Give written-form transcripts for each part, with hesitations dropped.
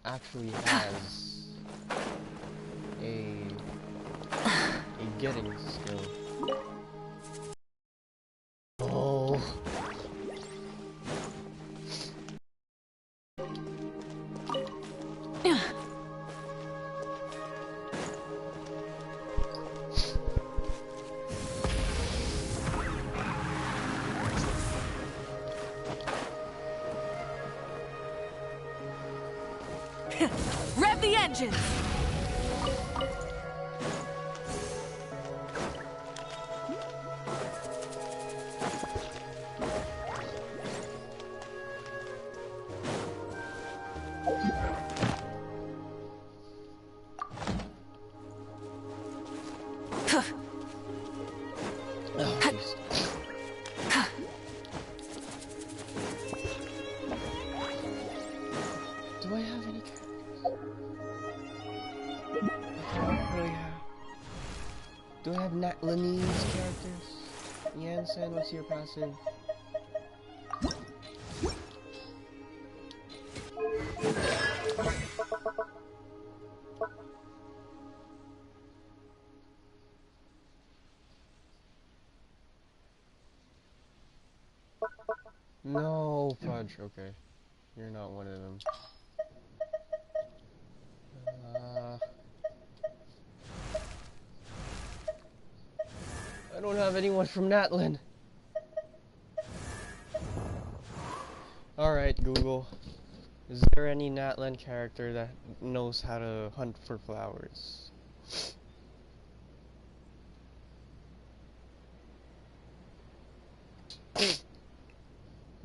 actually has a getting skill. Oh. Rev the engines! Oh, jeez. Do I have any characters? I don't really have. Do I have Nat Laney's characters? Yansen, what's your passive? No, Fudge. Okay. You're not one of them. I don't have anyone from Natlan. Alright, Google. Is there any Natlan character that knows how to hunt for flowers?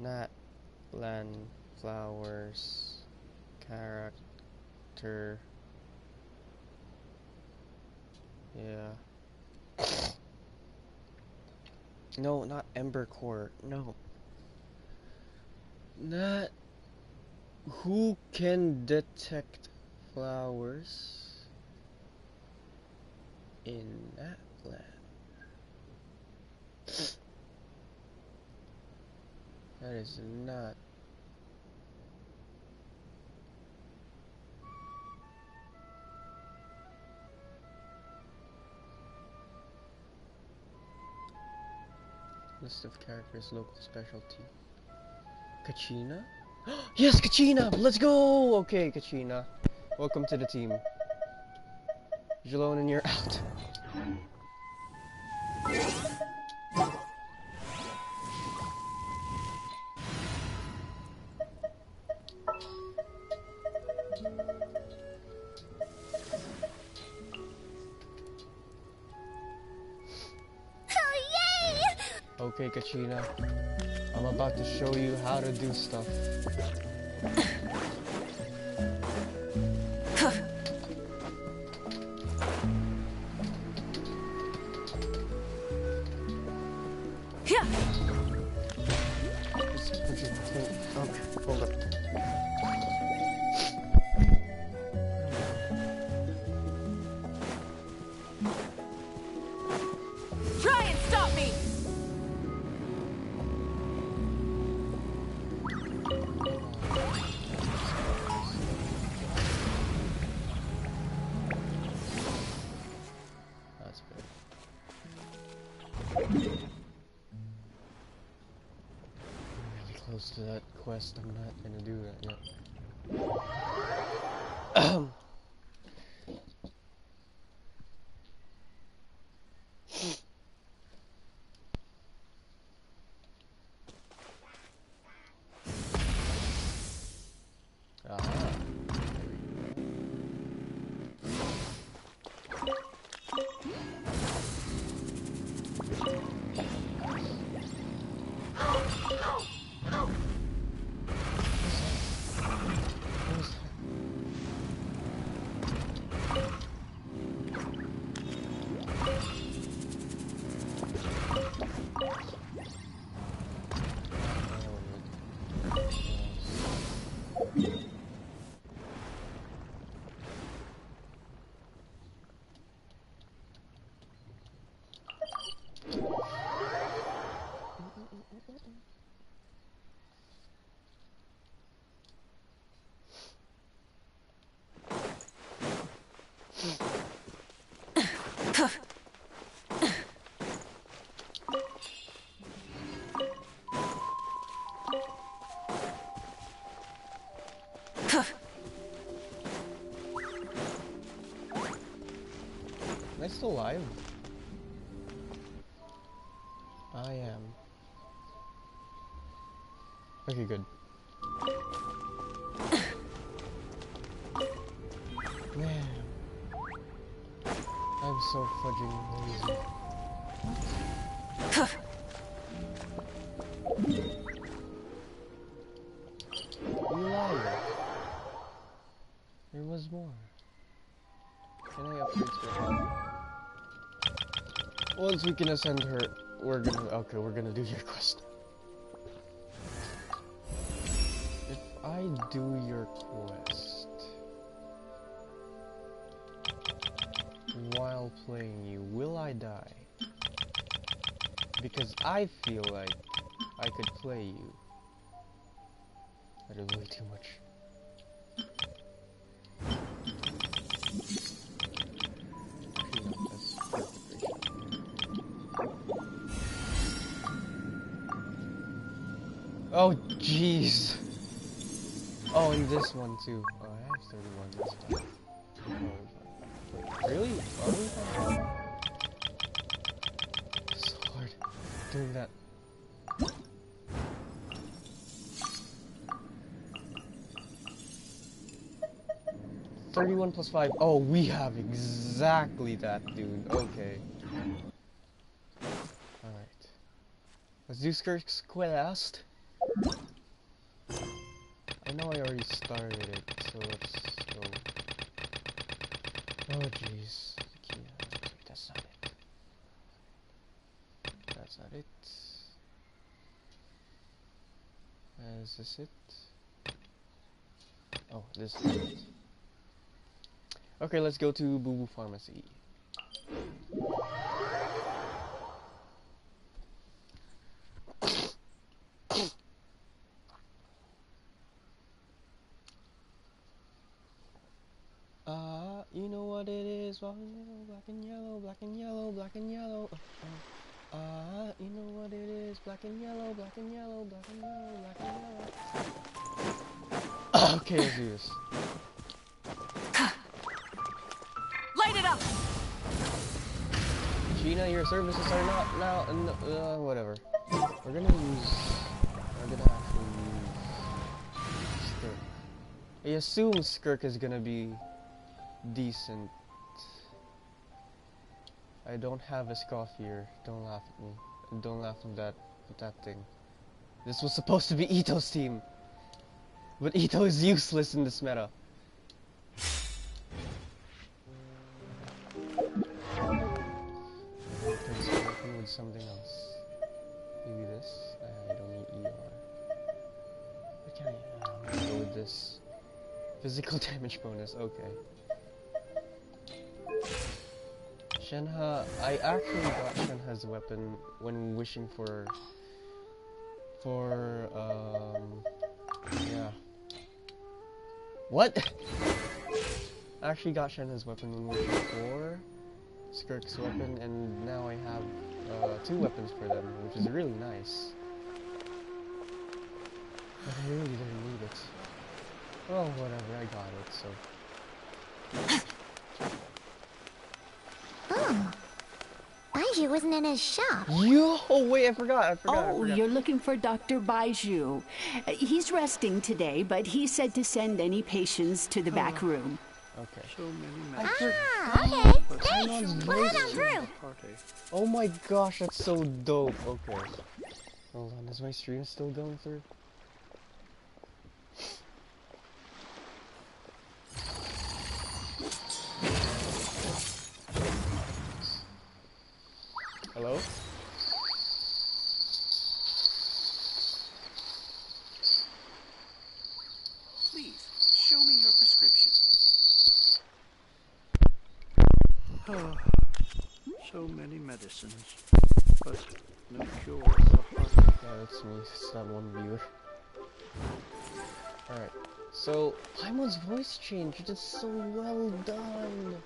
Natlan flowers character. Yeah. No, not Embercore. No. Not who can detect flowers in Natlan? That is not. List of characters, local specialty. Kachina? Yes, Kachina! Let's go! Okay, Kachina. Welcome to the team. You're alone and you're out. Okay, Kachina. I'm about to show you how to do stuff. Okay, hold up. Try and stop me! That's good. I'm really close to that quest. I'm not gonna do that yet. Am I still alive? I am. Okay, good. Man. I'm so fudging lazy. You liar. There was more. Can I upgrade to her? Once we can ascend her, we're gonna do your quest. If I do your quest while playing you, will I die? Because I feel like I could play you. That is way too much. Oh, jeez. Oh, and this one too. Oh, I have 31. That's fine. Wait, really? Are we fine? So hard doing that. +5. Oh, we have exactly that, dude. Okay. Alright. Let's do Skirk's quest. I know I already started it, so let's go. Oh, jeez. That's not it. That's not it. Is this it? Oh, this is it. Okay, let's go to Boo Boo Pharmacy. You know what it is, black and yellow, black and yellow, black and yellow. You know what it is, black and yellow, black and yellow, black and yellow, black and yellow. Okay, let's do this. Light it up! Gina, your services are not now, whatever. We're gonna actually use Skirk. I assume Skirk is gonna be decent. I don't have a scoff here. Don't laugh at me. Don't laugh at that thing. This was supposed to be Ito's team. But Ito is useless in this meta. With something else. Maybe this. I don't need ER. What can I go with this? Physical damage bonus, okay. Shenhe, I actually got Shenhe's weapon when wishing for yeah. What? I actually got Shenhe's weapon when wishing for Skirk's weapon, and now I have 2 weapons for them, which is really nice. But I really didn't need it. Well, whatever, I got it, so. Oh, Baiju wasn't in his shop. Yo, wait, I forgot. Oh, you're looking for Dr. Baiju. He's resting today, but he said to send any patients to the back room. Okay. Okay. Thanks. We'll head on through. Oh my gosh, that's so dope. Okay. Hold on, is my stream still going through? Hello? Please, show me your prescription. Oh, so many medicines, but no cure for heart. Yeah, that's me. It's that one viewer. Alright. So, Paimon's voice change. It is so well done.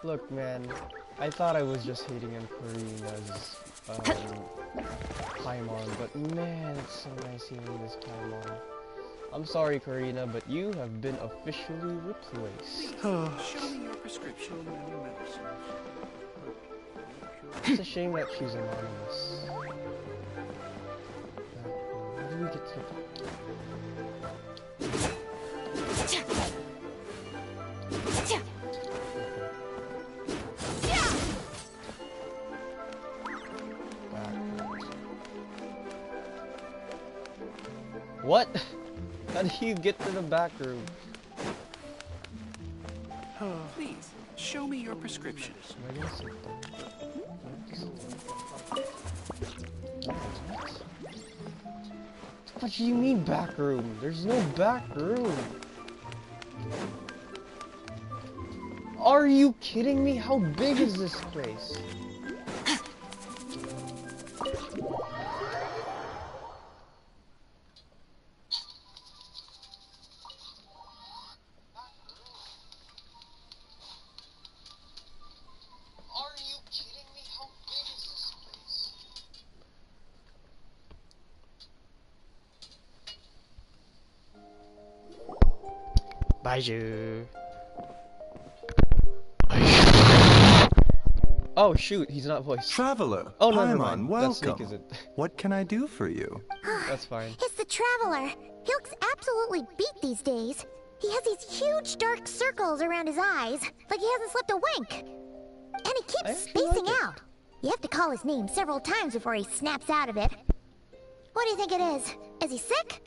Look, man. I thought I was just hating on Karina's Paimon, but man, it's so nice hearing this Paimon. I'm sorry, Karina, but you have been officially replaced. Show me your prescription. So many medicines, but no cure. It's a shame that she's anonymous. How do we get to... What? How do you get to the back room? Please, show me your prescription. Am I gonna sit down? What do you mean back room? There's no back room. Are you kidding me? How big is this place? Baiju. Oh shoot, he's not voiced. Traveler, Oh, never Paimon, mind. That's Snake, is welcome. it? What can I do for you? That's fine. It's the Traveler. He looks absolutely beat these days. He has these huge dark circles around his eyes, like he hasn't slept a wink. And he I keeps actually spacing like it. out. You have to call his name several times before he snaps out of it. What do you think it is? Is he sick?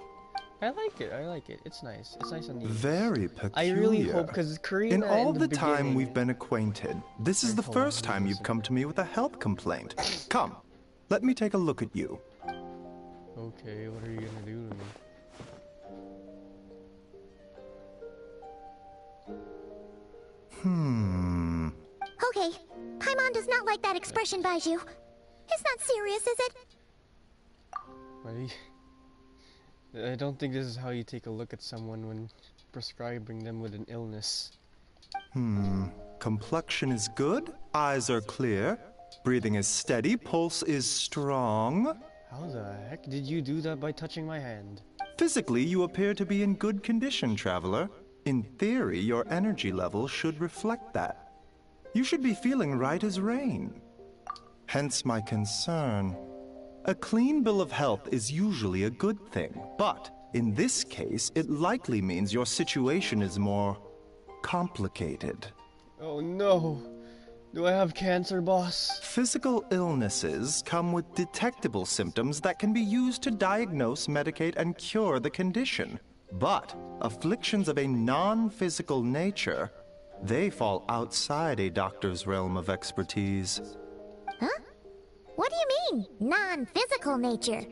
I like it. I like it. It's nice. It's nice and neat. Very peculiar. I really hope because Karina In all in the time beginning- we've been acquainted, this is the Hold on, first time you've listen. come to me with a health complaint. Come, let me take a look at you. Okay, what are you gonna do to me? Okay, Paimon does not like that expression, Baiju. It's not serious, is it? What do you... I don't think this is how you take a look at someone when prescribing them with an illness. Complexion is good, eyes are clear, breathing is steady, pulse is strong. How the heck did you do that by touching my hand? Physically, you appear to be in good condition, traveler. In theory, your energy level should reflect that. You should be feeling right as rain. Hence my concern. A clean bill of health is usually a good thing, but in this case, it likely means your situation is more complicated. Oh no! Do I have cancer, boss? Physical illnesses come with detectable symptoms that can be used to diagnose, medicate, and cure the condition. But afflictions of a non-physical nature, they fall outside a doctor's realm of expertise. Huh? What do you mean, non-physical nature?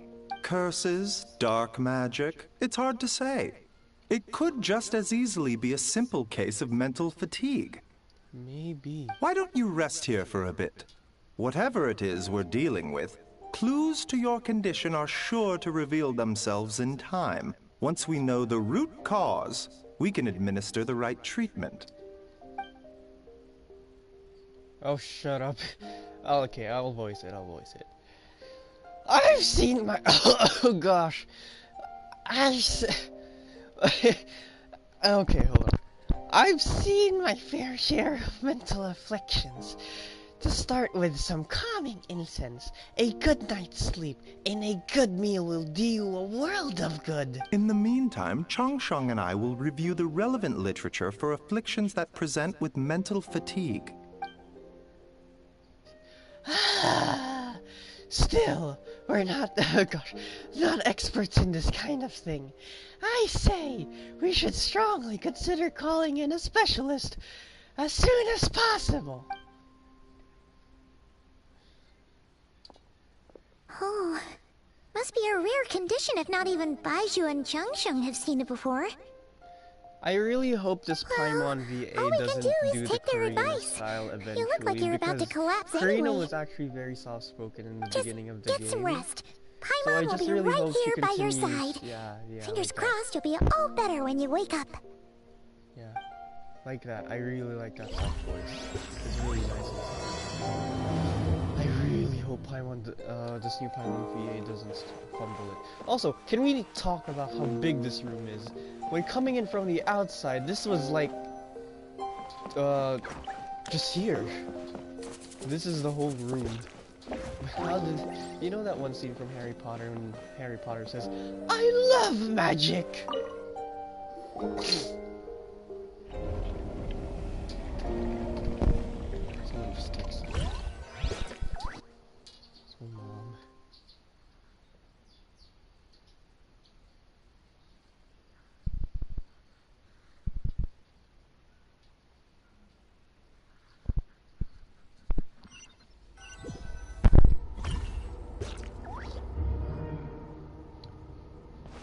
Curses, dark magic, it's hard to say. It could just as easily be a simple case of mental fatigue. Maybe. Why don't you rest here for a bit? Whatever it is we're dealing with, clues to your condition are sure to reveal themselves in time. Once we know the root cause, we can administer the right treatment. Oh, shut up. Okay, I'll voice it, I've seen my... Oh, gosh. Okay, hold on. I've seen my fair share of mental afflictions. To start with some calming incense, a good night's sleep, and a good meal will do you a world of good. In the meantime, Changsheng and I will review the relevant literature for afflictions that present with mental fatigue. Still, we're not, oh gosh, not experts in this kind of thing. I say, we should strongly consider calling in a specialist as soon as possible. Oh, must be a rare condition if not even Baiju and Changsheng have seen it before. I really hope this Paimon VA all we can doesn't do is do the take their Karina advice. style eventually. You look like you're about to because collapse Karina anyway. was actually very soft-spoken in the Just beginning of the get game. some rest. So I Paimon will just be really right hope she here by your continues. side. Yeah, Fingers like that. crossed you'll be all better when you wake up. Yeah, like that. I really like that soft voice. It's really nice. I really hope Paimon, this new Paimon VA doesn't fumble it. Also, can we talk about how big this room is? When coming in from the outside, this was like, just here. This is the whole room. How did, you know that one scene from Harry Potter when Harry Potter says, "I love magic"? Someone just texted me. It's my mom.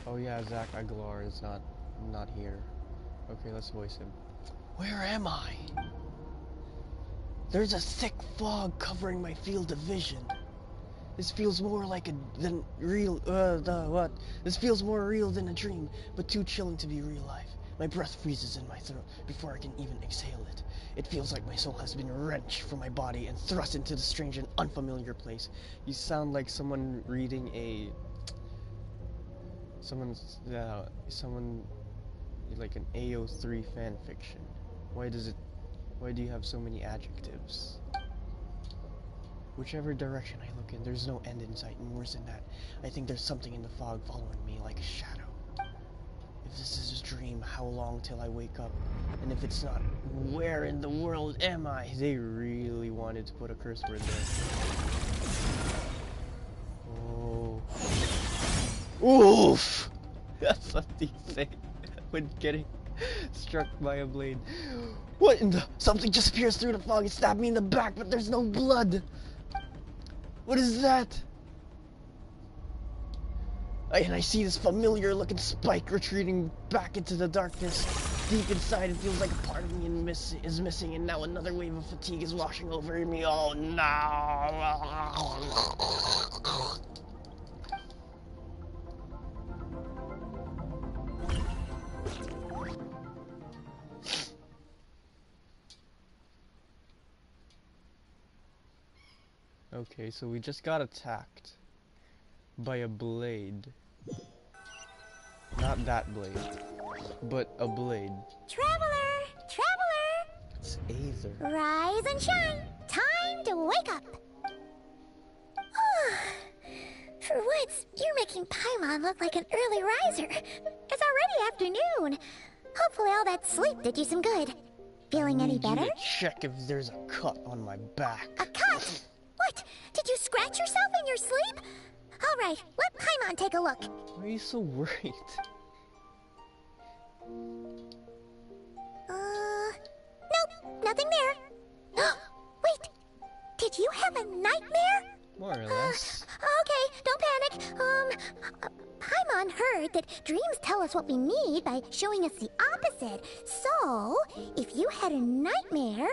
Oh yeah, Zach Aguilar is not here. Okay, let's voice him. Where am I? There's a thick fog covering my field of vision. This feels more like than real. What? This feels more real than a dream, but too chilling to be real life. My breath freezes in my throat before I can even exhale it. It feels like my soul has been wrenched from my body and thrust into the strange and unfamiliar place. You sound like someone reading a. Someone like an AO3 fan fiction. Why do you have so many adjectives? Whichever direction I look in, there's no end in sight, and worse than that, I think there's something in the fog following me like a shadow. If this is a dream, how long till I wake up? And if it's not, where in the world am I? They really wanted to put a curse word there. Oh. Oof! That's what they say when getting struck by a blade. What in the? Something just pierced through the fog and stabbed me in the back, but there's no blood. What is that? And I see this familiar looking spike retreating back into the darkness. Deep inside, it feels like a part of me is missing, and now another wave of fatigue is washing over me. Oh no! Okay, so we just got attacked by a blade. Not that blade, but a blade. Traveler! Traveler! It's Aether. Rise and shine! Time to wake up! For once, you're making Paimon look like an early riser. It's already afternoon. Hopefully all that sleep did you some good. Feeling any better? I need to check if there's a cut on my back. A cut? What? Did you scratch yourself in your sleep? All right, let Paimon take a look. Why are you so worried? Nope, nothing there. Wait, did you have a nightmare? More or less. Okay, don't panic. Paimon heard that dreams tell us what we need by showing us the opposite. So, if you had a nightmare,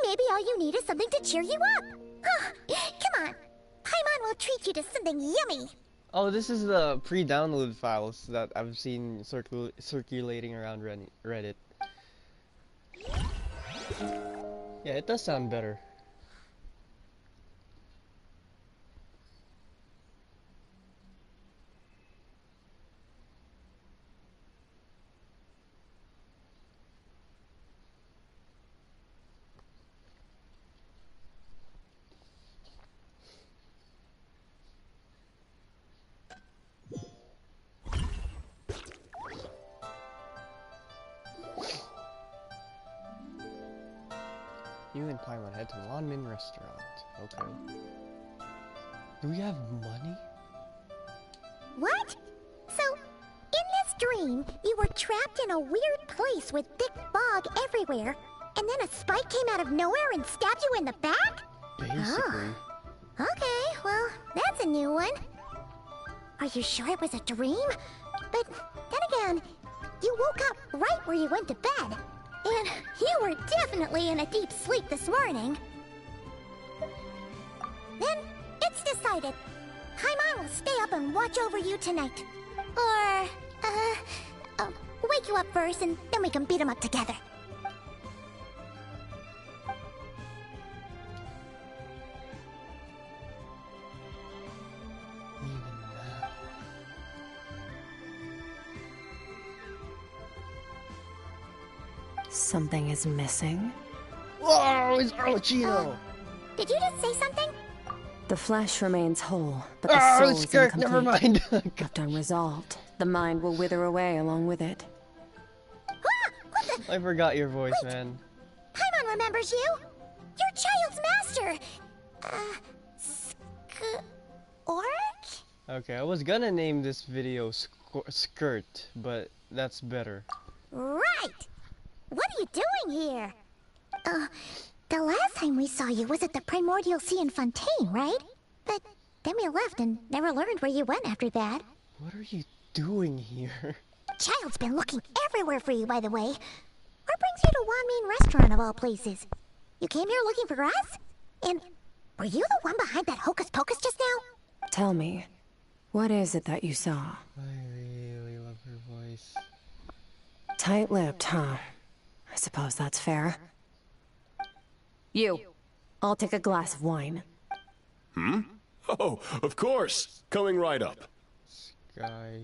maybe all you need is something to cheer you up. Come on, Paimon will treat you to something yummy. Oh, this is the pre-download files that I've seen circulating around Reddit. Yeah, it does sound better. You and Paimon head to Wanmin Restaurant. Okay. Do we have money? What? So, in this dream, you were trapped in a weird place with thick fog everywhere, and then a spike came out of nowhere and stabbed you in the back? Basically. Okay, well, that's a new one. Are you sure it was a dream? But then again, you woke up right where you went to bed. And you were definitely in a deep sleep this morning. Then, it's decided. Paimon will stay up and watch over you tonight. Or, wake you up first and then we can beat him up together. Something is missing. Whoa, it's Arlecchino! Did you just say something? The flesh remains whole, but the Oh, soul is skirt, incomplete. never mind. Left unresolved, the mind will wither away along with it. I forgot your voice, man. Paimon remembers you. You're Child's master. Orc? Okay, I was gonna name this video Skirt, but that's better. Right. What are you doing here? The last time we saw you was at the Primordial Sea in Fontaine, right? But then we left and never learned where you went after that. What are you doing here? Child's been looking everywhere for you, by the way. What brings you to Wanmean Restaurant of all places? You came here looking for us? And were you the one behind that hocus pocus just now? Tell me, what is it that you saw? I really love her voice. Tight-lipped, huh? I suppose that's fair. You. I'll take a glass of wine. Oh, of course. Coming right up. Guy.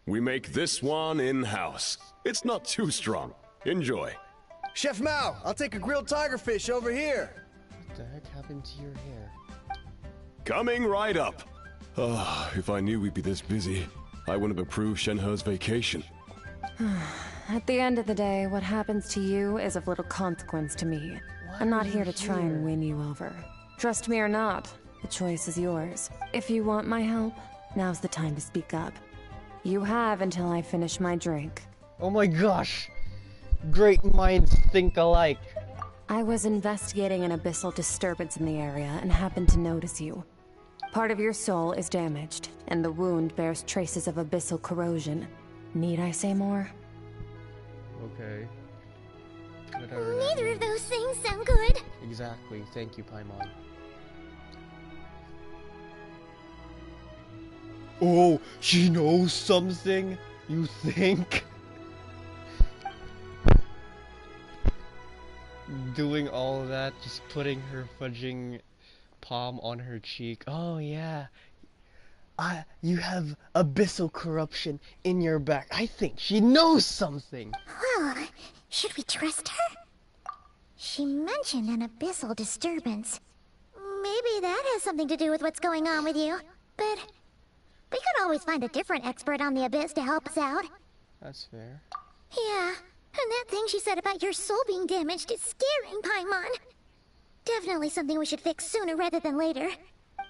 We make this one in-house. It's not too strong. Enjoy. Chef Mao, I'll take a grilled tigerfish over here. What the heck happened to your hair? Coming right up. If I knew we'd be this busy, I wouldn't have approved Shenhe's vacation. At the end of the day, what happens to you is of little consequence to me. I'm not here to try and win you over. Trust me or not, the choice is yours. If you want my help, now's the time to speak up. You have until I finish my drink. Oh my gosh! Great minds think alike. I was investigating an abyssal disturbance in the area and happened to notice you. Part of your soul is damaged, and the wound bears traces of abyssal corrosion. Need I say more? Okay. Whatever. Neither of those things sound good. Exactly. Thank you, Paimon. Oh, she knows something? You think? Doing all of that, just putting her fudging palm on her cheek. Oh yeah. You have abyssal corruption in your back. I think she knows something. Well, should we trust her? She mentioned an abyssal disturbance. Maybe that has something to do with what's going on with you. But we could always find a different expert on the abyss to help us out. That's fair. Yeah, and that thing she said about your soul being damaged is scaring, Paimon. Definitely something we should fix sooner rather than later.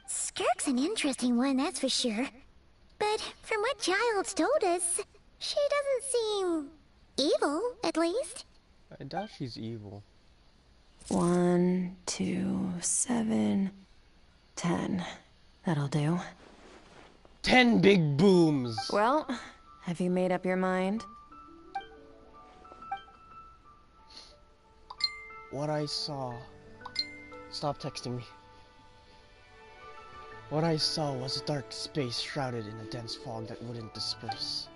Skirk's an interesting one, that's for sure. But from what Child's told us, she doesn't seem evil, at least. I doubt she's evil. 1, 2, 7, 10. That'll do. 10 big booms! Well, have you made up your mind? What I saw... Stop texting me. What I saw was a dark space shrouded in a dense fog that wouldn't disperse.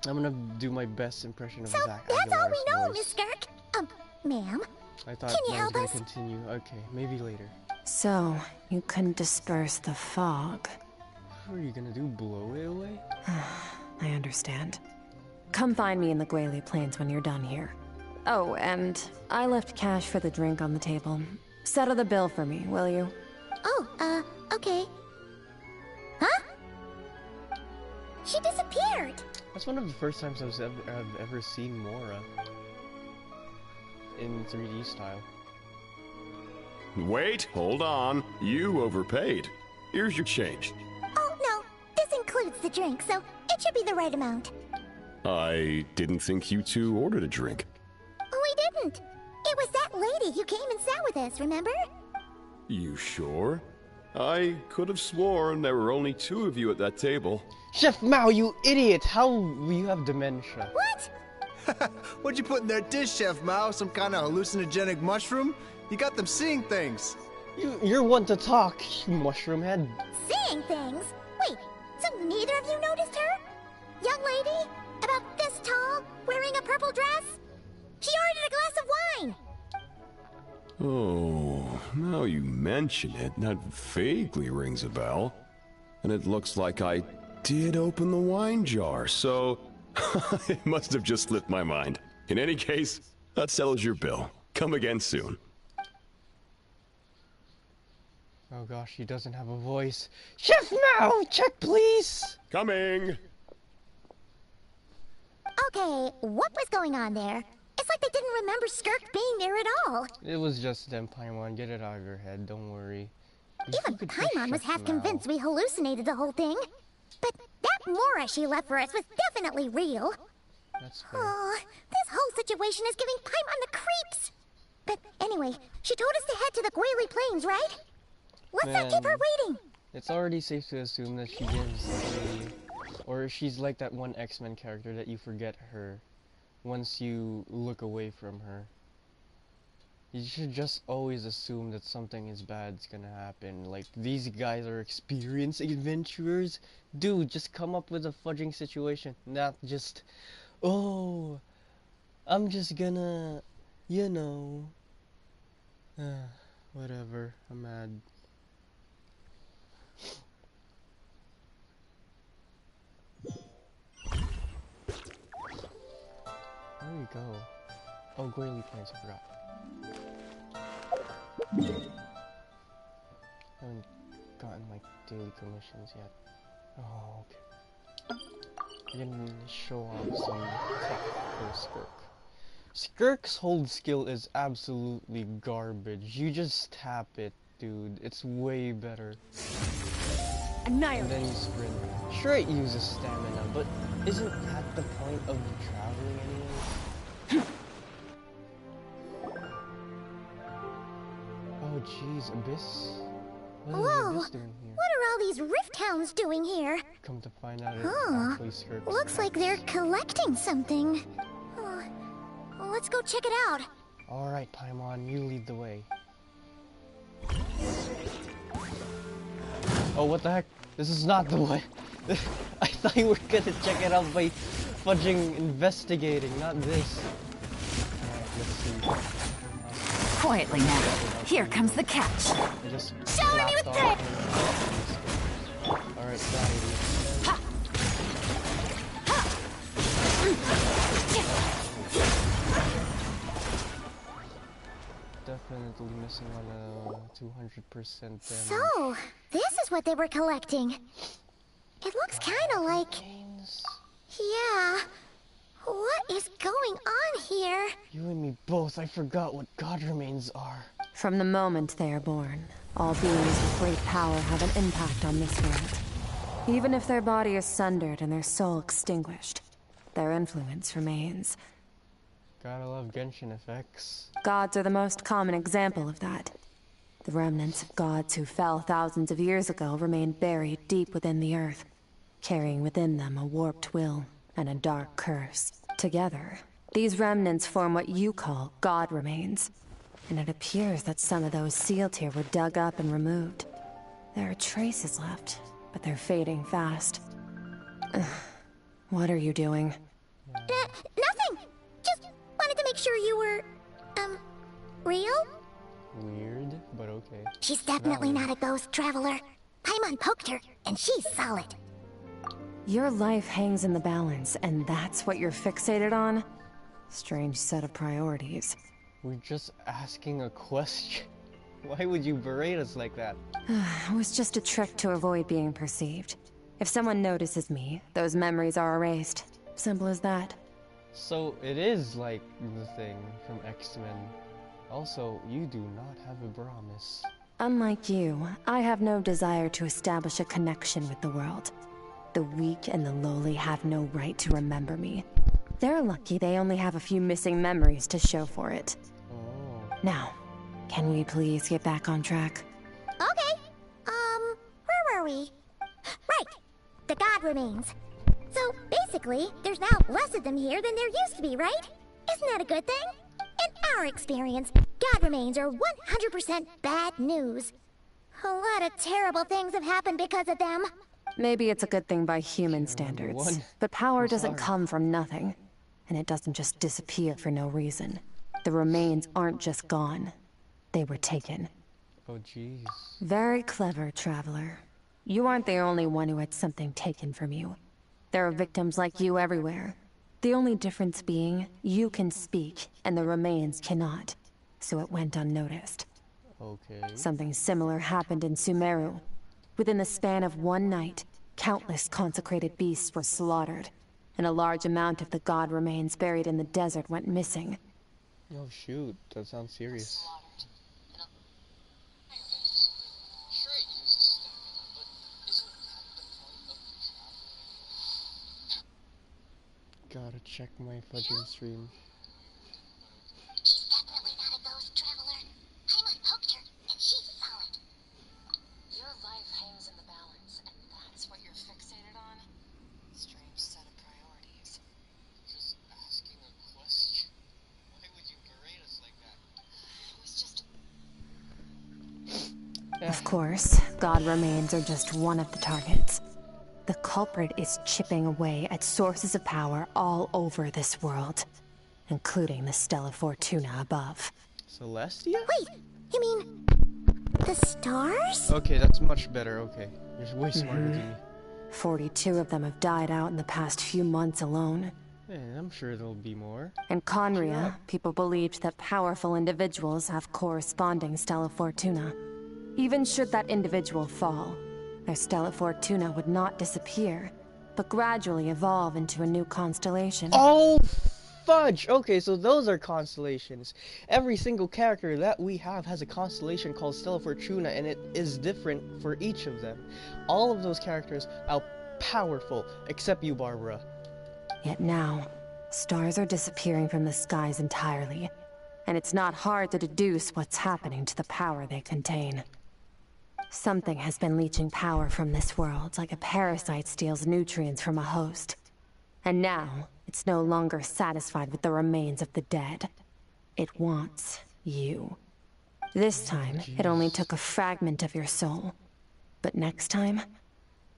I'm gonna do my best impression of So Zack that's all Aguilar's we know, voice. Miss Skirk. Ma'am. I thought Can you I was help gonna us? continue. Okay, maybe later. So, you couldn't disperse the fog. What are you gonna do? Blow it away? I understand. Come find me in the Guili Plains when you're done here. Oh, and I left cash for the drink on the table. Settle the bill for me, will you? Oh, okay. Huh? She disappeared. That's one of the first times I've ever seen Mora in 3D style. Wait, hold on. You overpaid. Here's your change. Oh, no. This includes the drink, so it should be the right amount. I didn't think you two ordered a drink. We didn't. It was that lady who came and sat with us, remember? You sure? I could have sworn there were only 2 of you at that table. Chef Mao, you idiot! How will you have dementia? What? What'd you put in their dish, Chef Mao? Some kind of hallucinogenic mushroom? You got them seeing things. You're one to talk, you mushroom head. Seeing things? Wait, so neither of you noticed her? Young lady? About this tall, wearing a purple dress? She ordered a glass of wine! Oh, now you mention it, that vaguely rings a bell. And it looks like I did open the wine jar, so It must have just slipped my mind. In any case, that settles your bill. Come again soon. Oh gosh, he doesn't have a voice. Chef Mao, check please! Coming! Okay, what was going on there? It's like they didn't remember Skirk being there at all. It was just them, Paimon. Get it out of your head, don't worry. If you Even could just Paimon was Chef half Mao. convinced we hallucinated the whole thing. But that Mora she left for us was definitely real. That's fair. Oh, this whole situation is giving Paimon the creeps. But anyway, she told us to head to the Guili Plains, right? Let's not keep her Man. waiting. It's already safe to assume that she gives or she's like that one X-Men character that you forget her once you look away from her. You should just always assume that something is bad's gonna happen. Like, these guys are experienced adventurers. Dude, just come up with a fudging situation. Not just, oh, I'm just gonna, you know. Whatever, I'm mad. Where do we go? Oh, Guili Plains, I forgot. I haven't gotten my daily commissions yet. Oh, okay. I'm gonna show off some tech for Skirk. Skirk's hold skill is absolutely garbage. You just tap it, dude. It's way better. And then you sprint. Sure, it uses stamina, but isn't that the point of traveling anyway? Oh jeez, Abyss? What is Whoa, Abyss doing here? what are all these Rift Hounds doing here? Come to find out, it's Huh. actually Skirk's Looks like they're collecting something. Oh, let's go check it out. Alright, Paimon, you lead the way. Oh, what the heck? This is not the way. I thought you were gonna check it out by fudging investigating, not this. Alright, let's see. Quietly now. Here comes the catch. I just Show me slapped with off. Alright, got it. Definitely missing on a 200% damage. So, this is what they were collecting. It looks kind of like... Gains. Yeah. What is going on here? You and me both, I forgot what God remains are. From the moment they are born, all beings with great power have an impact on this world. Even if their body is sundered and their soul extinguished, their influence remains. Gotta love Genshin effects. Gods are the most common example of that. The remnants of gods who fell thousands of years ago remain buried deep within the earth, carrying within them a warped will and a dark curse. Together, these remnants form what you call God remains. And it appears that some of those sealed here were dug up and removed. There are traces left, but they're fading fast. Ugh. What are you doing? Nothing. Just wanted to make sure you were, real? Weird, but okay. She's definitely not a ghost traveler. Paimon poked her, and she's solid. Your life hangs in the balance, and that's what you're fixated on? Strange set of priorities. We're just asking a question. Why would you berate us like that? It was just a trick to avoid being perceived. If someone notices me, those memories are erased. Simple as that. So it is like the thing from X-Men. Also, you do not have a promise. Unlike you, I have no desire to establish a connection with the world. The weak and the lowly have no right to remember me. They're lucky they only have a few missing memories to show for it. Oh. Now, can we please get back on track? Okay. Where were we? Right. The God remains. So, basically, there's now less of them here than there used to be, right? Isn't that a good thing? In our experience, God remains are 100% bad news. A lot of terrible things have happened because of them. Maybe it's a good thing by human standards, one. but power I'm doesn't sorry. come from nothing, and it doesn't just disappear for no reason. The remains aren't just gone, they were taken. Oh jeez. Very clever, traveler. You aren't the only one who had something taken from you. There are victims like you everywhere. The only difference being, you can speak, and the remains cannot. So it went unnoticed. Okay. Something similar happened in Sumeru. Within the span of one night, countless consecrated beasts were slaughtered, and a large amount of the god remains buried in the desert went missing. Oh shoot, that sounds serious. Gotta check my fudging stream. She's definitely not a ghost, Traveler. Paimon poked her, and she's solid. Your life hangs in the balance, and that's what you're fixated on? Strange set of priorities. Just asking a question. Why would you berate us like that? It was just... Of course, god remains are just one of the targets. The culprit is chipping away at sources of power all over this world, including the Stella Fortuna above. Celestia? Wait, you mean the stars? Okay, that's much better. Okay, you're way smarter than me. 42 of them have died out in the past few months alone. And I'm sure there'll be more. In Conria, people believed that powerful individuals have corresponding Stella Fortuna. Even should that individual fall, their Stella Fortuna would not disappear, but gradually evolve into a new constellation. Oh, fudge! Okay, so those are constellations. Every single character that we have has a constellation called Stella Fortuna, and it is different for each of them. All of those characters are powerful, except you, Barbara. Yet now, stars are disappearing from the skies entirely, and it's not hard to deduce what's happening to the power they contain. Something has been leeching power from this world, like a parasite steals nutrients from a host. And now, it's no longer satisfied with the remains of the dead. It wants you. This time, it only took a fragment of your soul. But next time,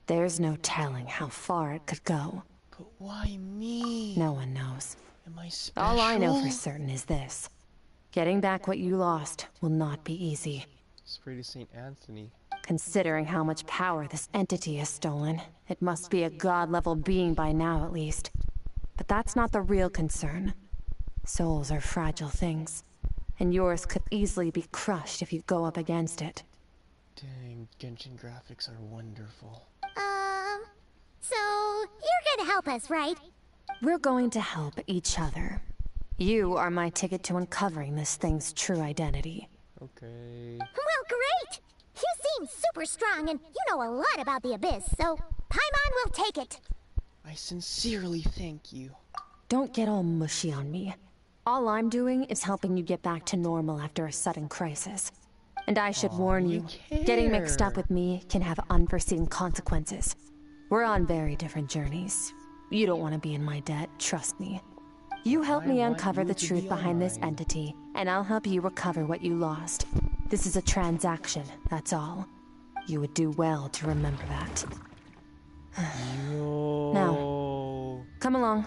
there's no telling how far it could go. But why me? No one knows. Am I special? All I know for certain is this. Getting back what you lost will not be easy. Pray to St. Anthony. Considering how much power this entity has stolen, it must be a god-level being by now at least. But that's not the real concern. Souls are fragile things, and yours could easily be crushed if you go up against it. Dang, Genshin graphics are wonderful. So you're gonna help us, right? We're going to help each other. You are my ticket to uncovering this thing's true identity. Okay. Well, great! You seem super strong, and you know a lot about the Abyss, so Paimon will take it. I sincerely thank you. Don't get all mushy on me. All I'm doing is helping you get back to normal after a sudden crisis. And I should warn you, getting mixed up with me can have unforeseen consequences. We're on very different journeys. You don't want to be in my debt, trust me. You help me uncover the truth behind this entity, and I'll help you recover what you lost. This is a transaction, that's all. You would do well to remember that. Now, come along.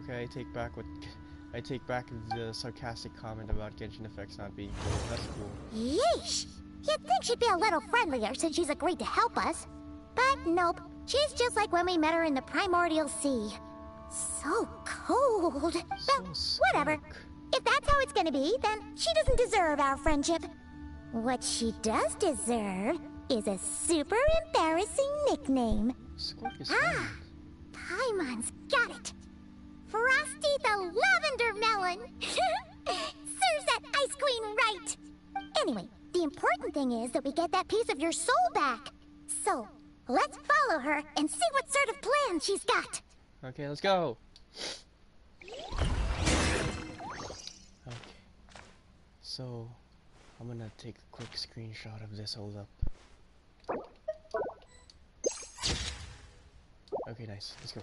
Okay, I take back the sarcastic comment about Genshin Effects not being cool. That's cool. Yeesh! You'd think she'd be a little friendlier since she's agreed to help us. But nope, she's just like when we met her in the Primordial Sea. So cold. Well, whatever. If that's how it's gonna be, then she doesn't deserve our friendship. What she does deserve is a super embarrassing nickname. Paimon's got it. Frosty the Lavender Melon. Serves that Ice Queen right. Anyway, the important thing is that we get that piece of your soul back. So, let's follow her and see what sort of plan she's got. Okay, let's go. Okay. So, I'm gonna take a quick screenshot of this. Hold up. Okay, nice. Let's go.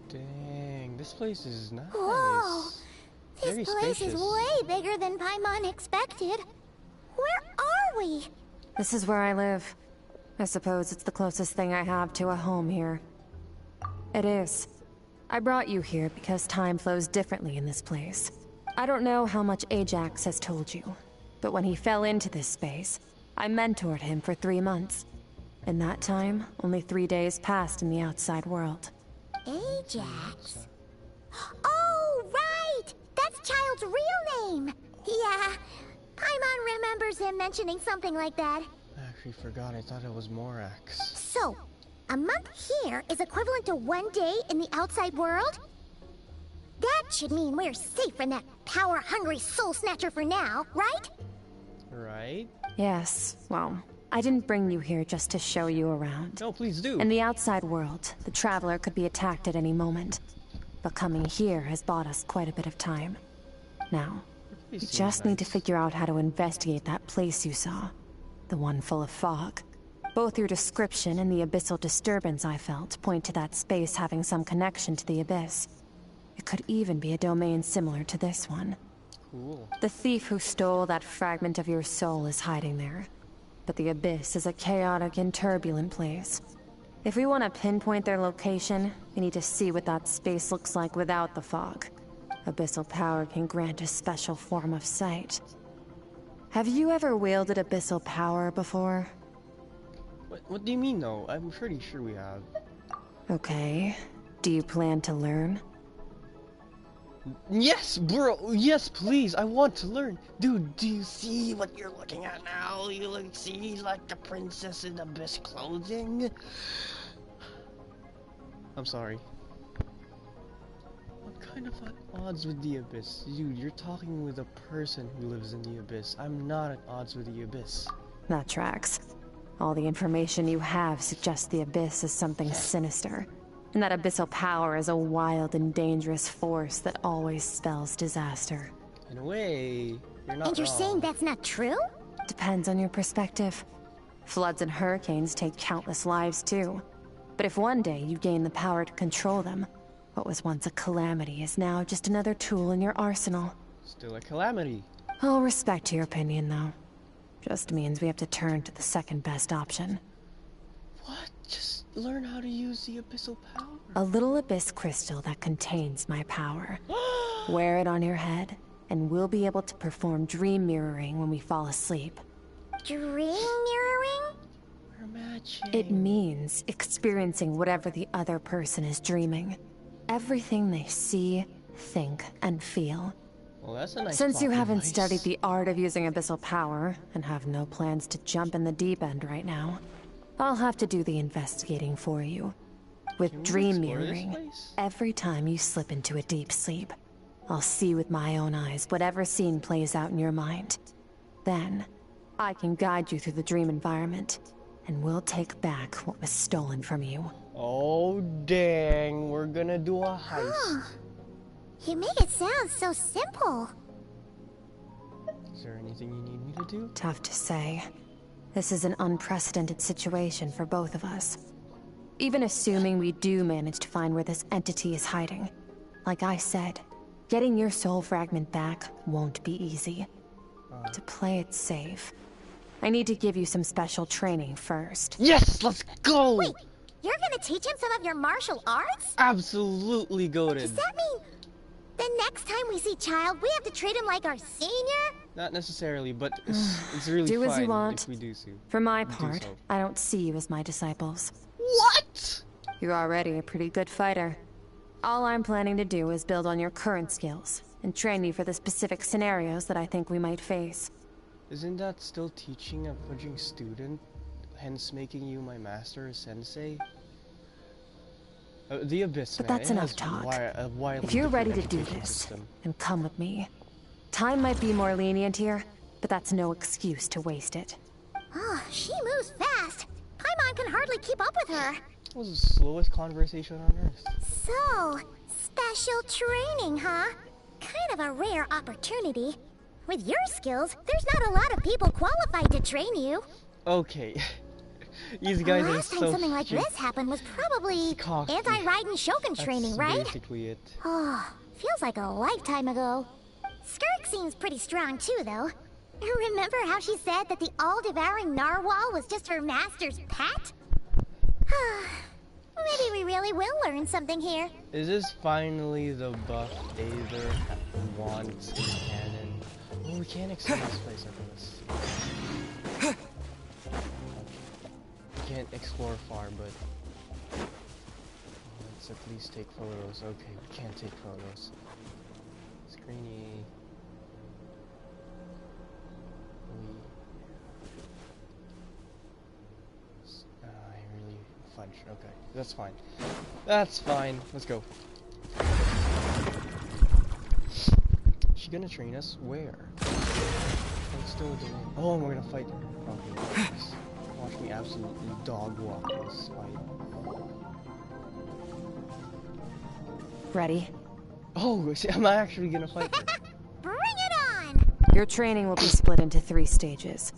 Dang, this place is nice. Whoa! Whoa! This Very place spacious. is way bigger than Paimon expected. Where are we? This is where I live. I suppose it's the closest thing I have to a home here. It is. I brought you here because time flows differently in this place. I don't know how much Ajax has told you, but when he fell into this space, I mentored him for 3 months. In that time, only 3 days passed in the outside world. Ajax? Oh, right! That's Child's real name! Yeah, Paimon remembers him mentioning something like that. I actually forgot. I thought it was Morax. So, a month here is equivalent to 1 day in the outside world? That should mean we're safe from that power-hungry soul snatcher for now, right? Right? Yes, well, I didn't bring you here just to show you around. No, please do. In the outside world, the Traveler could be attacked at any moment. But coming here has bought us quite a bit of time. Now, you just need to figure out how to investigate that place you saw. The one full of fog. Both your description and the abyssal disturbance I felt point to that space having some connection to the abyss. It could even be a domain similar to this one. Cool. The thief who stole that fragment of your soul is hiding there. But the abyss is a chaotic and turbulent place. If we want to pinpoint their location, we need to see what that space looks like without the fog. Abyssal power can grant a special form of sight. Have you ever wielded abyssal power before? What do you mean, though? I'm pretty sure we have. Okay. Do you plan to learn? Yes, bro! Yes, please! I want to learn! Dude, do you see what you're looking at now? You see, like, the princess in abyss clothing? I'm sorry. What kind of odds with the abyss? Dude, you're talking with a person who lives in the abyss. I'm not at odds with the abyss. That tracks. All the information you have suggests the abyss is something sinister. And that abyssal power is a wild and dangerous force that always spells disaster. In a way, you're not And you're wrong. saying that's not true? Depends on your perspective. Floods and hurricanes take countless lives too. But if one day you gain the power to control them, what was once a calamity is now just another tool in your arsenal. Still a calamity. I'll respect your opinion, though. Just means we have to turn to the second best option. What? Just learn how to use the abyssal power. A little abyss crystal that contains my power. Wear it on your head, and we'll be able to perform dream mirroring when we fall asleep. Dream mirroring? We're matching. It means experiencing whatever the other person is dreaming. Everything they see, think, and feel. Well, that's a nice Since you plot haven't device. studied the art of using abyssal power, and have no plans to jump in the deep end right now, I'll have to do the investigating for you. With Can we dream explore this mirroring, place? every time you slip into a deep sleep, I'll see with my own eyes whatever scene plays out in your mind. Then, I can guide you through the dream environment, and we'll take back what was stolen from you. Oh, dang. We're gonna do a heist. You make it sound so simple. Is there anything you need me to do? Tough to say. This is an unprecedented situation for both of us. Even assuming we do manage to find where this entity is hiding. Like I said, getting your soul fragment back won't be easy. To play it safe, I need to give you some special training first. Yes, let's go! Wait, you're gonna teach him some of your martial arts? Absolutely goated. Does that mean the next time we see Child, we have to treat him like our senior? Not necessarily, but it's really Do fine as you want. if we do so. For my Do part, so. I don't see you as my disciples. What? You're already a pretty good fighter. All I'm planning to do is build on your current skills, and train you for the specific scenarios that I think we might face. Isn't that still teaching a fudging student, hence making you my master or sensei? The Abyss, But man, that's it enough has talk. a wildly If you're ready to different do education this, system. then come with me. Time might be more lenient here, but that's no excuse to waste it. Oh, she moves fast. Paimon can hardly keep up with her. That was the slowest conversation on Earth. So, special training, huh? Kind of a rare opportunity. With your skills, there's not a lot of people qualified to train you. Okay. These guys are Last time so something like stupid. this happened was probably Cocky. anti-Raiden Shogun training, That's right? basically it. Oh, Feels like a lifetime ago. Skirk seems pretty strong too, though. Remember how she said that the all-devouring narwhal was just her master's pet? Maybe we really will learn something here. Is this finally the buff Aether wants in canon? Oh, we can't explore this place after this. We can't explore far, but let's at least take photos. Okay, we can't take photos. Screeny. I really fudge. Okay, that's fine. That's fine. Let's go. She gonna train us where? I'm still doing. Oh, we're gonna fight. Okay, watch me absolutely dog walk this fight. Ready? Oh, am I actually gonna fight her? Bring it on! Your training will be split into 3 stages.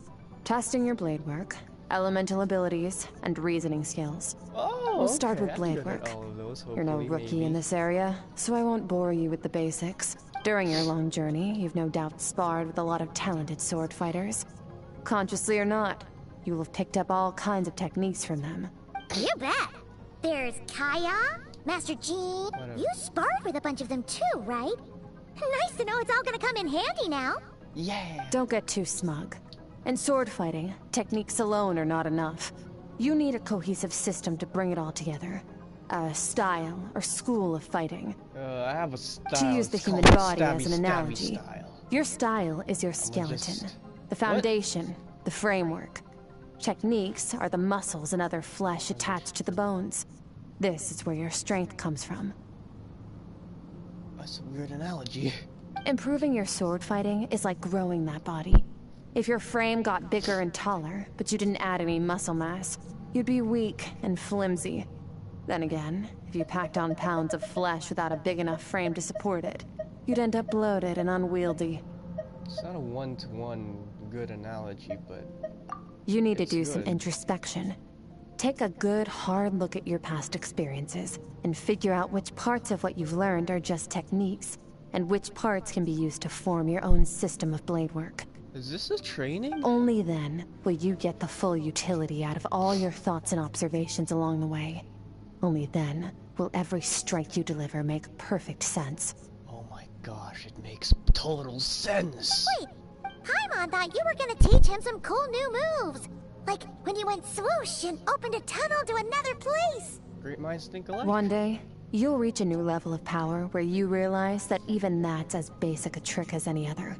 Testing your blade work, elemental abilities, and reasoning skills. Oh, We'll start okay, with I'm blade good at work. all of those, You're no hopefully, rookie maybe. in this area, so I won't bore you with the basics. During your long journey, you've no doubt sparred with a lot of talented sword fighters. Consciously or not, you will have picked up all kinds of techniques from them. You bet. There's Kaya, Master Jean. Whatever. You sparred with a bunch of them too, right? Nice to know it's all gonna come in handy now. Yeah. Don't get too smug. In sword fighting, techniques alone are not enough. You need a cohesive system to bring it all together. A style or school of fighting. I have a style. To use the It's human called body as an stabby analogy, style. your style is your just- skeleton, the foundation, the framework. Techniques are the muscles and other flesh attached to the bones. This is where your strength comes from. That's a weird analogy. Improving your sword fighting is like growing that body. If your frame got bigger and taller, but you didn't add any muscle mass, you'd be weak and flimsy. Then again, if you packed on pounds of flesh without a big enough frame to support it, you'd end up bloated and unwieldy. It's not a one-to-one good analogy, but You need to It's do some good. introspection. Take a good, hard look at your past experiences and figure out which parts of what you've learned are just techniques, and which parts can be used to form your own system of blade work. is this a training? Only then will you get the full utility out of all your thoughts and observations along the way. Only then will every strike you deliver make perfect sense. Oh my gosh, it makes total sense. Wait, Paimon thought you were gonna teach him some cool new moves. Like when you went swoosh and opened a tunnel to another place. Great minds think alike. One day, you'll reach a new level of power where you realize that even that's as basic a trick as any other.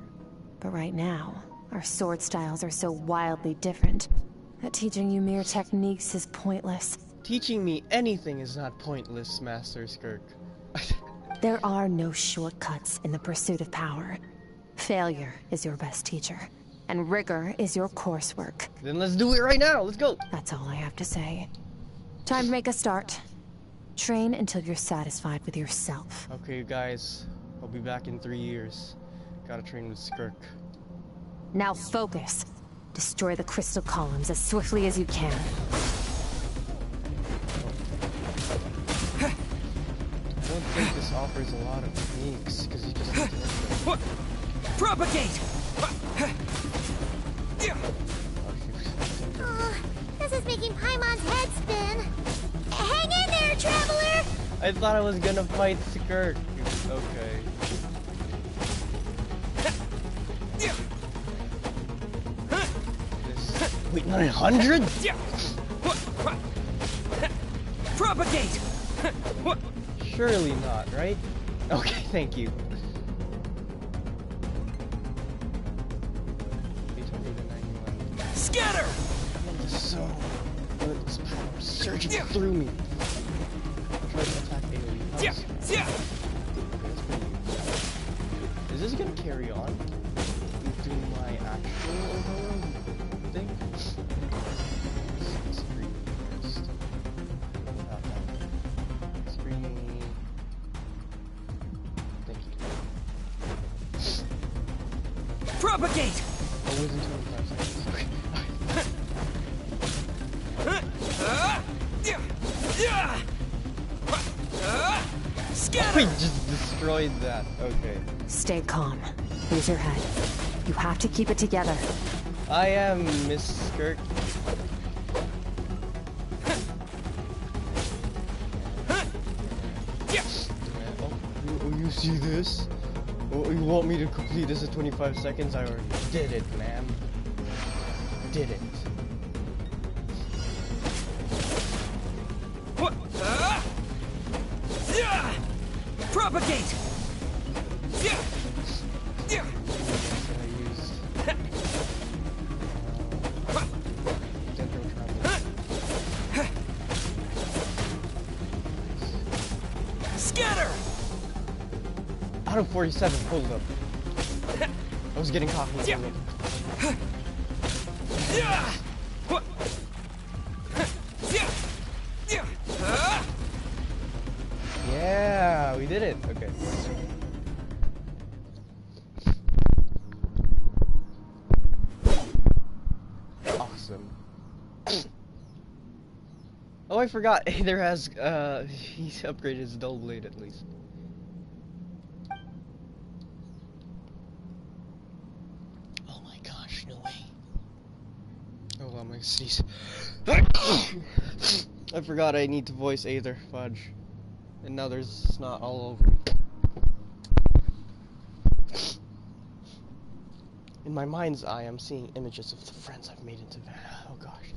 But right now, our sword styles are so wildly different that teaching you mere techniques is pointless. Teaching me anything is not pointless, Master Skirk. There are no shortcuts in the pursuit of power. Failure is your best teacher, and rigor is your coursework. Then let's do it right now. Let's go. That's all I have to say. Time to make a start. Train until you're satisfied with yourself. Okay, guys. I'll be back in 3 years. Gotta train with Skirk. Now focus. Destroy the crystal columns as swiftly as you can. I don't think this offers a lot of techniques, because you just have to look at Propagate! Oh, this is making Paimon's head spin. Hang in there, traveler! I thought I was gonna fight Skirk. Okay. Wait, 900? Propagate! Surely not, right? Okay, thank you. 891. Scatter! I'm in the zone. Let this power surging through me. I'll try to attack AoE. Yeah, yeah. Is this gonna carry on into my actual overload thing? Screen first. Screen. Thank you. Propagate! Oh, within 25 seconds. Okay. Scatter! Wait, just destroy destroyed that. Okay. Stay calm. Use your head. You have to keep it together. I am Miss Skirk. Oh, you see this? Oh, you want me to complete this in 25 seconds? I already did it, ma'am. Did it. Propagate! Scatter! Out of 47, hold up. I was getting cocky. Yeah, we did it. Okay. Awesome. Oh, I forgot. Aether has, he's upgraded his dull blade at least. Oh my gosh, no way. Oh, well, my sneeze. I forgot I need to voice Aether. Fudge. And now there's snot all over. In my mind's eye, I'm seeing images of the friends I've made into Vanna. Oh gosh.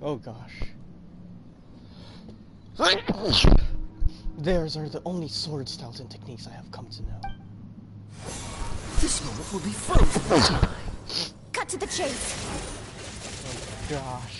Oh gosh. Theirs are the only sword styles and techniques I have come to know. This moment will be frozen in time. Cut to the chase. Oh gosh.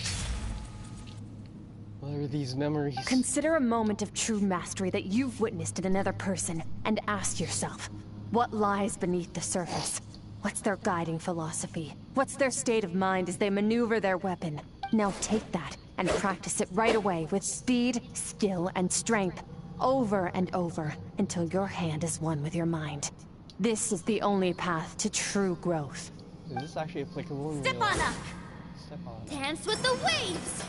What are these memories? Consider a moment of true mastery that you've witnessed in another person, and ask yourself, what lies beneath the surface? What's their guiding philosophy? What's their state of mind as they maneuver their weapon? Now take that and practice it right away with speed, skill, and strength, over and over, until your hand is one with your mind. This is the only path to true growth. Is this actually applicable in Step real on life? up. Step on. Dance with the waves.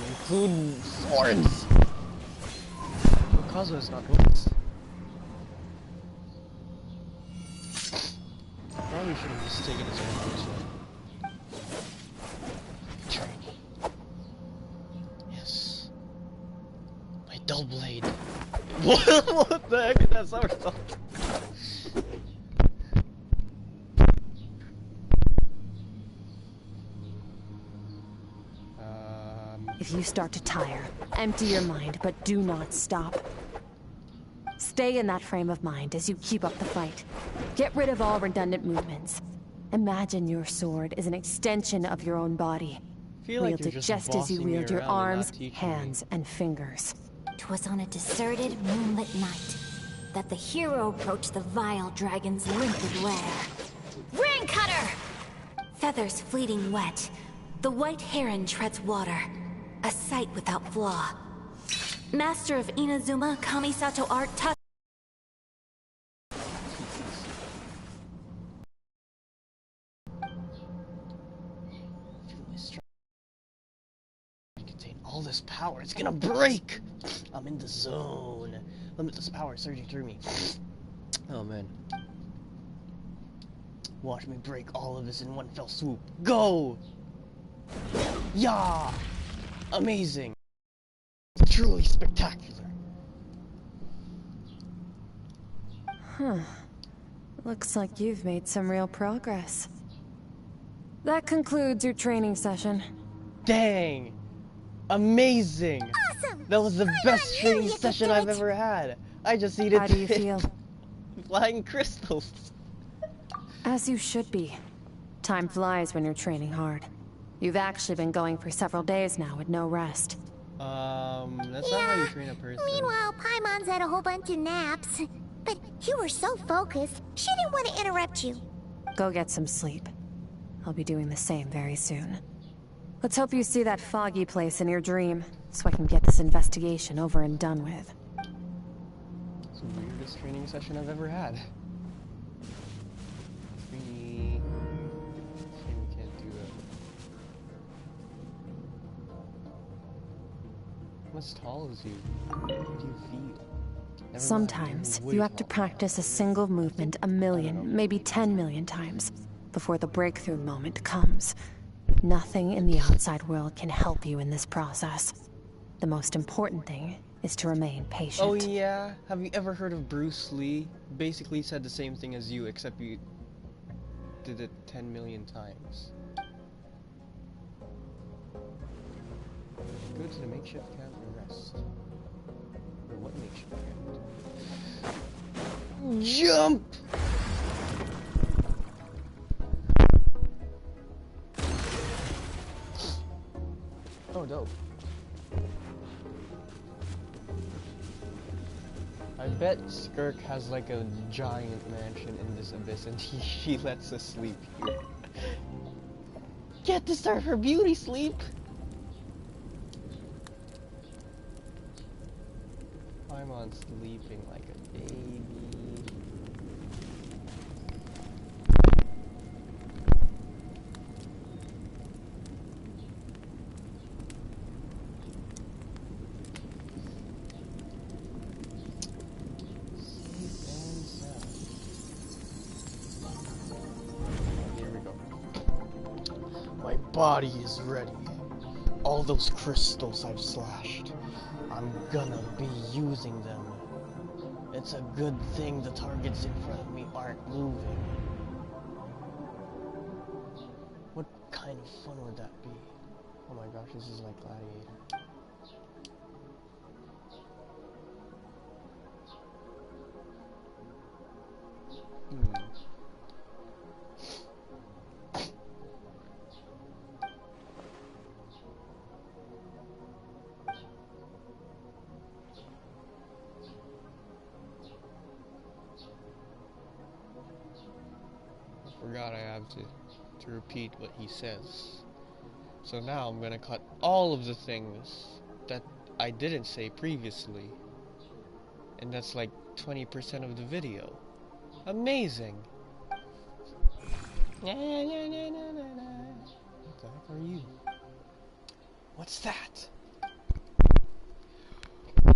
Include swords. Kazuha's not this. Probably should have just taken his own this way. Training. Yes. My dull blade. What the heck is that somersault? If you start to tire, empty your mind, but do not stop. Stay in that frame of mind as you keep up the fight. Get rid of all redundant movements. Imagine your sword is an extension of your own body. Wield it just as you wield your arms, hands, and fingers. 'Twas on a deserted, moonlit night that the hero approached the vile dragon's limpid lair. Ring cutter! Feathers fleeting wet, the white heron treads water. A sight without flaw. Master of Inazuma Kamisato art Contain all this power, it's gonna break! I'm in the zone. Limitless power surging through me. Oh man. Watch me break all of this in one fell swoop. Go! Yeah! Amazing! Truly spectacular. Huh. Looks like you've made some real progress. That concludes your training session. Dang! Amazing! Awesome! That was the I best knew training you could session do I've it. ever had. I just needed How do you feel? flying crystals. As you should be. Time flies when you're training hard. You've actually been going for several days now with no rest. That's not how you train a person. Meanwhile, Paimon's had a whole bunch of naps. But you were so focused, she didn't want to interrupt you. Go get some sleep. I'll be doing the same very soon. Let's hope you see that foggy place in your dream, so I can get this investigation over and done with. It's the weirdest training session I've ever had. Shame we can't do that. I'm as tall as you. What do you feed? Never Sometimes mind, you have to practice a single movement a million, maybe 10 million times before the breakthrough moment comes. Nothing in the outside world can help you in this process. The most important thing is to remain patient. Oh yeah? Have you ever heard of Bruce Lee? Basically said the same thing as you, except you did it 10 million times. Go to the makeshift camp and rest. Or what makeshift camp? Jump! Oh, dope. I bet Skirk has like a giant mansion in this abyss and she lets us sleep here. Get to start her beauty sleep! I'm on sleeping like a baby. Body is ready. All those crystals I've slashed, I'm gonna be using them. It's a good thing the targets in front of me aren't moving. What kind of fun would that be? Oh my gosh, this is like Gladiator. Forgot I have to repeat what he says. So now I'm gonna cut all of the things that I didn't say previously. And that's like 20% of the video. Amazing! What the heck are you? What's that?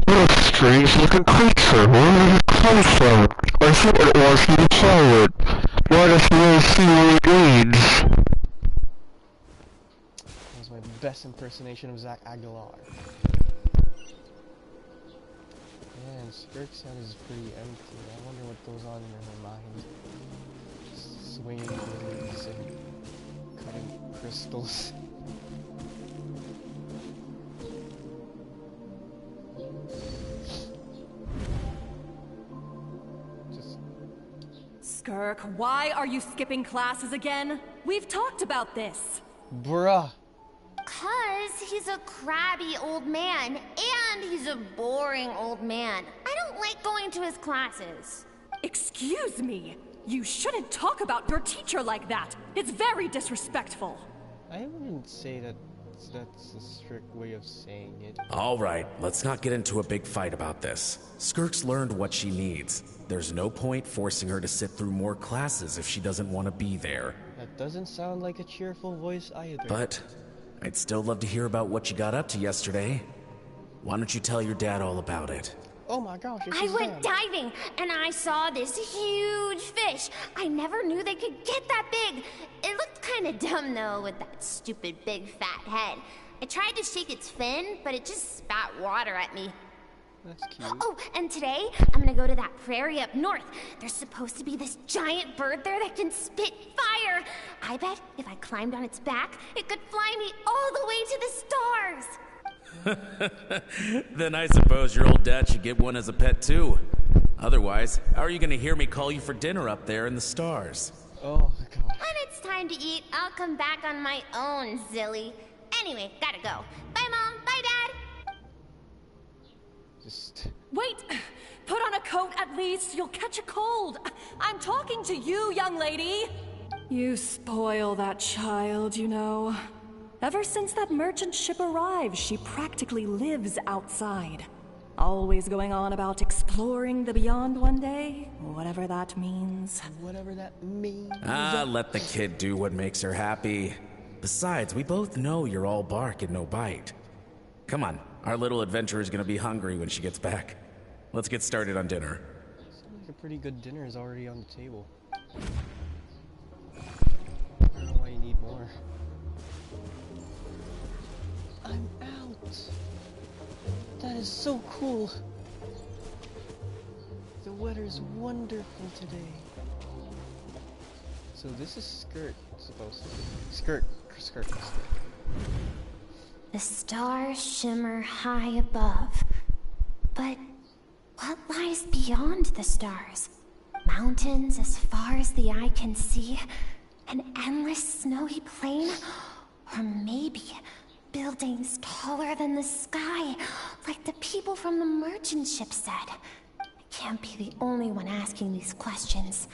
What a strange looking creature. Where did it come from? I thought it was you saw it. Why does he really see what it means? That was my best impersonation of Zach Aguilar. Man, Skirk's head is pretty empty. I wonder what goes on in her mind. Just swinging blades and cutting crystals. Skirk, why are you skipping classes again? We've talked about this. Bruh. 'Cause he's a crabby old man, and he's a boring old man. I don't like going to his classes. Excuse me. You shouldn't talk about your teacher like that. It's very disrespectful. I wouldn't say that's a strict way of saying it. All right, let's not get into a big fight about this. Skirk's learned what she needs. There's no point forcing her to sit through more classes if she doesn't want to be there. That doesn't sound like a cheerful voice either. But I'd still love to hear about what you got up to yesterday. Why don't you tell your dad all about it? Oh my gosh, it's I went diving, and I saw this huge fish. I never knew they could get that big. It looked kind of dumb, though, with that stupid big fat head. I tried to shake its fin, but it just spat water at me. That's cute. Oh, and today, I'm gonna go to that prairie up north. There's supposed to be this giant bird there that can spit fire. I bet if I climbed on its back, it could fly me all the way to the stars. Then I suppose your old dad should get one as a pet too. Otherwise, how are you gonna hear me call you for dinner up there in the stars? Oh my god. When it's time to eat, I'll come back on my own, Zilly. Anyway, gotta go. Bye, Mom. Bye, Dad. Just... Wait! Put on a coat at least. You'll catch a cold. I'm talking to you, young lady. You spoil that child, you know. Ever since that merchant ship arrived, she practically lives outside. Always going on about exploring the beyond one day, whatever that means. Whatever that means. Let the kid do what makes her happy. Besides, we both know you're all bark and no bite. Come on, Our little adventurer is gonna be hungry when she gets back. Let's get started on dinner. Sounds like a pretty good dinner is already on the table. I don't know why you need more. I'm out! That is so cool! The weather's wonderful today. So this is Skirt, supposed to be. Skirt. The stars shimmer high above. But what lies beyond the stars? Mountains as far as the eye can see? An endless snowy plain? Or maybe buildings taller than the sky, like the people from the merchant ship said? I can't be the only one asking these questions.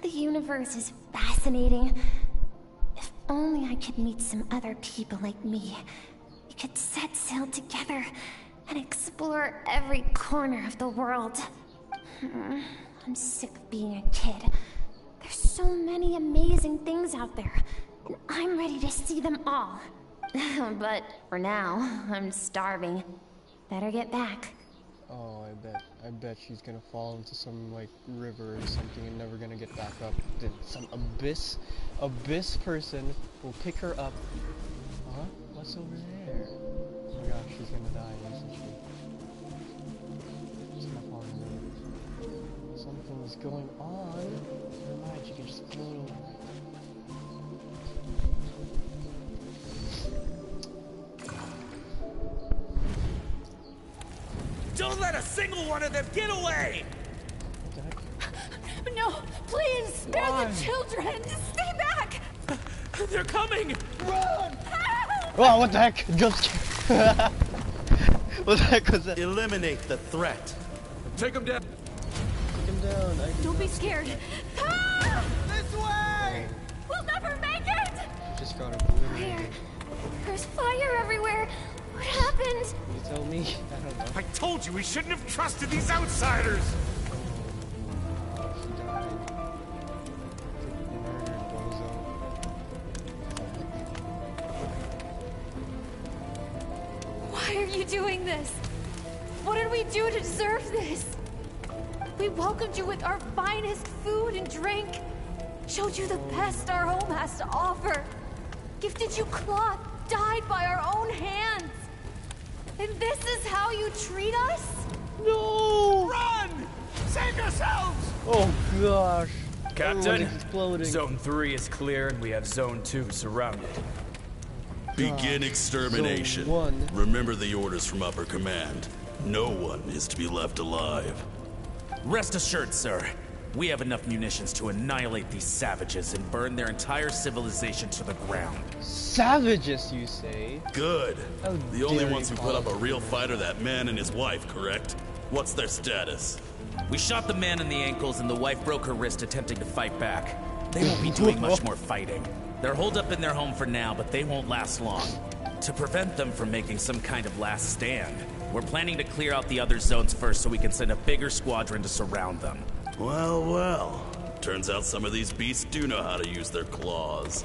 The universe is fascinating. If only I could meet some other people like me. We could set sail together and explore every corner of the world. I'm sick of being a kid. There's so many amazing things out there, and I'm ready to see them all. But for now, I'm starving. Better get back. Oh, I bet she's gonna fall into some, like, river or something and never gonna get back up. Then some abyss person will pick her up. Huh? What's over there? Oh my gosh, she's gonna die, isn't she? She's gonna fall in the river. Something's going on. Never mind, she can just float over. Don't let a single one of them get away! No, please, spare the children! Stay back! They're coming! Run! Wow, what the heck? Jump scare. What the heck was that? Eliminate the threat. Take them down. Take him down. Don't be scared. Ah! This way! We'll never make it! Just got obliterated. Where? There's fire everywhere. What happened? You tell me. I don't know. I told you we shouldn't have trusted these outsiders! She died. You murdered Bozo. Why are you doing this? What did we do to deserve this? We welcomed you with our finest food and drink, showed you the best our home has to offer, gifted you cloth dyed by our own hands. And this is how you treat us? No! Run! Save yourselves! Oh gosh. Captain, exploding. Zone 3 is clear and we have Zone 2 surrounded. Begin extermination. Zone 1. Remember the orders from upper command. No one is to be left alive. Rest assured, sir. We have enough munitions to annihilate these savages and burn their entire civilization to the ground. Savages, you say? Good. How The only dare ones you who put up a call real fight are that man and his wife, correct? What's their status? We shot the man in the ankles and the wife broke her wrist attempting to fight back. They won't be doing much more fighting. They're holed up in their home for now, but they won't last long. To prevent them from making some kind of last stand, we're planning to clear out the other zones first so we can send a bigger squadron to surround them. Well, well. Turns out some of these beasts do know how to use their claws.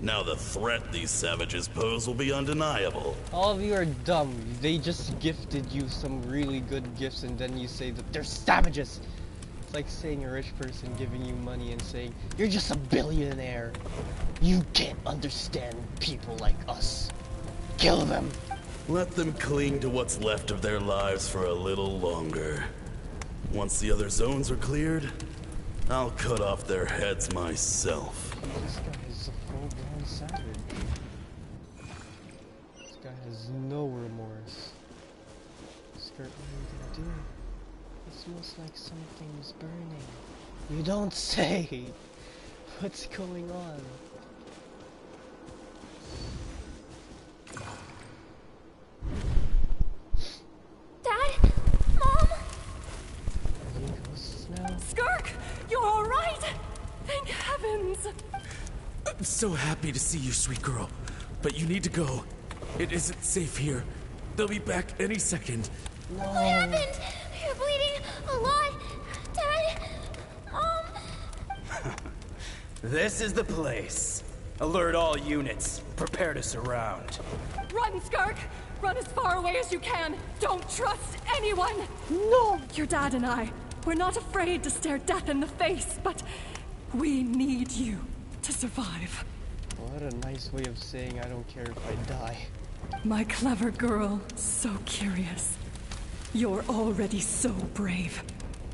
Now the threat these savages pose will be undeniable. All of you are dumb. They just gifted you some really good gifts and then you say that they're savages. It's like saying a rich person giving you money and saying, you're just a billionaire. You can't understand people like us. Kill them. Let them cling to what's left of their lives for a little longer. Once the other zones are cleared, I'll cut off their heads myself. This guy is a full-blown savage. This guy has no remorse. Skirt, what are you gonna do? It smells like something's burning. You don't say! What's going on? Dad? Mom? Skirk, you're all right? Thank heavens. I'm so happy to see you, sweet girl. But you need to go. It isn't safe here. They'll be back any second. What happened? You're bleeding a lot. Dad? Mom? This is the place. Alert all units. Prepare to surround. Run, Skirk. Run as far away as you can. Don't trust anyone. No. Your dad and I, we're not afraid to stare death in the face, but we need you to survive. What a nice way of saying I don't care if I die. My clever girl, so curious. You're already so brave.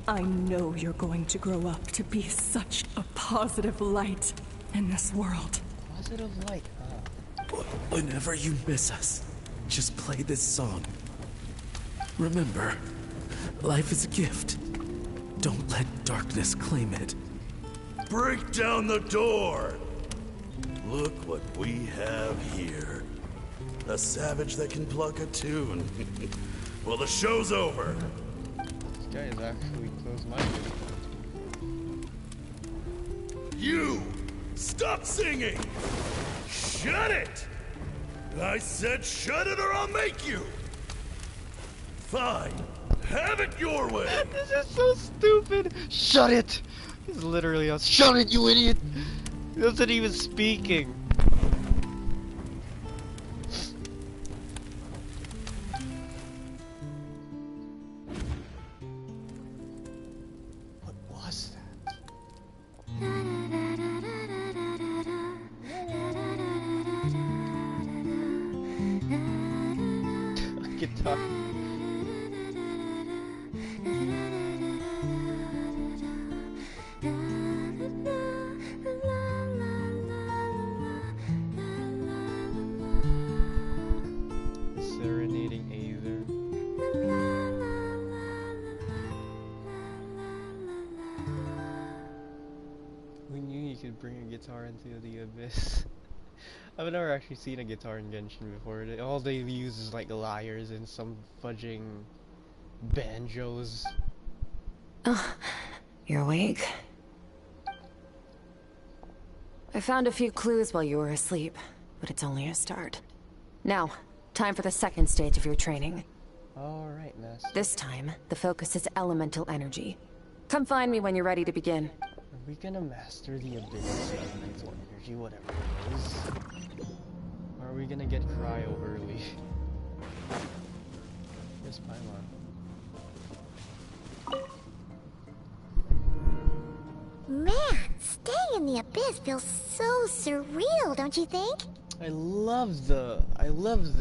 I know you're going to grow up to be such a positive light in this world. Positive light, huh? Whenever you miss us, just play this song. Remember, life is a gift. Don't let darkness claim it. Break down the door! Look what we have here. A savage that can pluck a tune. Well, the show's over. This guy is actually close-minded. You! Stop singing! Shut it! I said shut it or I'll make you! Fine. Have it your way! This is so stupid! Shut it! He's literally a shut it, you idiot! He wasn't even speaking. What was that? Guitar. Serenading Aether. Who knew you could bring a guitar into the abyss? I've never actually seen a guitar in Genshin before. All they use is like lyres and some fudging banjos. Oh, you're awake. I found a few clues while you were asleep, but it's only a start. Now, time for the second stage of your training. Alright, Master. This time, the focus is elemental energy. Come find me when you're ready to begin. Are we gonna master the abyss elemental energy, whatever it is? Or are we gonna get cryo early? Where's Paimon? Man, staying in the abyss feels so surreal, don't you think? I love the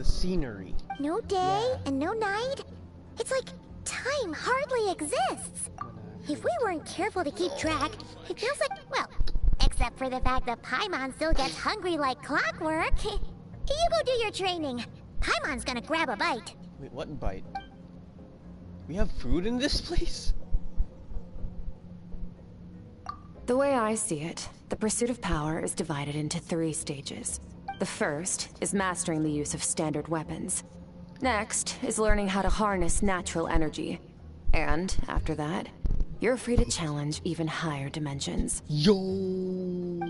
scenery. No day and no night. It's like time hardly exists. If we weren't careful to keep track, it feels like, well, except for the fact that Paimon still gets hungry like clockwork. You go do your training. Paimon's gonna grab a bite. Wait, what bite? We have food in this place? The way I see it, the pursuit of power is divided into 3 stages. The first is mastering the use of standard weapons. Next is learning how to harness natural energy. And after that, you're free to challenge even higher dimensions. Yo!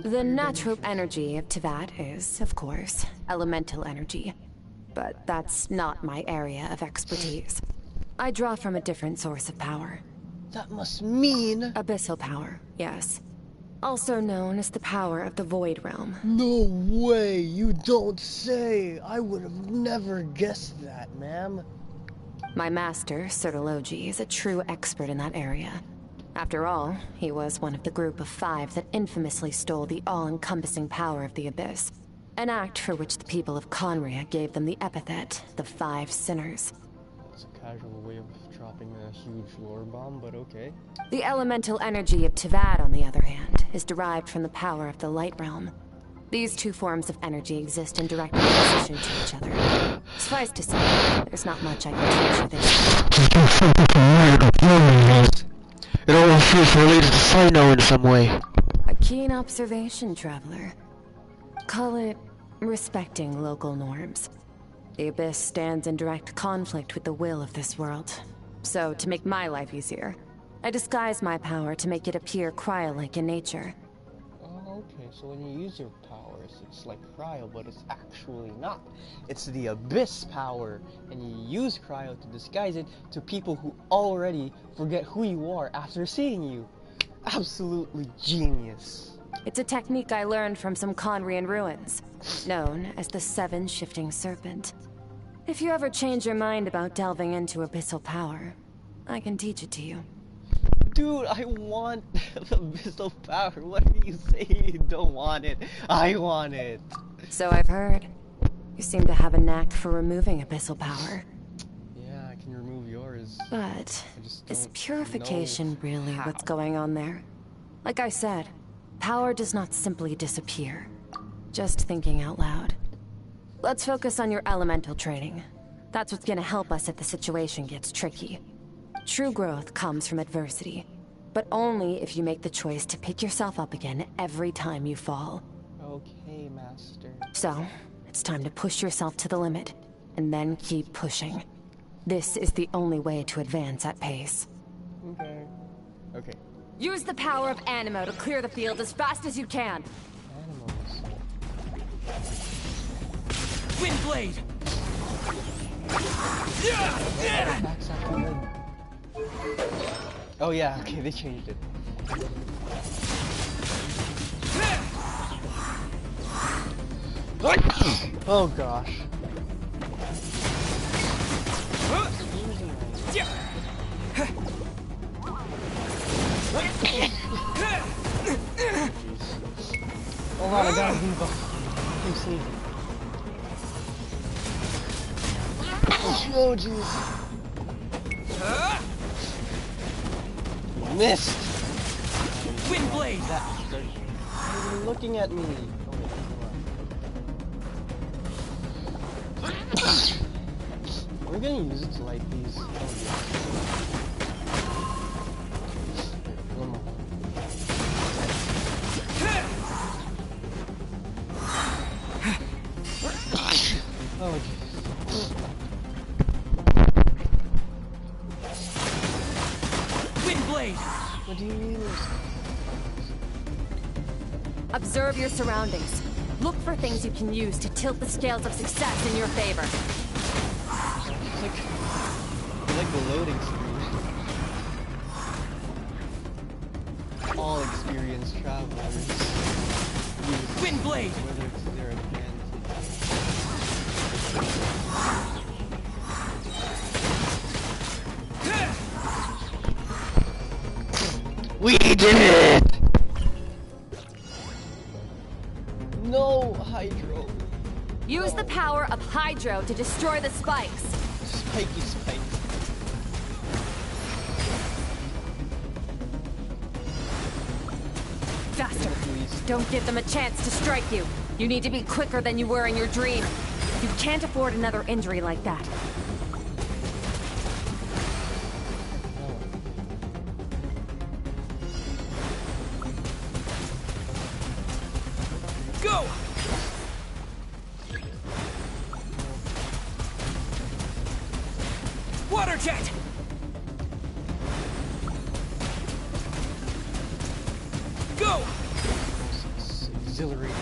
The natural energy of Teyvat is, of course, elemental energy. But that's not my area of expertise. I draw from a different source of power. That must mean... Abyssal power, yes. Also known as the power of the Void Realm. No way! You don't say! I would have never guessed that, ma'am. My master, Sirologi, is a true expert in that area. After all, he was one of the group of 5 that infamously stole the all-encompassing power of the Abyss. An act for which the people of Conria gave them the epithet, the 5 Sinners. That's a casual way of dropping a huge lore bomb, but okay. The elemental energy of Teyvat, on the other hand, is derived from the power of the Light Realm. These 2 forms of energy exist in direct opposition to each other. Suffice to say, there's not much I can teach you this. It always feels related to Sino in some way. A keen observation, traveler. Call it respecting local norms. The Abyss stands in direct conflict with the will of this world. So, to make my life easier, I disguise my power to make it appear cryo-like in nature. Oh, okay, so when you use your powers, it's like cryo, but it's actually not. It's the Abyss power, and you use cryo to disguise it to people who already forget who you are after seeing you. Absolutely genius. It's a technique I learned from some Conrian ruins, known as the 7 Shifting Serpent. If you ever change your mind about delving into abyssal power, I can teach it to you. Dude, I want the abyssal power. What are you saying? You don't want it. I want it. So I've heard. You seem to have a knack for removing abyssal power. Yeah, I can remove yours. But is don't purification know really how. what's going on there? Like I said, power does not simply disappear. Just thinking out loud. Let's focus on your elemental training. That's what's gonna help us if the situation gets tricky. True growth comes from adversity, but only if you make the choice to pick yourself up again every time you fall. Okay, master. So, it's time to push yourself to the limit, and then keep pushing. This is the only way to advance at pace. Okay. Okay. Use the power of Animo to clear the field as fast as you can. Animals. Windblade! Attacks after wind. Oh yeah, okay, they changed it. Oh gosh. Hold on, I got a debuff. I'm sneezing. Oh jeez. Missed. Windblade! You're looking at me. Are we gonna use it to light these? One more. Oh jeez. Windblade! What do you mean? Observe your surroundings. Look for things you can use to tilt the scales of success in your favor. It's like the loading screen. All experienced travelers use Windblade! whether it's their advantage. We did it! No, Hydro. Use the power of Hydro to destroy the spikes. Spiky spikes. Faster. Don't give them a chance to strike you. You need to be quicker than you were in your dream. You can't afford another injury like that. Go! Water jet! Go! Exhilarating.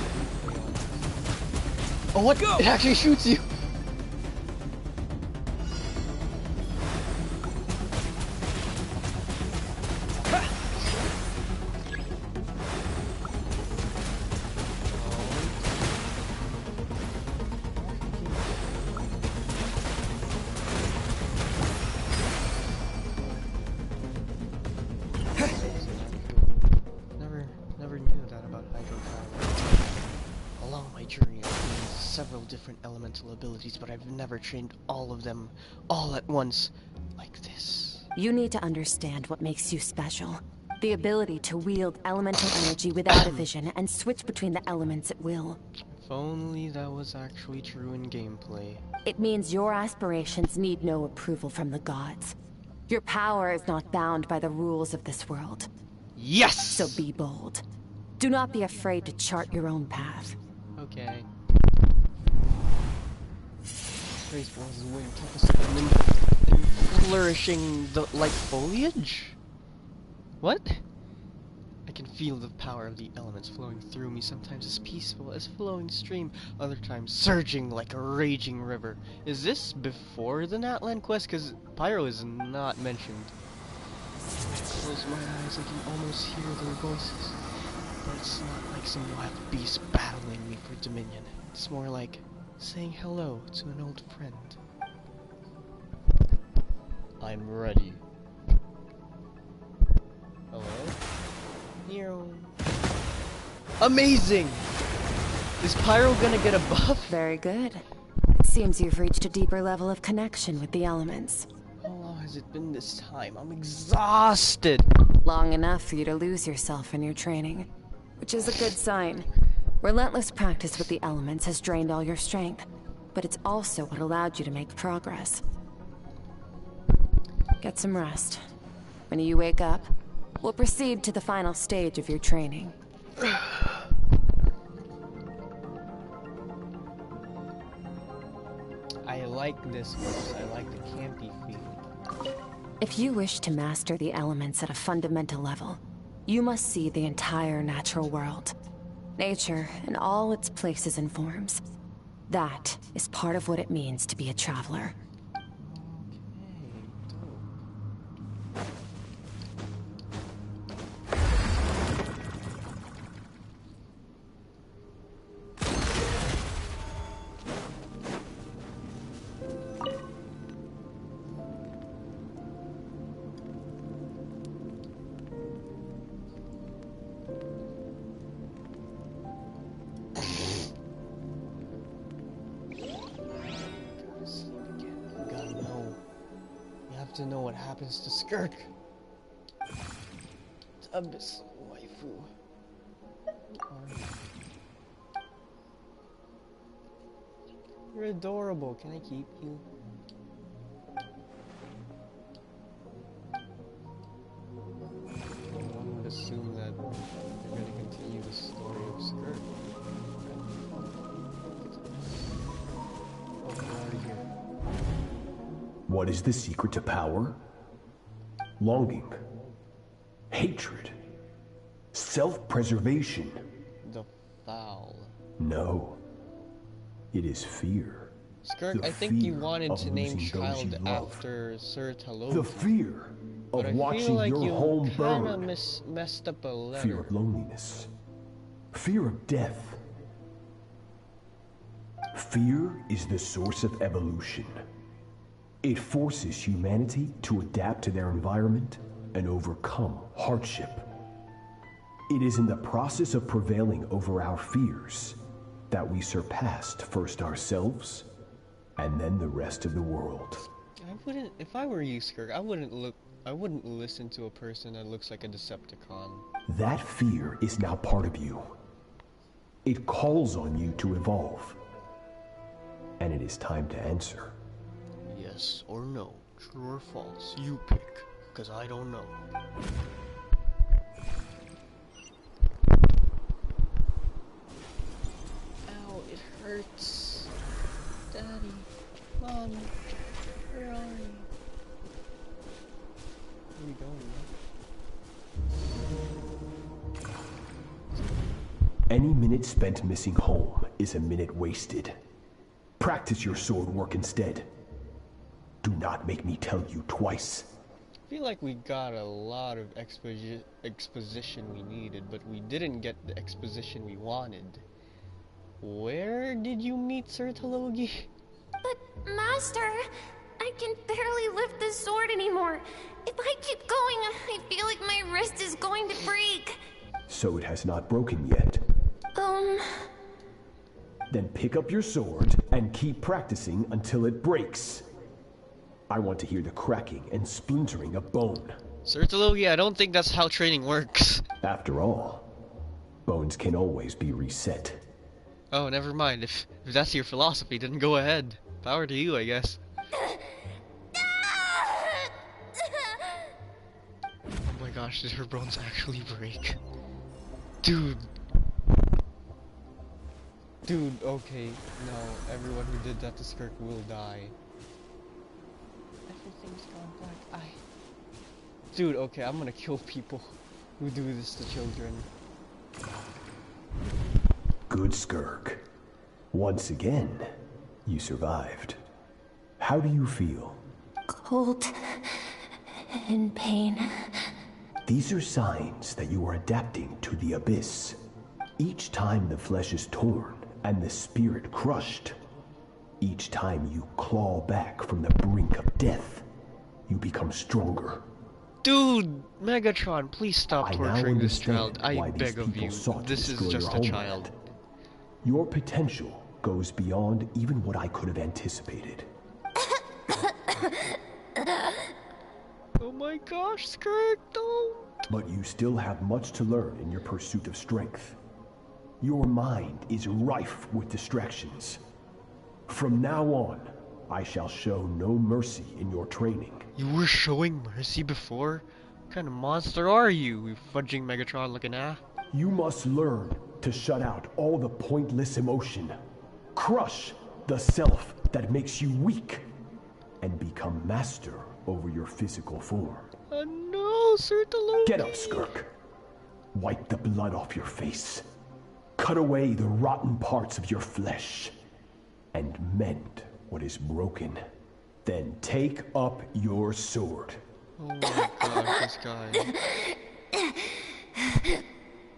Oh, what? Go! It actually shoots you! Never knew that about Hydro Travel. Along my journey, I've gained several different elemental abilities, but I've never trained all of them all at once like this. You need to understand what makes you special. The ability to wield elemental energy without a vision and switch between the elements at will. If only that was actually true in gameplay. It means your aspirations need no approval from the gods. Your power is not bound by the rules of this world. Yes! So be bold. Do not be afraid to chart your own path. Okay. Grace Balls is waiting to us and flourishing like foliage? What? I can feel the power of the elements flowing through me, sometimes as peaceful as a flowing stream, other times surging like a raging river. Is this before the Natlan quest? Because Pyro is not mentioned. Close my eyes, I can almost hear their voices. But it's not like some wild beast battling me for dominion. It's more like saying hello to an old friend. I'm ready. Hello? Nero. Amazing! Is Pyro gonna get a buff? Very good. It seems you've reached a deeper level of connection with the elements. How long has it been this time? I'm exhausted! Long enough for you to lose yourself in your training, which is a good sign. Relentless practice with the elements has drained all your strength, but it's also what allowed you to make progress. Get some rest. When you wake up, we'll proceed to the final stage of your training. I like this verse. I like the campy feel. If you wish to master the elements at a fundamental level, you must see the entire natural world. Nature in all its places and forms. That is part of what it means to be a traveler. To know what happens to Skirk. Abyss waifu. You're adorable. Can I keep you? One would assume that they're going to continue the story of Skirk. Oh, we're already here. What is the secret to power? Longing, hatred, self-preservation. The foul. No, it is fear. Skirk, I think you wanted to name child after Sir Talogi. The fear of but watching like your home burn. I feel like you messed up a letter. Fear of loneliness. Fear of death. Fear is the source of evolution. It forces humanity to adapt to their environment and overcome hardship. It is in the process of prevailing over our fears that we surpassed first ourselves and then the rest of the world. I wouldn't, if I were you, Skirk, I wouldn't listen to a person that looks like a Decepticon. That fear is now part of you. It calls on you to evolve. And it is time to answer. Yes or no, true or false, you pick, because I don't know. Ow, it hurts. Daddy, Mommy, where are you? Where are you going? Any minute spent missing home is a minute wasted. Practice your sword work instead. Do not make me tell you twice. I feel like we got a lot of exposition we needed, but we didn't get the exposition we wanted. Where did you meet Sir Talogi? But, Master, I can barely lift the sword anymore. If I keep going, I feel like my wrist is going to break. So it has not broken yet. Then pick up your sword and keep practicing until it breaks. I want to hear the cracking and splintering of bone. Sir Talogi, I don't think that's how training works. After all, bones can always be reset. Oh, never mind. If that's your philosophy, then go ahead. Power to you, I guess. Oh my gosh, did her bones actually break? Dude. Dude, okay. No, everyone who did that to Skirk will die. Everything's gone black. Dude, okay, I'm gonna kill people who do this to children. Good Skirk. Once again, you survived. How do you feel? Cold and pain. These are signs that you are adapting to the abyss. Each time the flesh is torn and the spirit crushed, each time you claw back from the brink of death, you become stronger. Dude, Megatron, please stop I now torturing this understand child. I why these beg of people you. sought to This is destroy just your a homeland. child. Your potential goes beyond even what I could have anticipated. Oh my gosh, Skirt, don't! But you still have much to learn in your pursuit of strength. Your mind is rife with distractions. From now on, I shall show no mercy in your training. You were showing mercy before? What kind of monster are you, you fudging Megatron looking ah? You must learn to shut out all the pointless emotion. Crush the self that makes you weak. And become master over your physical form. No, Sir Delusion. Get up, Skirk. Wipe the blood off your face. Cut away the rotten parts of your flesh. And mend what is broken. Then take up your sword. Oh my god, this guy.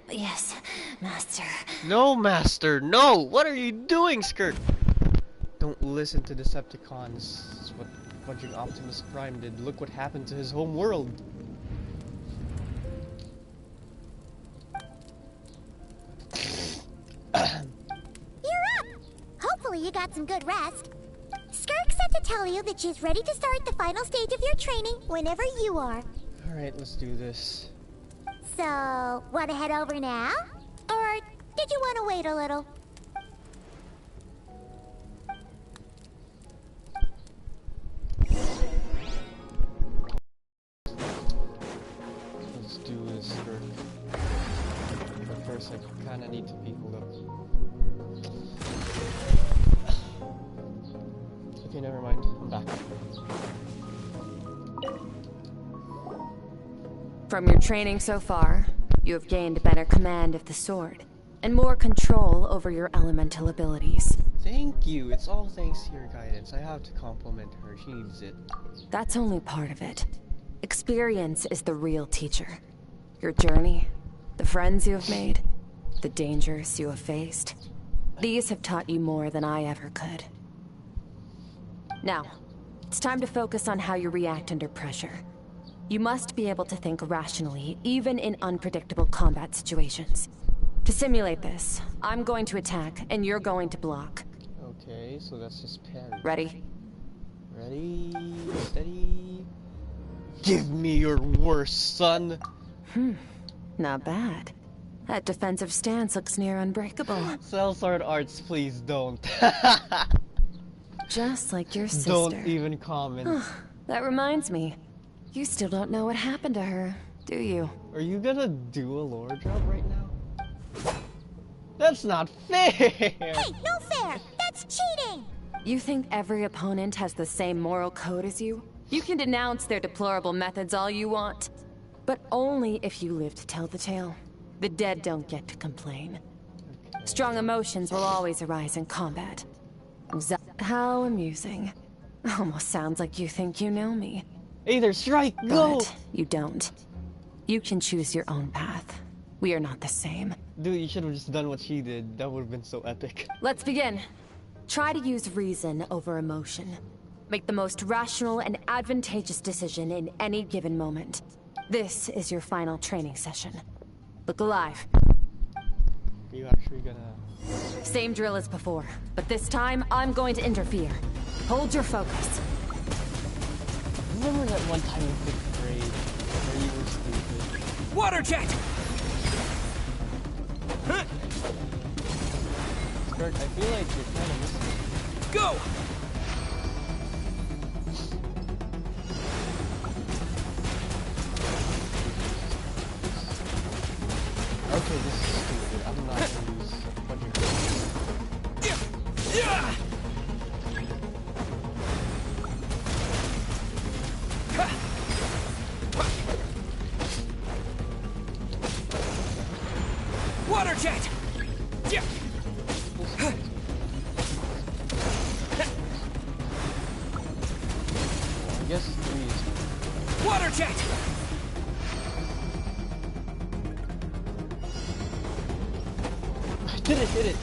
Yes, Master. No, Master, no! What are you doing, Skirt? Don't listen to Decepticons. That's what fudging Optimus Prime did. Look what happened to his home world. You're up! Hopefully you got some good rest. Skirk said to tell you that she's ready to start the final stage of your training whenever you are. Alright, let's do this. So, want to head over now? Or did you want to wait a little? Let's do this, Skirt. But first, I kinda need to be healed up. Okay, never mind. I'm back. From your training so far, you have gained better command of the sword, and more control over your elemental abilities. Thank you. It's all thanks to your guidance. I have to compliment her. She needs it. That's only part of it. Experience is the real teacher. Your journey, the friends you have made, the dangers you have faced. These have taught you more than I ever could. Now, it's time to focus on how you react under pressure. You must be able to think rationally, even in unpredictable combat situations. To simulate this, I'm going to attack, and you're going to block. Okay, so that's just parry. Ready? Ready, steady. Give me your worst, son. Not bad. That defensive stance looks near unbreakable. Cell Sword Arts, please don't. Just like your sister. Don't even comment. That reminds me. You still don't know what happened to her, do you? Are you gonna do a lore drop right now? That's not fair! Hey, no fair! That's cheating! You think every opponent has the same moral code as you? You can denounce their deplorable methods all you want. But only if you live to tell the tale. The dead don't get to complain. Strong emotions will always arise in combat. How amusing. Almost sounds like you think you know me. Either strike, go! But you don't. You can choose your own path. We are not the same. Dude, you should have just done what she did. That would have been so epic. Let's begin. Try to use reason over emotion. Make the most rational and advantageous decision in any given moment. This is your final training session. Look alive. Are you actually gonna... Same drill as before, but this time I'm going to interfere. Hold your focus. Remember that one time in 5th grade where you were stupid? Water jet! Skirt, I feel like you're kind of missing. Go! Okay, this is stupid. I'm not gonna use budget. Water jet! I guess 3 is... Water jet! Did it!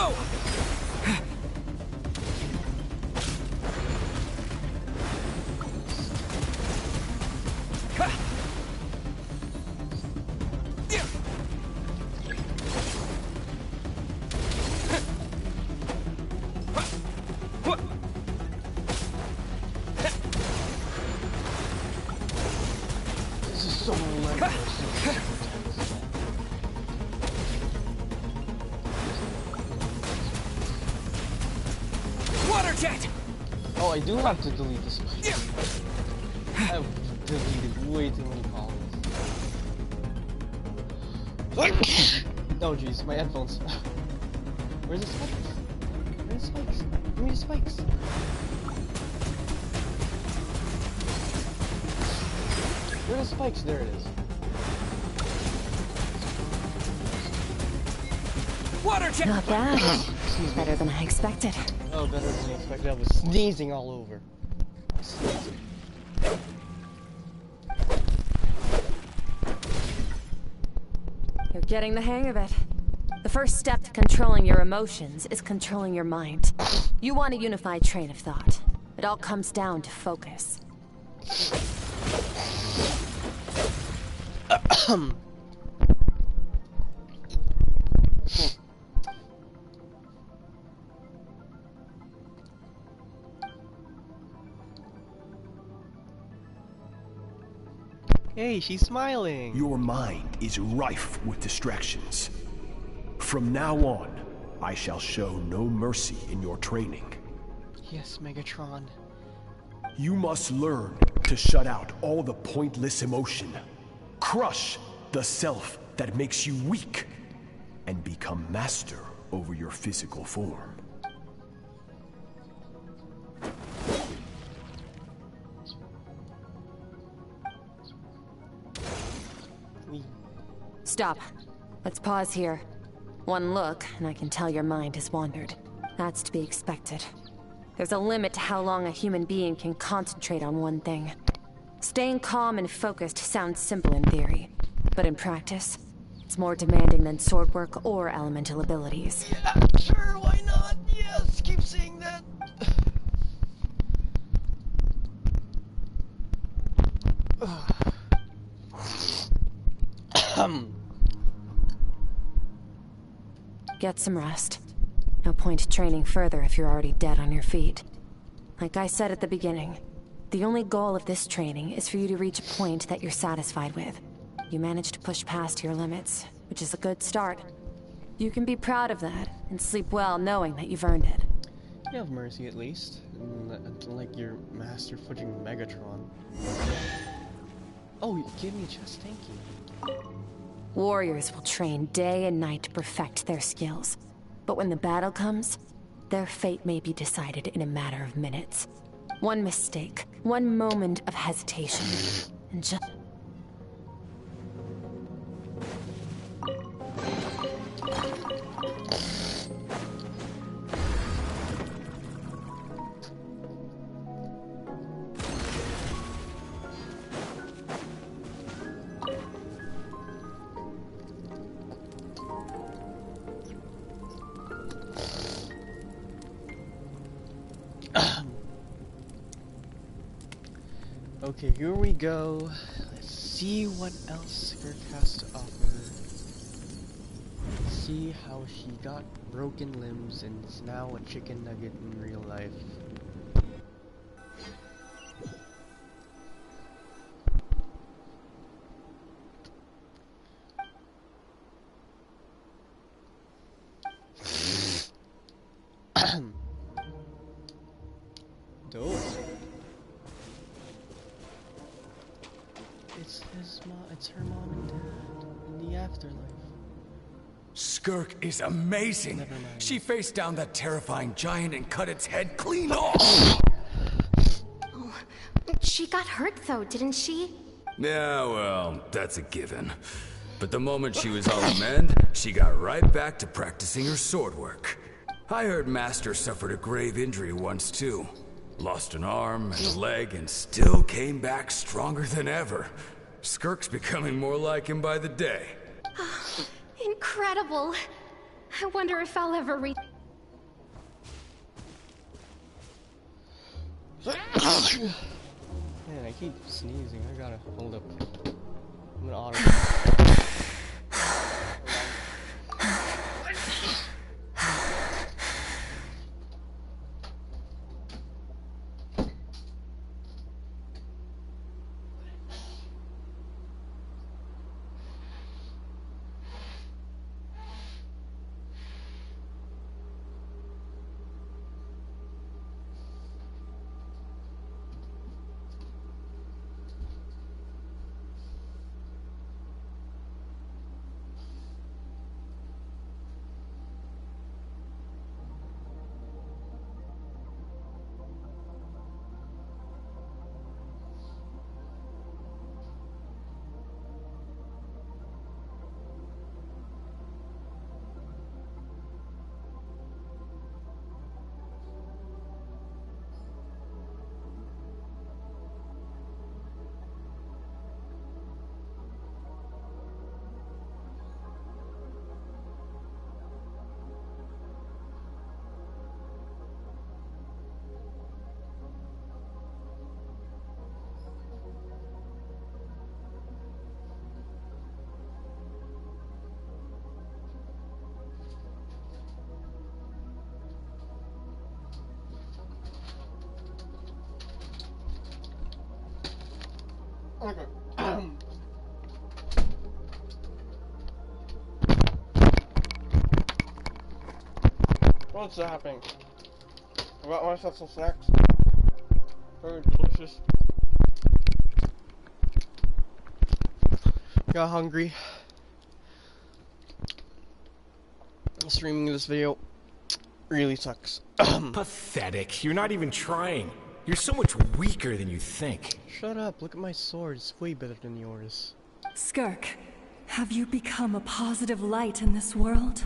Go! This is so relentless. Water jet! Oh, I do have to delete this. I've deleted way too many columns. Oh jeez, my headphones. Where's the spikes? Where's the spikes? Give me the spikes. Where are the spikes? There it is. Water jet! Not bad. Better than I expected. Oh, better than I expected. I was sneezing all over. You're getting the hang of it. The first step to controlling your emotions is controlling your mind. You want a unified train of thought. It all comes down to focus. Hey, she's smiling. Your mind is rife with distractions. From now on, I shall show no mercy in your training. Yes, Megatron. You must learn to shut out all the pointless emotion. Crush the self that makes you weak. And become master over your physical form. Stop. Let's pause here. One look, and I can tell your mind has wandered. That's to be expected. There's a limit to how long a human being can concentrate on one thing. Staying calm and focused sounds simple in theory, but in practice, it's more demanding than sword work or elemental abilities. Yeah, sure, why not? Yes, keep saying that. Get some rest. No point training further if you're already dead on your feet. Like I said at the beginning, the only goal of this training is for you to reach a point that you're satisfied with. You managed to push past your limits, which is a good start. You can be proud of that, and sleep well knowing that you've earned it. You have mercy at least, like your master fudging Megatron. Oh, give me a chest, thank you. Warriors will train day and night to perfect their skills. But when the battle comes, their fate may be decided in a matter of minutes. One mistake, one moment of hesitation, and just... Okay, here we go. Let's see what else Skirk has to offer. Let's see how she got broken limbs and is now a chicken nugget in real life. Dope. It's her mom and dad in the afterlife. Skirk is amazing. She faced down that terrifying giant and cut its head clean off. Oh, she got hurt though, didn't she? Yeah, well, that's a given. But the moment she was on the mend, she got right back to practicing her sword work. I heard Master suffered a grave injury once too. Lost an arm and a leg and still came back stronger than ever. Skirk's becoming more like him by the day. Incredible. I wonder if I'll ever reach... Man, I keep sneezing. I gotta hold up. I'm gonna auto. Okay. What's happening? I got myself some snacks. Very delicious. Got hungry. Streaming this video really sucks. Pathetic. You're not even trying. You're so much weaker than you think. Shut up. Look at my sword. It's way better than yours. Skirk, have you become a positive light in this world?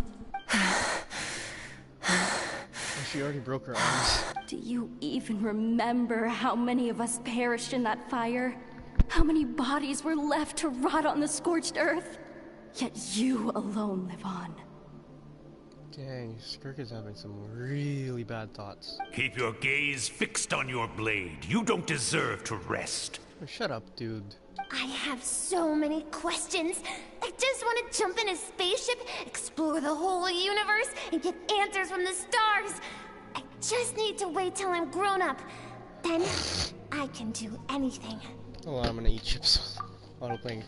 She already broke her arms. Do you even remember how many of us perished in that fire? How many bodies were left to rot on the scorched earth? Yet you alone live on. Dang, Skirk is having some really bad thoughts. Keep your gaze fixed on your blade. You don't deserve to rest. Oh, shut up, dude. I have so many questions. I just want to jump in a spaceship, explore the whole universe, and get answers from the stars. I just need to wait till I'm grown up. Then, I can do anything. Hold on, I'm gonna eat chips. Auto playing.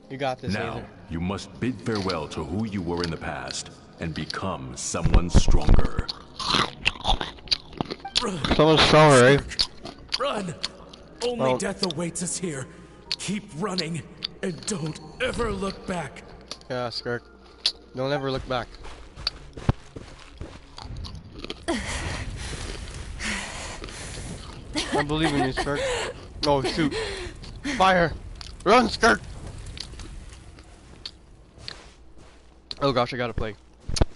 You got this, Now, Aether. you must bid farewell to who you were in the past and become someone stronger. Someone stronger, eh? Run! Only death awaits us here. Keep running, and don't ever look back. Yeah, Skirk. Don't ever look back. I believe in you, Skirk. Oh, shoot. Fire! Run, Skirk! Oh gosh, I gotta play.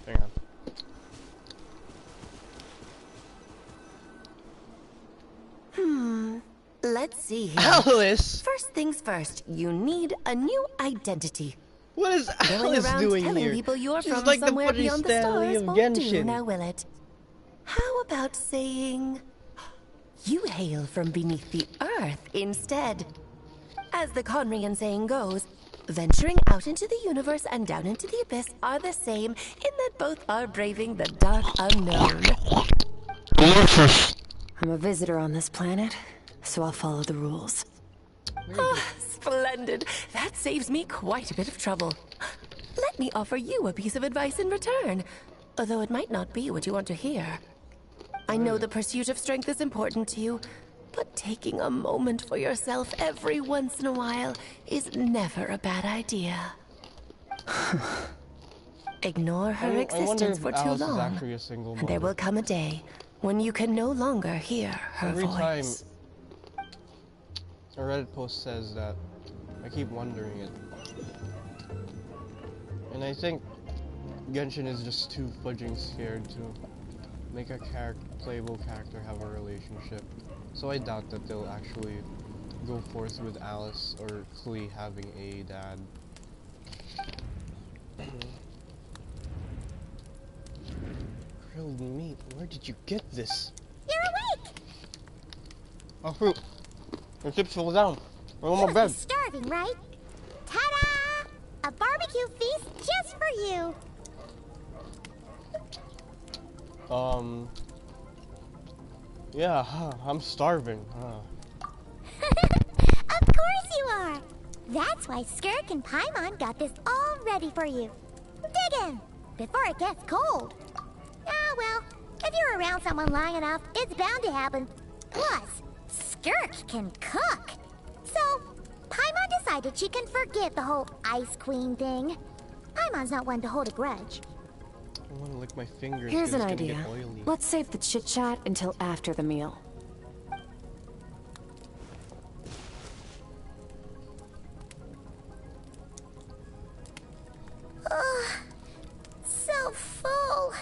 Hang on. Let's see here. Alice! First things first, you need a new identity. What is Going Alice around doing telling here? people you're She's from like the somewhere Buddy beyond the Stanley stars of won't do, Genshin. now will it? How about saying you hail from beneath the earth instead? As the Conrian saying goes, venturing out into the universe and down into the abyss are the same in that both are braving the dark unknown. I'm a visitor on this planet, so I'll follow the rules. Ah, splendid. That saves me quite a bit of trouble. Let me offer you a piece of advice in return, although it might not be what you want to hear. I know the pursuit of strength is important to you, but taking a moment for yourself every once in a while is never a bad idea. Ignore her existence for too long, and there will come a day when you can no longer hear her Every voice. time a Reddit post says that, I keep wondering it. And I think Genshin is just too fudging scared to make a playable character have a relationship. So I doubt that they'll actually go forth with Alice or Klee having a dad. Grilled meat, where did you get this? You're awake! Oh fruit. The chips fall down. I want my You bed. must be starving, right? Ta-da! A barbecue feast just for you. Yeah, I'm starving. Of course you are. That's why Skirk and Paimon got this all ready for you. Dig in before it gets cold. Ah, well, if you're around someone long enough, it's bound to happen. Plus, Skirk can cook. So, Paimon decided she can forget the whole Ice Queen thing. Paimon's not one to hold a grudge. I want to lick my fingers. Here's 'cause an it's gonna idea. get oily. Let's save the chit-chat until after the meal. Ugh, so full.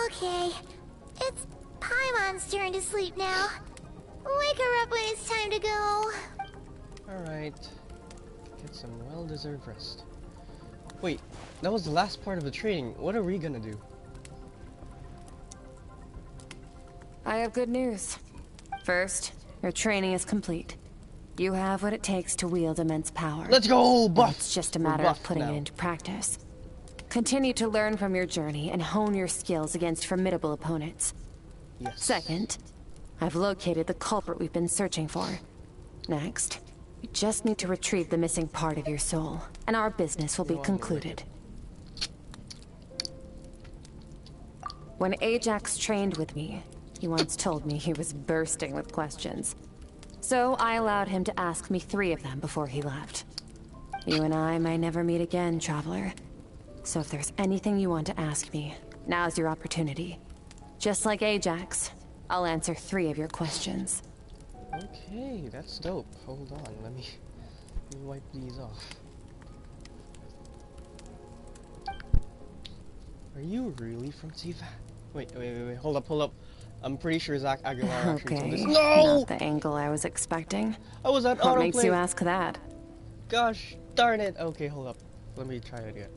Okay, it's Paimon's turn to sleep now. Wake her up when it's time to go. Alright. Get some well-deserved rest. Wait, that was the last part of the training. What are we gonna do? I have good news. First, your training is complete. You have what it takes to wield immense power. Let's go, buff! It's just a We're matter of buff putting now. it into practice. Continue to learn from your journey and hone your skills against formidable opponents. Yes. Second, I've located the culprit we've been searching for. Next, you just need to retrieve the missing part of your soul, and our business will be concluded. When Ajax trained with me, he once told me he was bursting with questions. So I allowed him to ask me 3 of them before he left. You and I may never meet again, Traveler. So if there's anything you want to ask me, now's your opportunity. Just like Ajax, I'll answer 3 of your questions. Okay, that's dope. Hold on, let me wipe these off. Are you really from Tifa? Wait, hold up. I'm pretty sure Zach Aguilar actually told Okay, this. No! not the angle I was expecting. I was at What makes you autoplay. ask that? Gosh darn it. Okay, hold up. Let me try it again.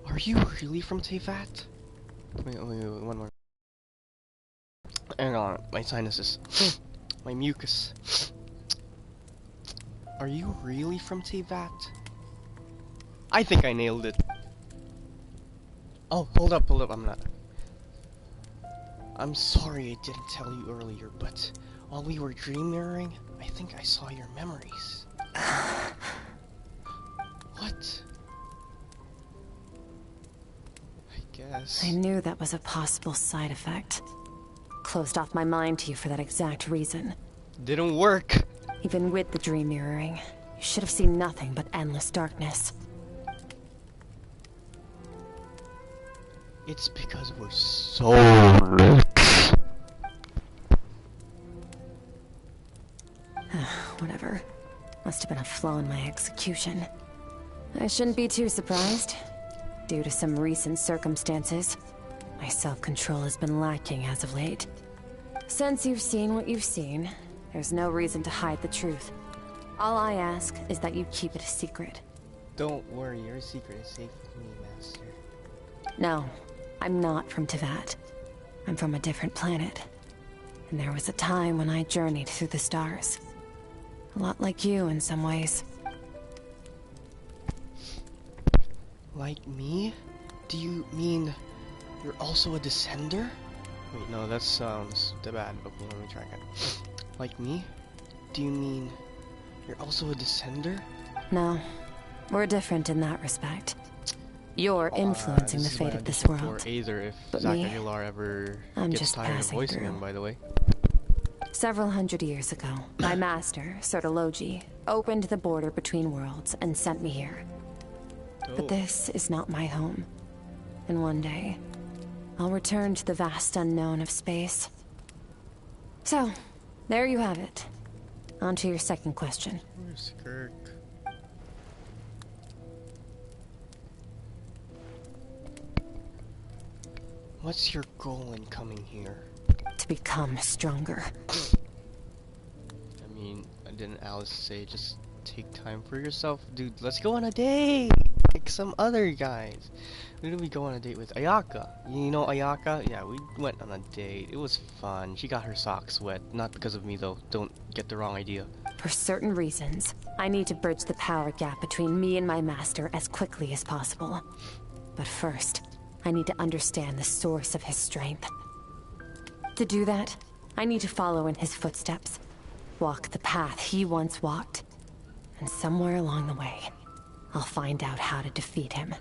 Are you really from Teyvat? Wait, one more. Hang on, my sinuses. My mucus. Are you really from Teyvat? I think I nailed it. Oh, hold up, I'm not. I'm sorry I didn't tell you earlier, but while we were dream mirroring, I think I saw your memories. What? I guess. I knew that was a possible side effect. Closed off my mind to you for that exact reason. Didn't work. Even with the dream mirroring, you should have seen nothing but endless darkness. It's because we're so Whatever. Must have been a flaw in my execution. I shouldn't be too surprised. Due to some recent circumstances, my self-control has been lacking as of late. Since you've seen what you've seen, there's no reason to hide the truth. All I ask is that you keep it a secret. Don't worry, your secret is safe with me, Master. No, I'm not from Teyvat. I'm from a different planet. And there was a time when I journeyed through the stars. A lot like you in some ways. Like me? Do you mean you're also a descender? Wait, no, that sounds bad. Okay, let me try again. Like me? Do you mean you're also a descender? No, we're different in that respect. You're influencing the fate of this world. Or either if But Zach me, Aguilar ever I'm gets just tired of passing voicing through. him, by the way. Several hundred years ago, my master, Sertologi, opened the border between worlds and sent me here. But this is not my home. And one day, I'll return to the vast unknown of space. So, there you have it. On to your second question. Where's Kirk? What's your goal in coming here? To become stronger. I mean, didn't Alice say just take time for yourself? Dude, let's go on a date! Like some other guys. Who did we go on a date with? Ayaka. You know Ayaka? Yeah, we went on a date. It was fun. She got her socks wet. Not because of me though. Don't get the wrong idea. For certain reasons, I need to bridge the power gap between me and my master as quickly as possible. But first, I need to understand the source of his strength. To do that, I need to follow in his footsteps. Walk the path he once walked. And somewhere along the way, I'll find out how to defeat him.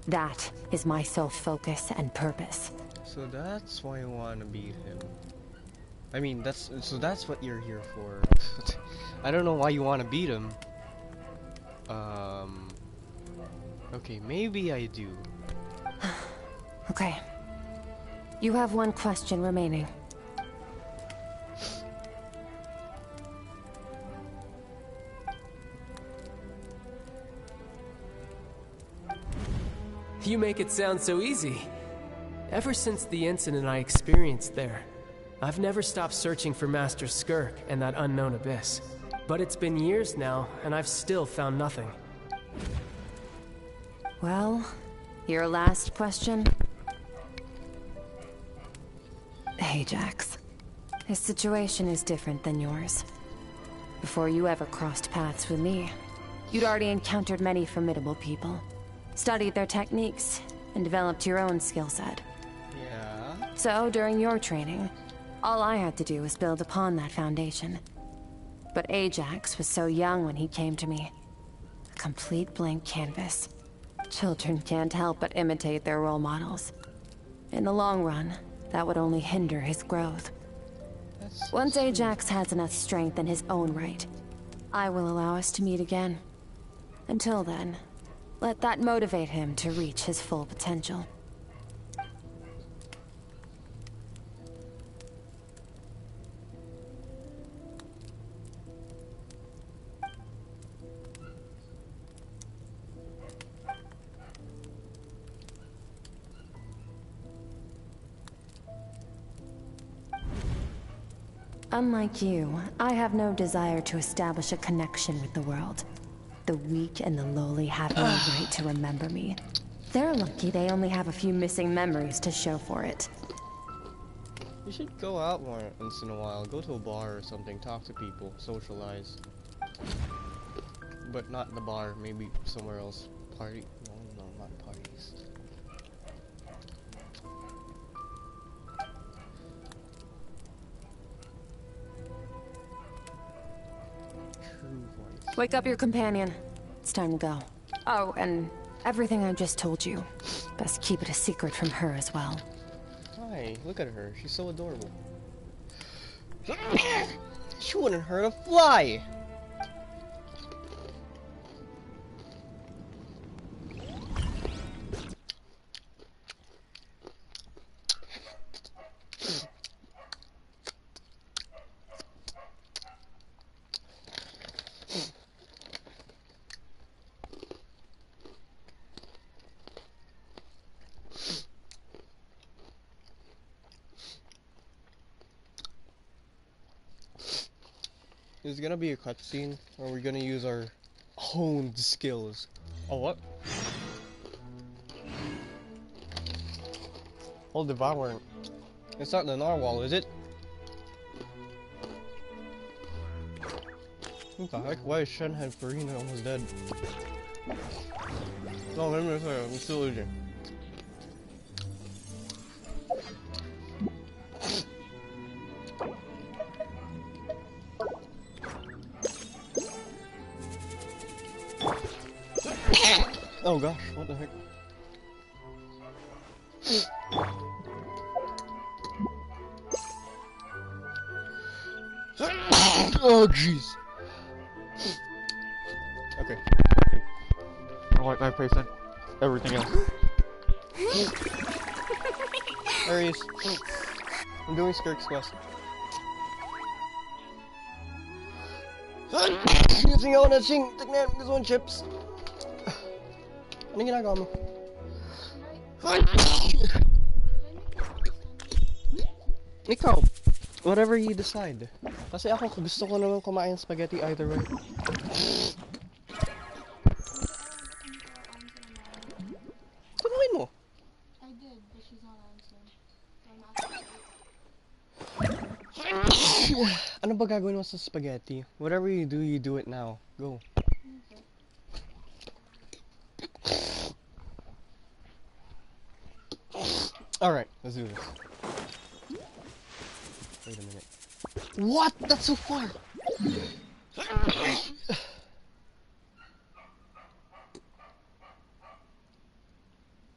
That is my sole focus and purpose. So that's why I want to beat him. I mean, that's what you're here for. I don't know why you want to beat him. Okay, maybe I do. Okay. You have one question remaining. You make it sound so easy. Ever since the incident I experienced there, I've never stopped searching for Master Skirk and that unknown abyss. But it's been years now, and I've still found nothing. Well, your last question? Ajax. His situation is different than yours. Before you ever crossed paths with me, you'd already encountered many formidable people, studied their techniques, and developed your own skill set. Yeah. So, during your training, all I had to do was build upon that foundation. But Ajax was so young when he came to me. A complete blank canvas. Children can't help but imitate their role models. In the long run, that would only hinder his growth. Once Ajax has enough strength in his own right, I will allow us to meet again. Until then, let that motivate him to reach his full potential. Unlike you, I have no desire to establish a connection with the world. The weak and the lowly have no right to remember me. They're lucky they only have a few missing memories to show for it. You should go out more once in a while. Go to a bar or something, talk to people, socialize. But not the bar, maybe somewhere else. Party? No, not parties. Wake up your companion. It's time to go. Oh, and everything I just told you. Best keep it a secret from her as well. Hi, look at her. She's so adorable. She wouldn't hurt a fly! There's gonna be a cutscene where we're gonna use our honed skills. Oh, what? Oh, Devouring. It's not the narwhal, is it? What the heck? Why is Shenhead Farina almost dead? No, let me say I'm still losing. Oh gosh, what the heck? Oh jeez. Okay. I like my face and everything else. There he is. I'm doing Skirk's quest. Using all that thing, tignan gusto ng chips. Ano ginagawa mo? Ikaw, whatever you decide. Kasi ako gusto ko naman kumain spaghetti either way. Ano ba gagawin mo sa spaghetti? Whatever you do it now. Go. Alright, let's do this. Wait a minute. What? That's so far!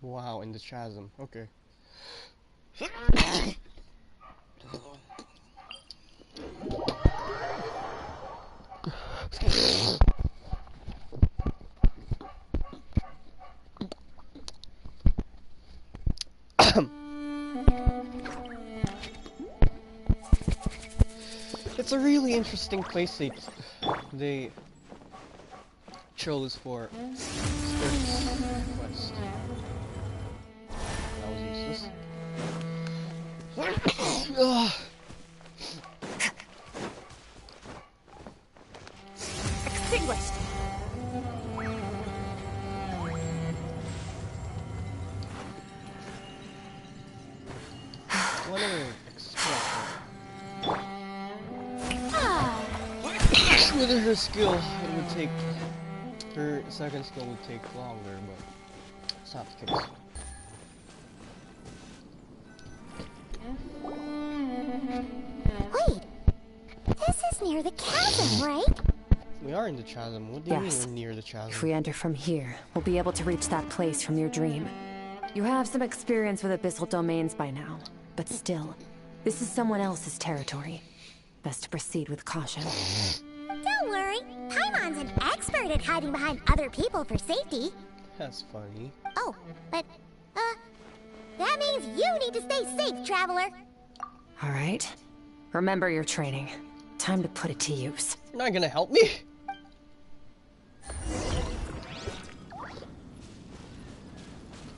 Wow, in the chasm. Okay. It's a really interesting place they chose for Skirk's quest. That was useless. Extinguished. With her skill, it would take her second skill would take longer, but it's not the case. Wait, this is near the chasm, right? We are in the chasm. What do you mean we're near the chasm? If we enter from here, we'll be able to reach that place from your dream. You have some experience with abyssal domains by now, but still, this is someone else's territory. Best to proceed with caution. Don't worry, Paimon's an expert at hiding behind other people for safety. That's funny. Oh, but, that means you need to stay safe, traveler. Alright. Remember your training. Time to put it to use. You're not gonna help me?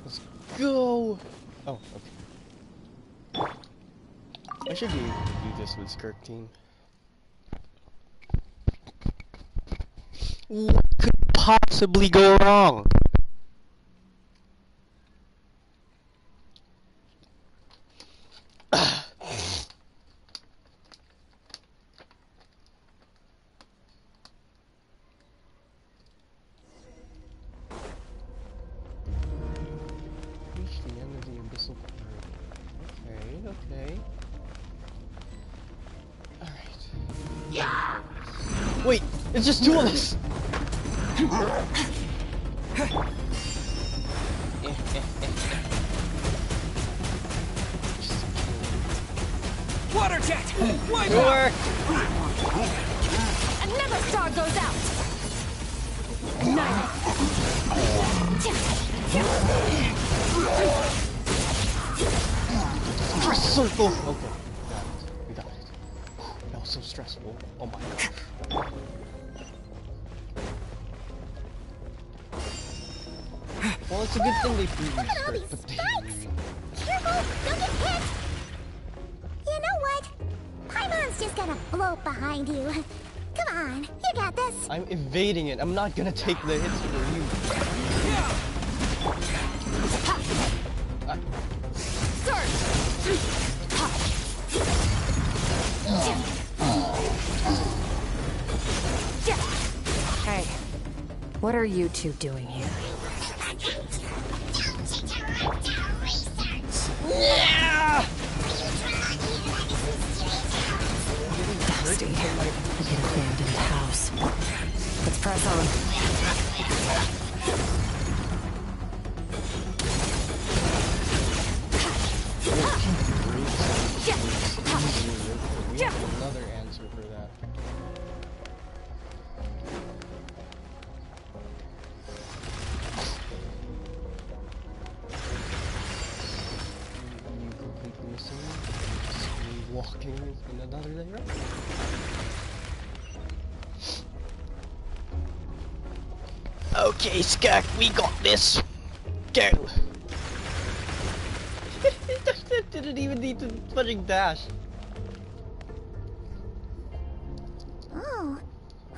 Let's go! Oh, okay. I should do this with Skirk team. What could possibly go wrong? Reach the end of the abyssal corridor. Okay. Alright. Yeah. Wait, it's just two of us! Water jet! Wipe out! Another star goes out! Stress circle! Okay, we got it. That was so stressful. Oh my gosh. Well, it's a good thing they freeze Skirk, but they Careful! Don't get hit! You know what? Paimon's just gonna float behind you. Come on, you got this. I'm evading it. I'm not gonna take the hits for you. Hey, what are you two doing here? Yeah! Dusty, like an abandoned house. Let's press on. We have another answer for that. You completely missing me? Just me walking in another layer? Okay, Skirk, we got this. Go. Didn't even need to fucking dash. Oh,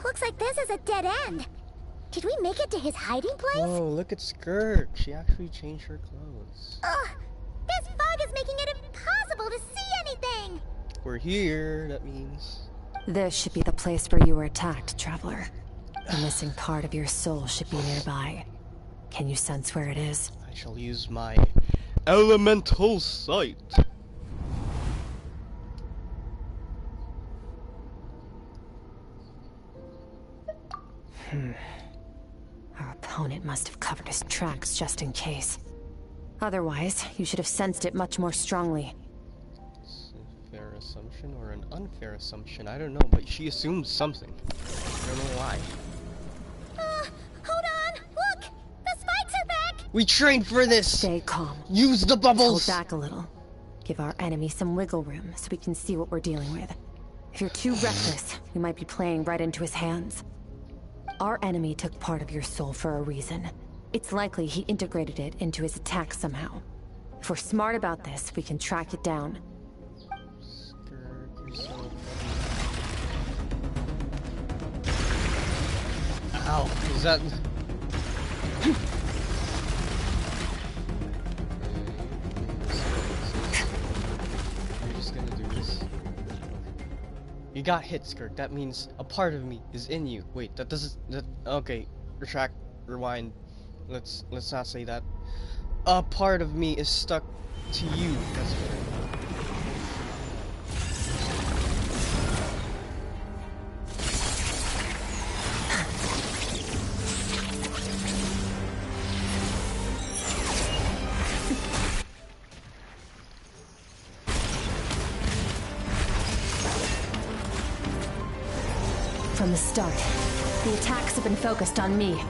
looks like this is a dead end. Did we make it to his hiding place? Whoa, look at Skirk. She actually changed her clothes. Ugh, this fog is making it impossible impossible to see anything! We're here, that means. This should be the place where you were attacked, Traveler. The missing part of your soul should be nearby. Can you sense where it is? I shall use my elemental sight. Our opponent must have covered his tracks just in case. Otherwise, you should have sensed it much more strongly. It's a fair assumption or an unfair assumption, I don't know, but she assumed something. I don't know why. Hold on! Look! The spikes are back! We trained for this! Stay calm. Use the bubbles! Hold back a little. Give our enemy some wiggle room so we can see what we're dealing with. If you're too reckless, we might be playing right into his hands. Our enemy took part of your soul for a reason. It's likely he integrated it into his attack somehow. If we're smart about this, we can track it down. Ow, is that... You're just gonna do this. You got hit, Skirk. That means a part of me is in you. Wait, that doesn't... okay, retract, rewind. Let's not say that. A part of me is stuck to you. That's right. From the start, the attacks have been focused on me.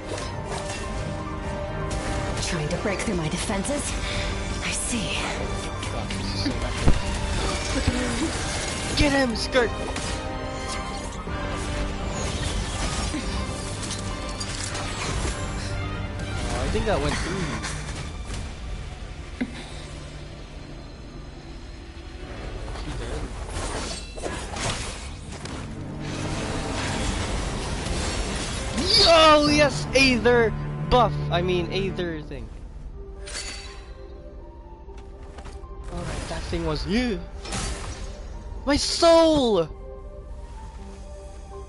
Trying to break through my defenses? I see. Look at him! Get him, Skirk! Oh, I think that went through you. Oh yes, Aether buff. I mean Aether thing. Alright, that thing was you. My soul!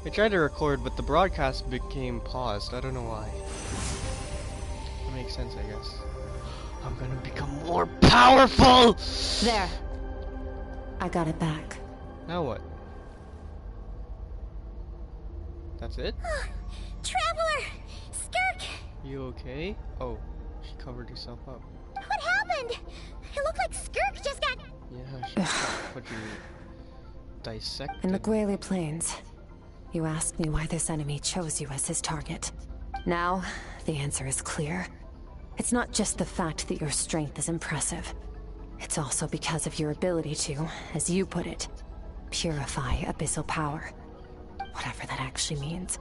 I tried to record, but the broadcast became paused. I don't know why. It makes sense, I guess. I'm gonna become more powerful! There. I got it back. Now what? That's it? Traveler! Skirk! You okay? Oh, she covered herself up. What happened? It looked like Skirk just got... Yeah, she fucking dissected. In the Gueli Plains, you asked me why this enemy chose you as his target. Now, the answer is clear. It's not just the fact that your strength is impressive. It's also because of your ability to, as you put it, purify abyssal power. Whatever that actually means.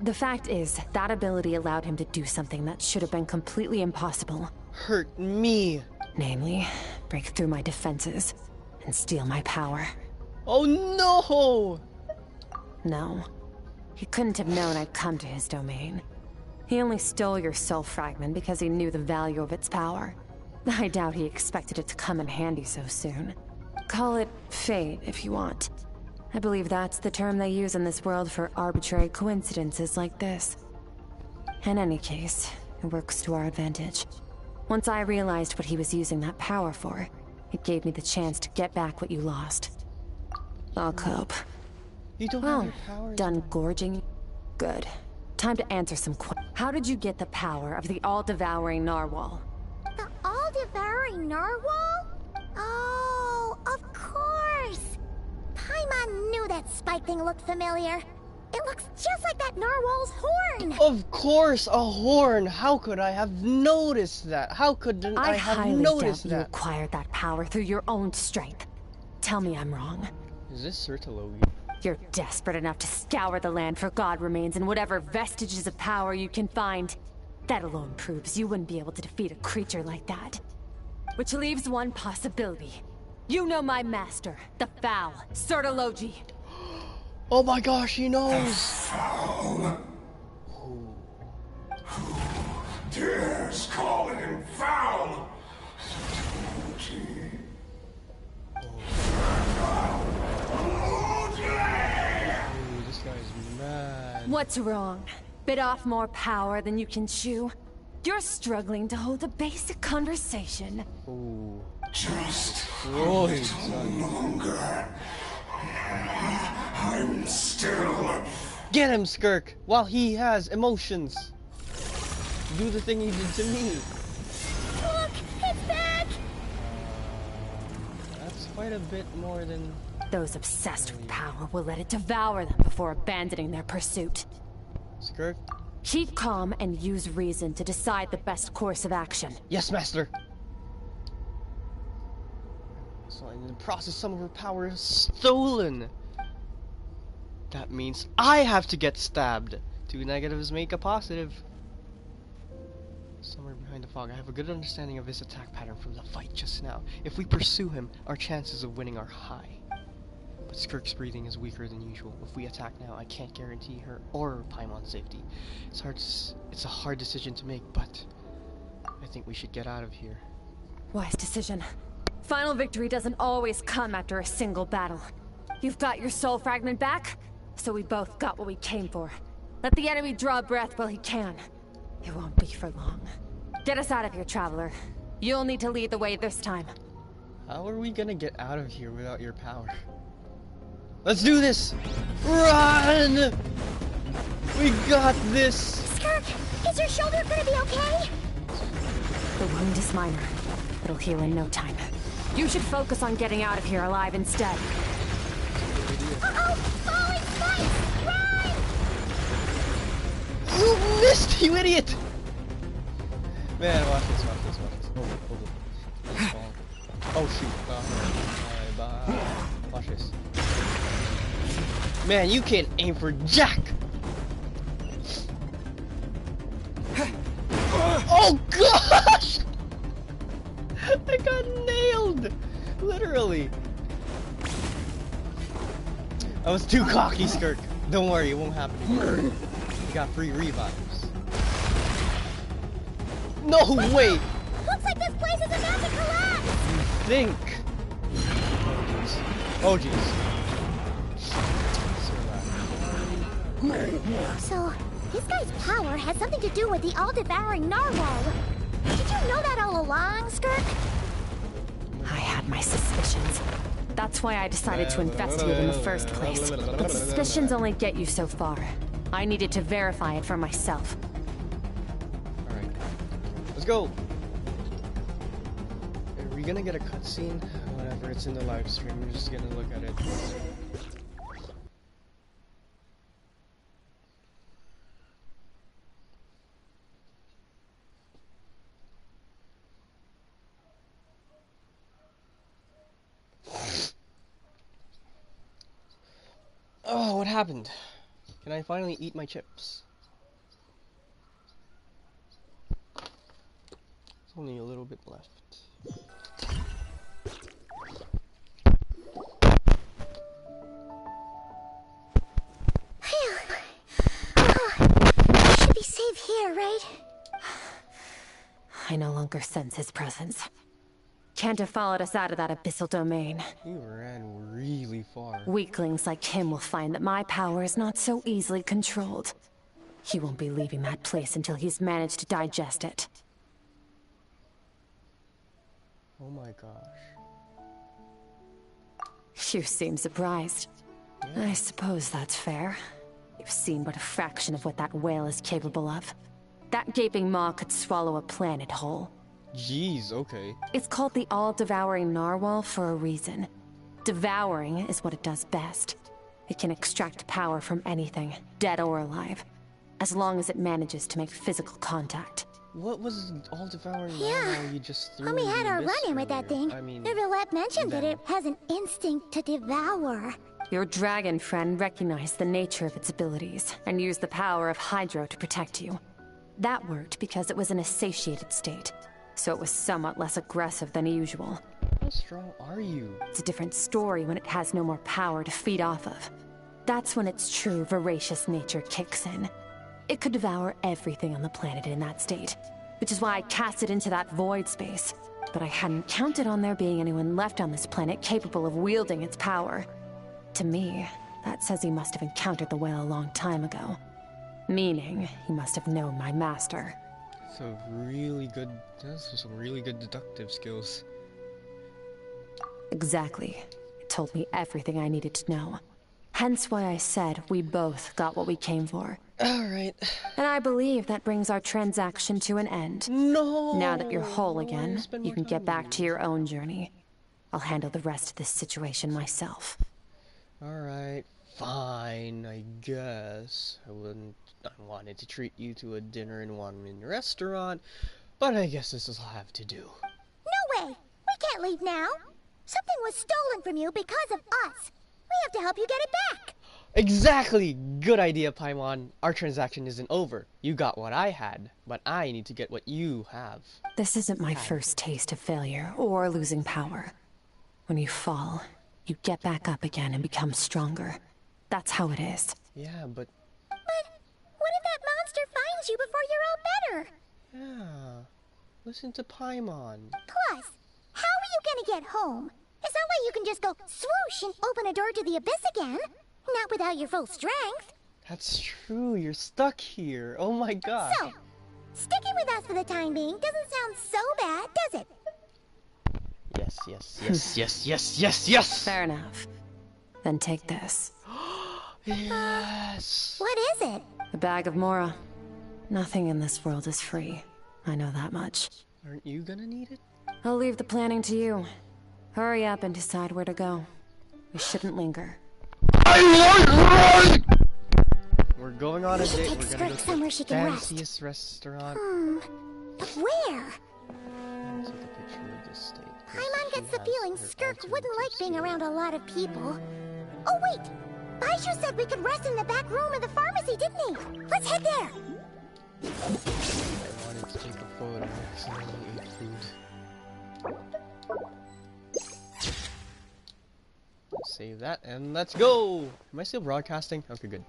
The fact is, that ability allowed him to do something that should have been completely impossible. Hurt me! Namely, break through my defenses and steal my power. Oh no! No. He couldn't have known I'd come to his domain. He only stole your soul fragment because he knew the value of its power. I doubt he expected it to come in handy so soon. Call it fate if you want. I believe that's the term they use in this world for arbitrary coincidences like this. In any case, it works to our advantage. Once I realized what he was using that power for, it gave me the chance to get back what you lost. I'll cope. You don't well, have your powers. Done gorging? Good. Time to answer some questions. How did you get the power of the all-devouring narwhal? The all-devouring narwhal? Oh, of course! Paimon knew that spike thing looked familiar. It looks just like that narwhal's horn! Of course, a horn! How could I have noticed that? How could I have highly noticed doubt that? you acquired that power through your own strength. Tell me I'm wrong. Is this Sertologi? You're desperate enough to scour the land for god remains and whatever vestiges of power you can find. That alone proves you wouldn't be able to defeat a creature like that. Which leaves one possibility. You know my master, the Foul, Sertologi. Oh my gosh, he knows! Foul? Who dares call him foul? Sertologi. What's wrong? Bit off more power than you can chew? You're struggling to hold a basic conversation. Ooh. Just Oh, longer. I'm still... Get him, Skirk, while he has emotions. Do the thing he did to me. Look, it's back! That's quite a bit more than... Those obsessed with power will let it devour them before abandoning their pursuit. Skirk? Keep calm and use reason to decide the best course of action. Yes, Master! So in the process, some of her power is stolen. That means I have to get stabbed. 2 negatives make a positive. Somewhere behind the fog, I have a good understanding of his attack pattern from the fight just now. If we pursue him, our chances of winning are high. But Skirk's breathing is weaker than usual. If we attack now, I can't guarantee her or Paimon's safety. It's a hard decision to make, but I think we should get out of here. Wise decision. Final victory doesn't always come after a single battle. You've got your soul fragment back, so we both got what we came for. Let the enemy draw breath while he can. It won't be for long. Get us out of here, Traveler. You'll need to lead the way this time. How are we gonna get out of here without your power? Let's do this! Run! We got this! Skirk, is your shoulder gonna be okay? The wound is minor. It'll heal in no time. You should focus on getting out of here alive instead. Uh-oh! Falling spikes! Run! You missed, you idiot! Man, watch this, watch this, watch this. Hold it. Oh shoot. Bye. Watch this. Man, you can't aim for jack! Oh gosh! I got nailed! Literally. I was too cocky, Skirk. Don't worry, it won't happen again. You got free revives. No way! Looks like this place is about to collapse! You think? Oh jeez. So, this guy's power has something to do with the all-devouring narwhal. Did you know that all along, Skirk? I had my suspicions. That's why I decided to investigate in the first place. But suspicions only get you so far. I needed to verify it for myself. Alright. Let's go! Are we gonna get a cutscene? Whatever, it's in the live stream. We're just gonna look at it. Oh, what happened? Can I finally eat my chips? There's only a little bit left. Should be safe here, right? I no longer sense his presence. Can't have followed us out of that abyssal domain. He ran really far. Weaklings like him will find that my power is not so easily controlled. He won't be leaving that place until he's managed to digest it. Oh my gosh. You seem surprised. Yeah. I suppose that's fair. You've seen but a fraction of what that whale is capable of. That gaping maw could swallow a planet whole. Jeez, okay. It's called the all-devouring narwhal for a reason. Devouring is what it does best. It can extract power from anything, dead or alive, as long as it manages to make physical contact. What was all-devouring Yeah. narwhal you just threw When we in had the our abyss run-in with that earlier? thing, I mean, Riverlet mentioned that it has an instinct to devour. Your dragon friend recognized the nature of its abilities and used the power of Hydro to protect you. That worked because it was in a satiated state, so it was somewhat less aggressive than usual. How strong are you? It's a different story when it has no more power to feed off of. That's when its true voracious nature kicks in. It could devour everything on the planet in that state, which is why I cast it into that void space. But I hadn't counted on there being anyone left on this planet capable of wielding its power. To me, that says he must have encountered the whale a long time ago. Meaning, he must have known my master. So really good. Those are some really good deductive skills. Exactly. It told me everything I needed to know. Hence why I said we both got what we came for. Alright. And I believe that brings our transaction to an end. No! Now that you're whole again, you can get back to your own journey. I'll handle the rest of this situation myself. Alright, fine, I guess. I wanted to treat you to a dinner in one restaurant, but I guess this is all I have to do. No way! We can't leave now! Something was stolen from you because of us! We have to help you get it back! Exactly! Good idea, Paimon. Our transaction isn't over. You got what I had, but I need to get what you have. This isn't my first taste of failure or losing power. When you fall, you get back up again and become stronger. That's how it is. Yeah, but... But what if that monster finds you before you're all better? Yeah. Listen to Paimon. Plus, how are you gonna get home? It's not like you can just go swoosh and open a door to the abyss again. Not without your full strength. That's true, you're stuck here. Oh my god. So, sticking with us for the time being doesn't sound so bad, does it? Yes. Fair enough. Then take this. Yes. What is it? A bag of Mora. Nothing in this world is free. I know that much. Aren't you gonna need it? I'll leave the planning to you. Hurry up and decide where to go. We shouldn't linger. We're going on a date. We're gonna go to somewhere she the can rest. fanciest restaurant. But where? Take a picture of this state. Paimon gets the feeling Skirk wouldn't like being around a lot of people. Oh wait! Baizhu said we could rest in the back room of the pharmacy, didn't he? Let's head there! I wanted to take a photo. I accidentally ate food. Save that and let's go! Am I still broadcasting? Okay, good.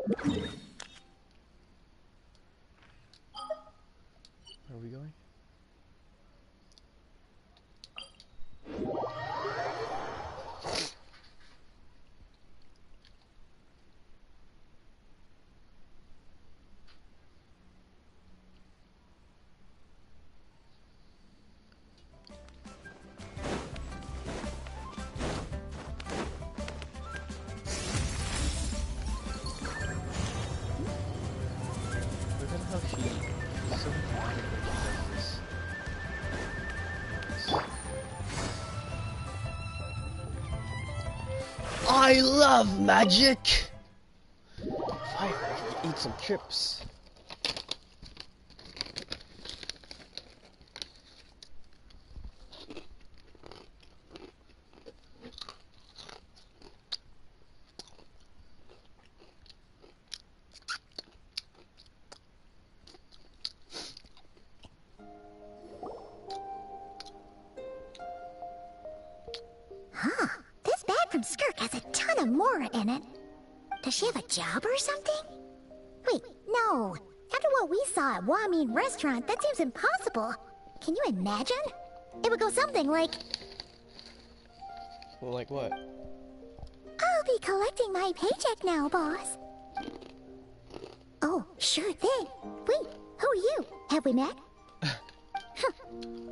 Where are we going? Look at how she's so dramatic when she does this. I love magic! Fire, I can eat some chips. Huh. This bag from Skirk has a ton of Mora in it. Does she have a job or something? Wait, no. After what we saw at Wamin Restaurant, that seems impossible. Can you imagine? It would go something like... Well, like what? I'll be collecting my paycheck now, boss. Oh, sure thing. Wait, who are you? Have we met?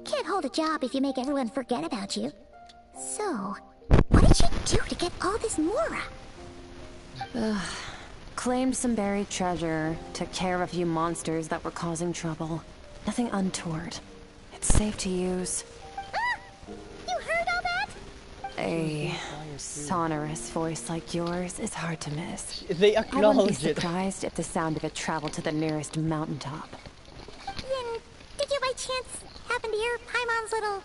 Can't hold a job if you make everyone forget about you. So, what did she do to get all this Mora? Claimed some buried treasure, took care of a few monsters that were causing trouble. Nothing untoward. It's safe to use. Ah! You heard all that? A sonorous voice like yours is hard to miss. They I wouldn't be acknowledge it. surprised if the sound of it traveled to the nearest mountaintop. Then, did you by chance happen to hear Paimon's little,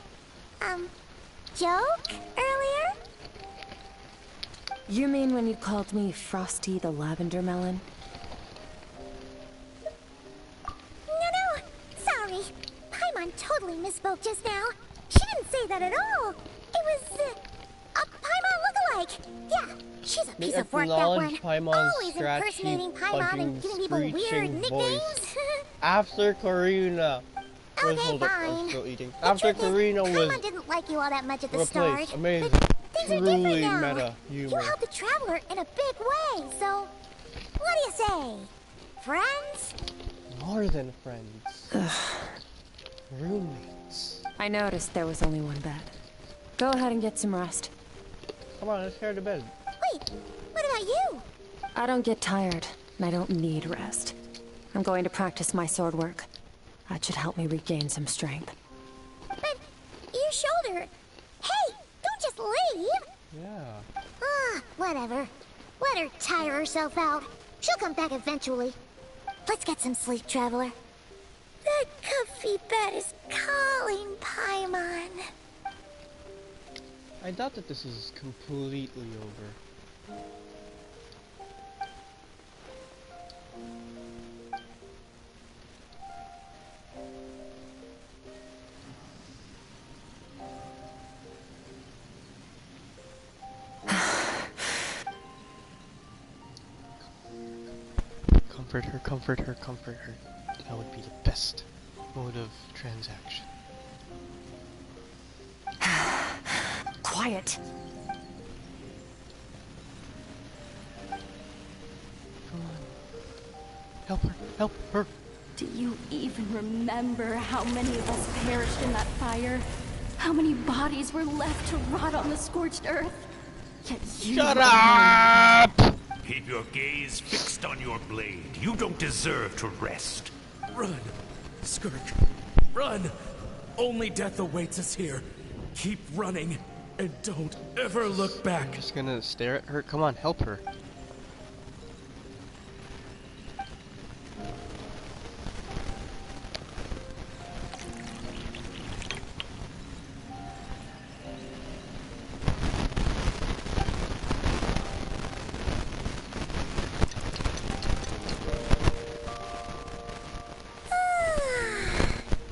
joke earlier? You mean when you called me Frosty the Lavender Melon? No, sorry. Paimon totally misspoke just now. She didn't say that at all. It was, a Paimon lookalike. Yeah, she's a piece of work, that one. Paimon's Always scratchy, impersonating Paimon and giving people weird screeching nicknames. voice. After Karina was Okay, hold up, fine. I'm still eating. The After truth is, Karina was Paimon didn't like you all that much at the start. replaced. Amazing. But Things are different Truly now. meta You humor. helped the traveler in a big way, so what do you say? Friends? More than friends. Roommates. I noticed there was only one bed. Go ahead and get some rest. Come on, let's head to bed. Wait, what about you? I don't get tired, and I don't need rest. I'm going to practice my sword work. That should help me regain some strength. But your shoulder. Hey, don't just leave. Yeah. Whatever. Let her tire herself out. She'll come back eventually. Let's get some sleep, traveler. That comfy bed is calling, Paimon. I doubt that this is completely over. Comfort her, comfort her, comfort her. That would be the best mode of transaction. Quiet. Come on. Help her, help her. Do you even remember how many of us perished in that fire? How many bodies were left to rot on the scorched earth? Yet you Shut up! Keep your gaze fixed on your blade. You don't deserve to rest. Run, Skirk. Run! Only death awaits us here. Keep running, and don't ever look back. I'm just gonna stare at her. Come on, help her.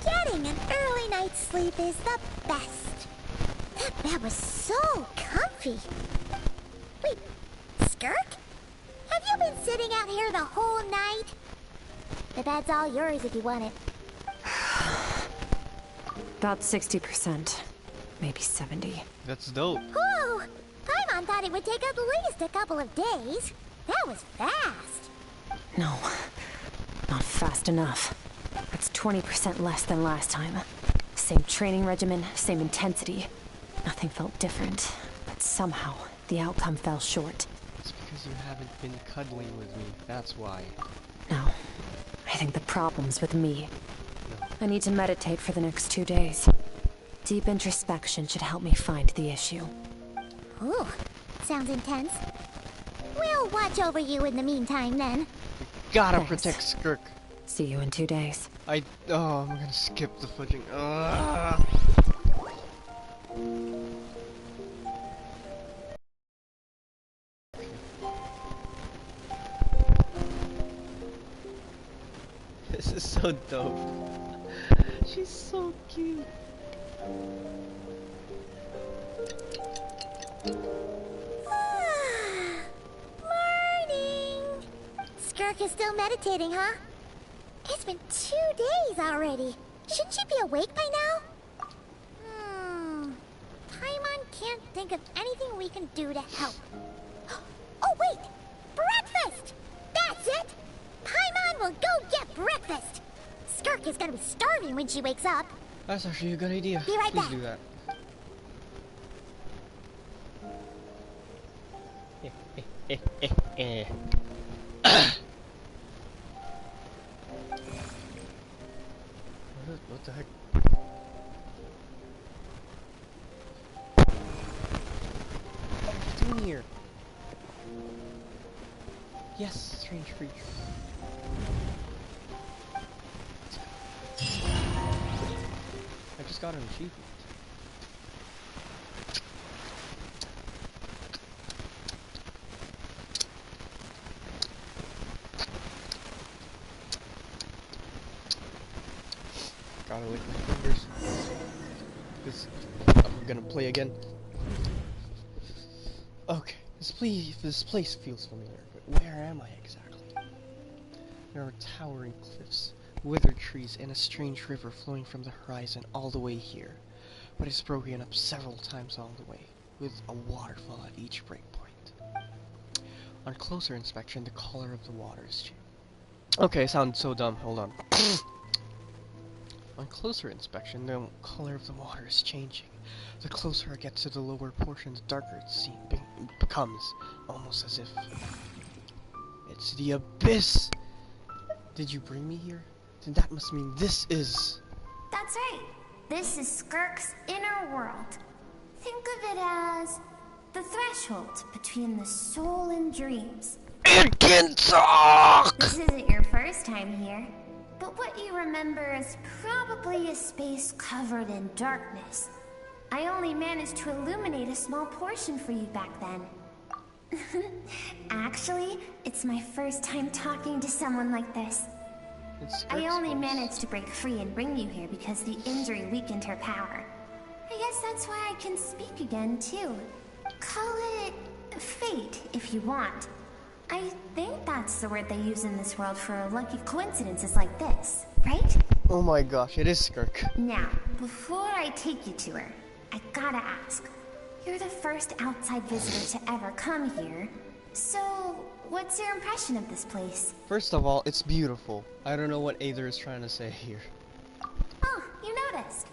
Getting an early night's sleep is the best. That bed was so comfy. Wait, Skirk? Have you been sitting out here the whole night? The bed's all yours if you want it. About 60%. Maybe 70. That's dope. Whew! Paimon thought it would take at least a couple of days. That was fast. No, not fast enough. That's 20% less than last time. Same training regimen, same intensity. Nothing felt different, but somehow the outcome fell short. It's because you haven't been cuddling with me. That's why. No, I think the problem's with me. I need to meditate for the next 2 days. Deep introspection should help me find the issue. Ooh, sounds intense. We'll watch over you in the meantime, then. Gotta Thanks. protect Skirk. See you in 2 days. I'm gonna skip the fudging. This is so dope. She's so cute. Morning! Skirk is still meditating, huh? It's been 2 days already. Shouldn't she be awake by now? Paimon can't think of anything we can do to help. Oh, wait! Breakfast! That's it! Paimon will go get breakfast! Skirk is gonna be starving when she wakes up. That's actually a good idea. Be right Please back. do that. What the heck? What's in here? Yes, strange creature. I just got an achievement. Gotta lick my fingers. Because I'm gonna play again. Okay, this place feels familiar, but where am I exactly? There are towering cliffs, withered trees, and a strange river flowing from the horizon all the way here, but it's broken up several times all the way. with a waterfall at each breakpoint. On closer inspection, the color of the water is changing. Okay, sounds so dumb. Hold on. On closer inspection, the color of the water is changing. The closer I get to the lower portions, darker it becomes, almost as if it's the abyss. Did you bring me here? Then that must mean this is... That's right. This is Skirk's inner world. Think of it as the threshold between the soul and dreams. It can talk! This isn't your first time here, but what you remember is probably a space covered in darkness. I only managed to illuminate a small portion for you back then. Actually, it's my first time talking to someone like this. I only managed to break free and bring you here because the injury weakened her power. I guess that's why I can speak again, too. Call it fate, if you want. I think that's the word they use in this world for lucky coincidences like this, right? Oh my gosh, it is Skirk. Now, before I take you to her, I gotta ask. You're the first outside visitor to ever come here, so what's your impression of this place? First of all, it's beautiful. I don't know what Aether is trying to say here. Oh, you noticed.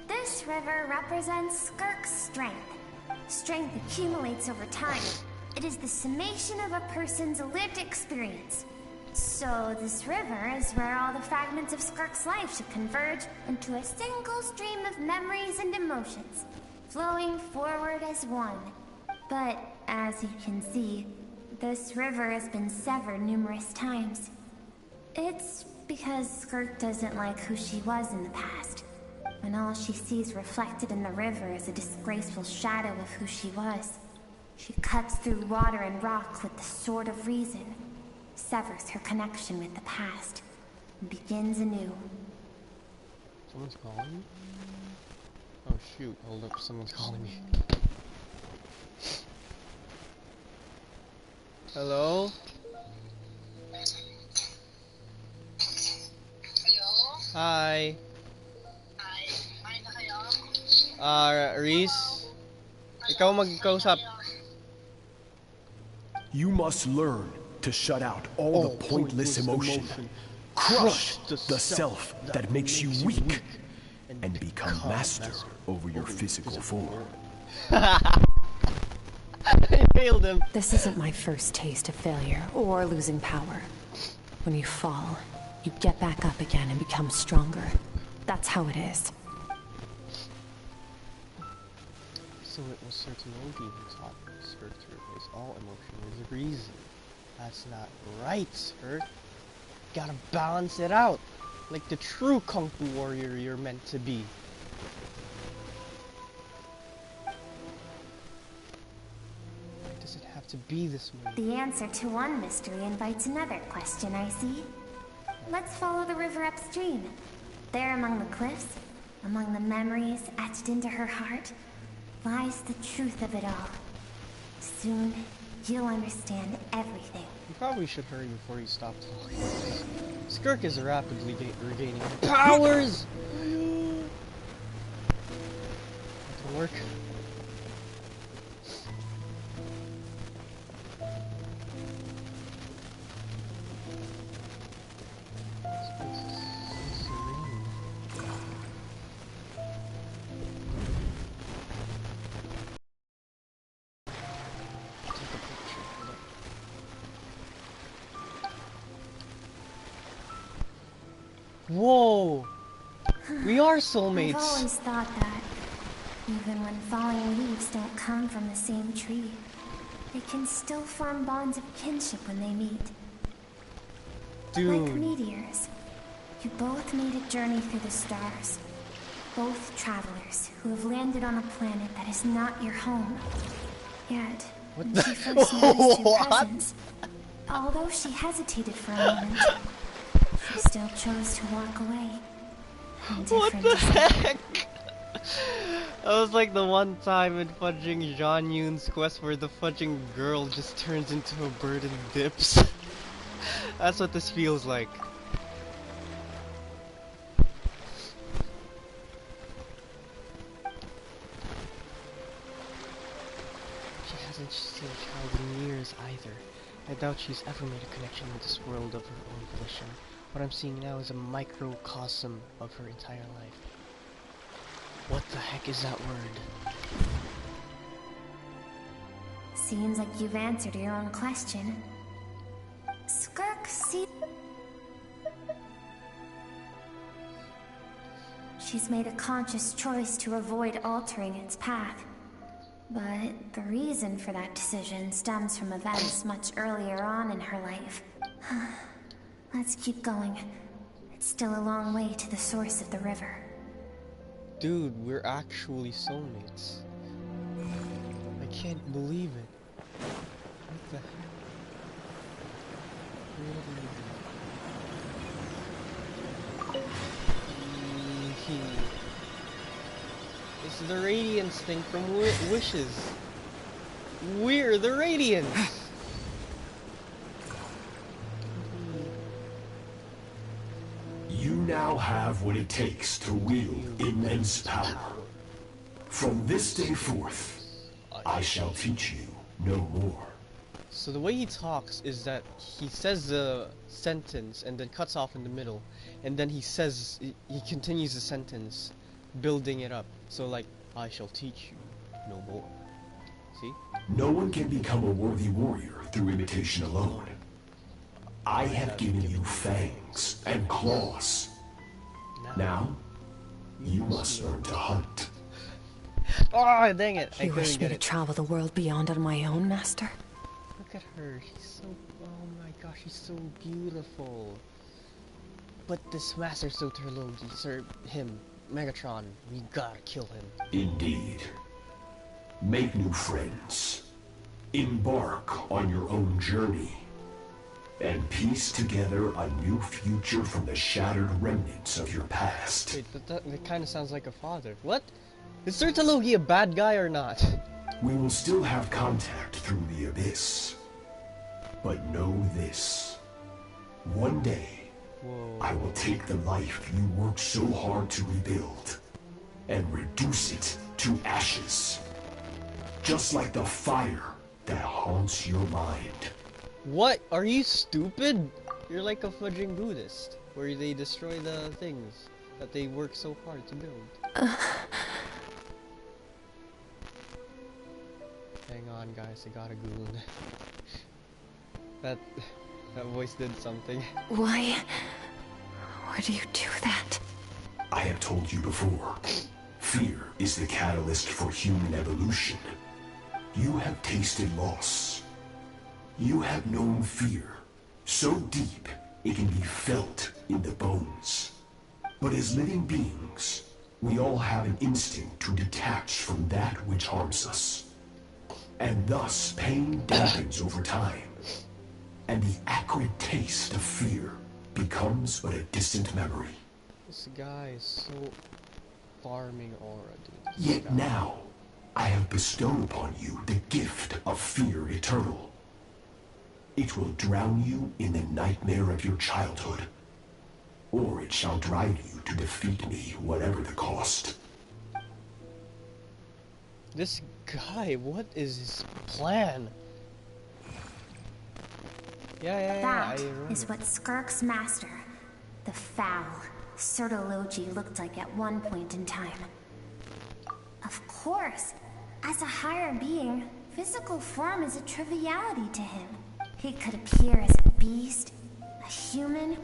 This river represents Skirk's strength. Strength accumulates over time. It is the summation of a person's lived experience. So this river is where all the fragments of Skirk's life should converge into a single stream of memories and emotions, flowing forward as one. But as you can see, this river has been severed numerous times. It's because Skirk doesn't like who she was in the past, when all she sees reflected in the river is a disgraceful shadow of who she was. She cuts through water and rock with the sword of reason, severs her connection with the past, and begins anew. Someone's calling me? Oh shoot, hold up, someone's calling me. Hello? Hi. Reese? Ikaw magkausap. You must learn to shut out all the pointless emotion. Crush the self that makes you weak, and become master over your physical form. I failed him. This isn't my first taste of failure or losing power. When you fall, you get back up again and become stronger. That's how it is. So it was certain Obi who taught Skirk to replace all emotion with reason. That's not right, Skirk. Gotta balance it out, like the true Kung Fu warrior you're meant to be. Why does it have to be this way? The answer to one mystery invites another question, I see. Let's follow the river upstream. There among the cliffs, among the memories etched into her heart, lies the truth of it all. Soon, you'll understand everything. You probably should hurry before you stop talking. Skirk is rapidly regaining her powers! That didn't work. Whoa! We are soulmates! I've always thought that. Even when falling leaves don't come from the same tree, they can still form bonds of kinship when they meet. Dude. Like meteors. You both made a journey through the stars. Both travelers who have landed on a planet that is not your home. Yet, when she first noticed your presence, although she hesitated for a moment, she still chose to walk away. What the heck? That was like the one time in fudging Jean Yoon's quest where the fudging girl just turns into a bird and dips. That's what this feels like. hasn't seen a child in years either. I doubt she's ever made a connection with this world of her own volition. What I'm seeing now is a microcosm of her entire life. What the heck is that word? Seems like you've answered your own question. Skirk, see... She's made a conscious choice to avoid altering its path. But the reason for that decision stems from events much earlier on in her life. Let's keep going. It's still a long way to the source of the river. Dude, we're actually soulmates. I can't believe it. What the heck? It's the Radiance thing from Wishes. We're the Radiance! You now have what it takes to wield immense power. From this day forth, I shall teach you no more. So the way he talks is that he says the sentence and then cuts off in the middle, and then he continues the sentence, building it up. So like, I shall teach you no more. See? No one can become a worthy warrior through imitation alone. I have given you fangs and claws. Now, you must learn to hunt. Oh, dang it! I You wish couldn't me get to it. travel the world beyond on my own, Master? Look at her. She's so... Oh my gosh, she's so beautiful. But this Master Soterlogi, sir, him, Megatron, we gotta kill him. Indeed. Make new friends. Embark on your own journey. And piece together a new future from the shattered remnants of your past. Wait, that kind of sounds like a father. What? Is Soterlogi a bad guy or not? We will still have contact through the Abyss. But know this. One day, I will take the life you worked so hard to rebuild and reduce it to ashes. Just like the fire that haunts your mind. What? Are you stupid? You're like a fudging Buddhist, where they destroy the things that they work so hard to build. Hang on, guys, I got a goon. that voice did something. Why would you do that? I have told you before. Fear is the catalyst for human evolution. You have tasted loss. You have known fear, so deep it can be felt in the bones. But as living beings, we all have an instinct to detach from that which harms us. And thus pain dampens over time, and the acrid taste of fear becomes but a distant memory. This guy is so farming aura, dude. Yet now, I have bestowed upon you the gift of fear eternal. It will drown you in the nightmare of your childhood, or it shall drive you to defeat me, whatever the cost. This guy, what is his plan? That I remember. is what Skirk's master, the foul Soterlogi, looked like at one point in time. Of course, as a higher being, physical form is a triviality to him. He could appear as a beast, a human,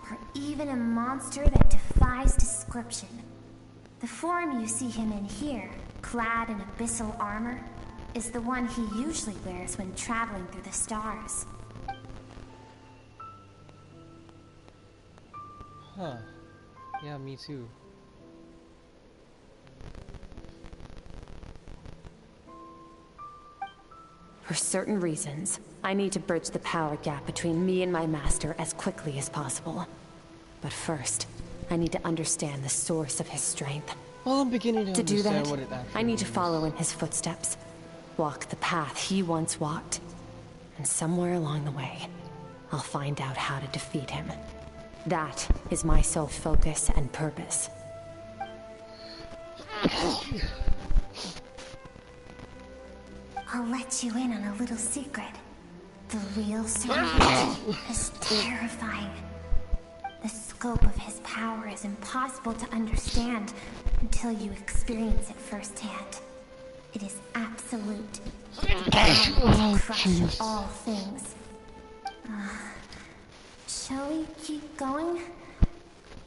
or even a monster that defies description. The form you see him in here, clad in abyssal armor, is the one he usually wears when traveling through the stars. Huh. Yeah, me too. For certain reasons, I need to bridge the power gap between me and my master as quickly as possible. But first, I need to understand the source of his strength. Well, I'm beginning to do understand that, what it actually I need to means. follow in his footsteps. Walk the path he once walked. And somewhere along the way, I'll find out how to defeat him. That is my sole focus and purpose. I'll let you in on a little secret. The real Sword is terrifying. The scope of his power is impossible to understand until you experience it firsthand. It is absolute. The crush of all things. Shall we keep going?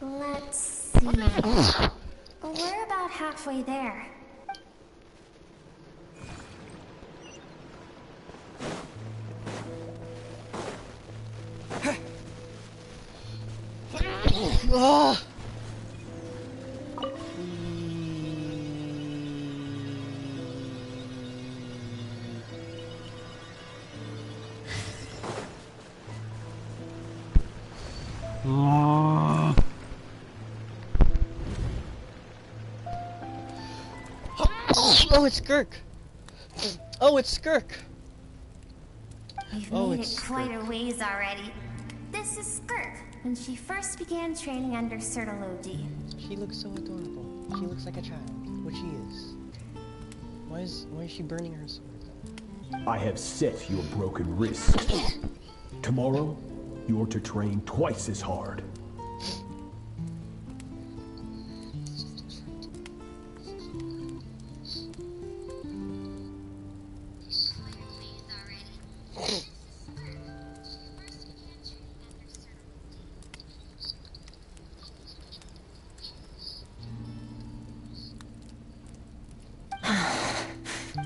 Let's see. We're about halfway there. Oh. Oh, it's Skirk. Oh, it's Skirk. We've made it quite a ways already. This is Skirk, when she first began training under Sertologi. She looks so adorable. She looks like a child, which she is. Why is she burning her sword? I have set your broken wrist. Tomorrow, you're to train twice as hard.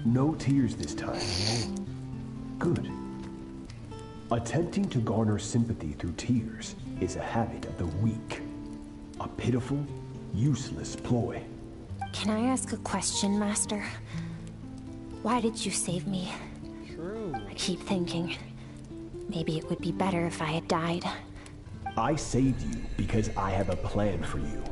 No tears this time. Good. Attempting to garner sympathy through tears is a habit of the weak. A pitiful, useless ploy. Can I ask a question, Master? Why did you save me? True. I keep thinking, maybe it would be better if I had died. I saved you because I have a plan for you.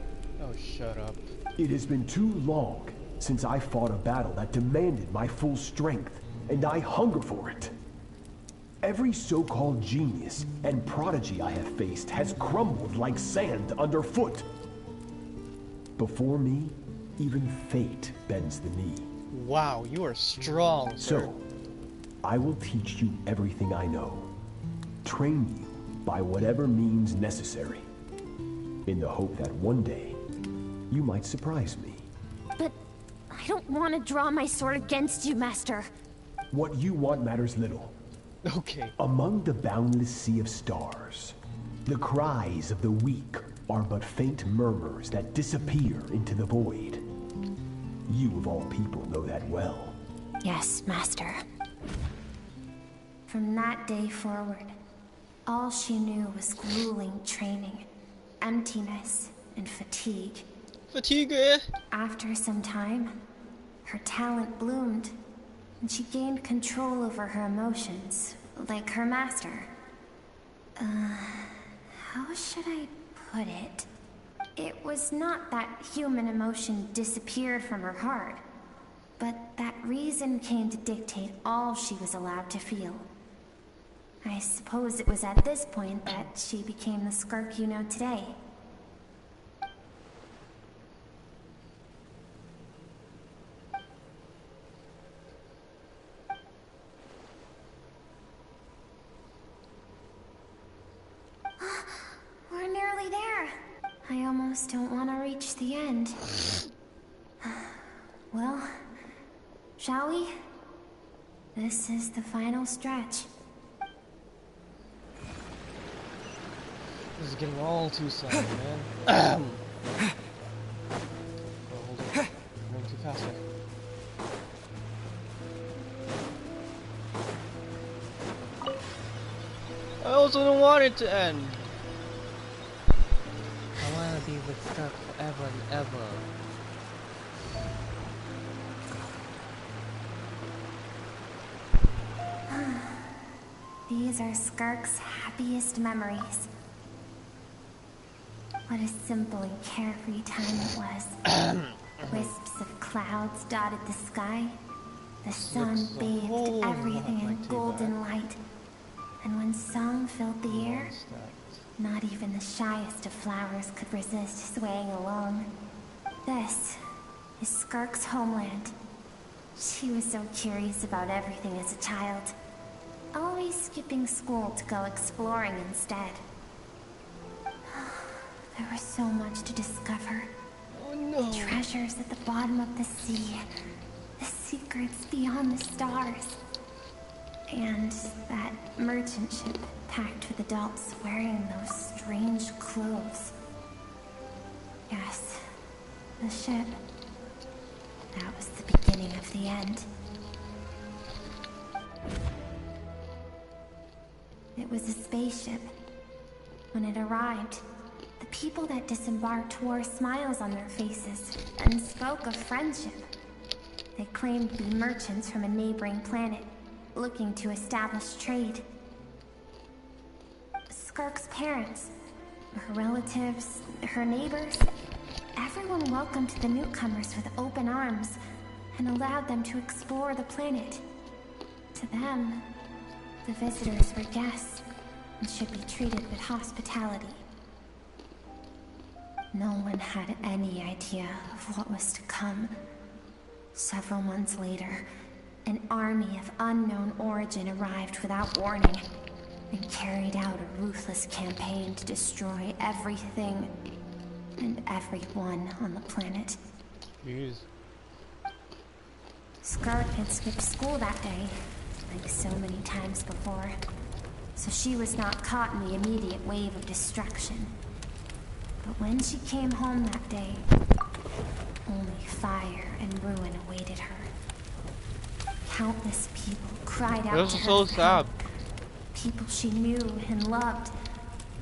Oh, shut up. It has been too long since I fought a battle that demanded my full strength, and I hunger for it. Every so-called genius and prodigy I have faced has crumbled like sand underfoot. Before me, even fate bends the knee. Wow, you are strong, sir. So, I will teach you everything I know. Train you by whatever means necessary, in the hope that one day, you might surprise me. But I don't want to draw my sword against you, Master. What you want matters little. Okay. Among the boundless sea of stars, the cries of the weak are but faint murmurs that disappear into the void. You of all people know that well. Yes, Master. From that day forward, all she knew was grueling training, emptiness, and fatigue. Fatigue? After some time, her talent bloomed, and she gained control over her emotions, like her master. How should I put it? It was not that human emotion disappeared from her heart, but that reason came to dictate all she was allowed to feel. I suppose it was at this point that she became the Skirk you know today. We're nearly there. I almost don't want to reach the end. Well, shall we? This is the final stretch. This is getting all too slow, man. Oh, hold on. I'm going too fast here. I also don't want it to end. I want to be with Skirk forever and ever. These are Skirk's happiest memories. What a simple and carefree time it was. Wisps of clouds dotted the sky. The sun bathed everything in golden light. And when song filled the air, not even the shyest of flowers could resist swaying along. This is Skirk's homeland. She was so curious about everything as a child. Always skipping school to go exploring instead. There was so much to discover. Oh no. The treasures at the bottom of the sea. The secrets beyond the stars. And that merchant ship packed with adults wearing those strange clothes. Yes, the ship. That was the beginning of the end. It was a spaceship. When it arrived, the people that disembarked wore smiles on their faces and spoke of friendship. They claimed to be merchants from a neighboring planet, looking to establish trade. Skirk's parents, her relatives, her neighbors, everyone welcomed the newcomers with open arms and allowed them to explore the planet. To them, the visitors were guests and should be treated with hospitality. No one had any idea of what was to come. Several months later, an army of unknown origin arrived without warning and carried out a ruthless campaign to destroy everything and everyone on the planet. Jeez. Skirk had skipped school that day, like so many times before, so she was not caught in the immediate wave of destruction. But when she came home that day, only fire and ruin awaited her. Countless people cried out This to is her so for sad. help. People she knew and loved,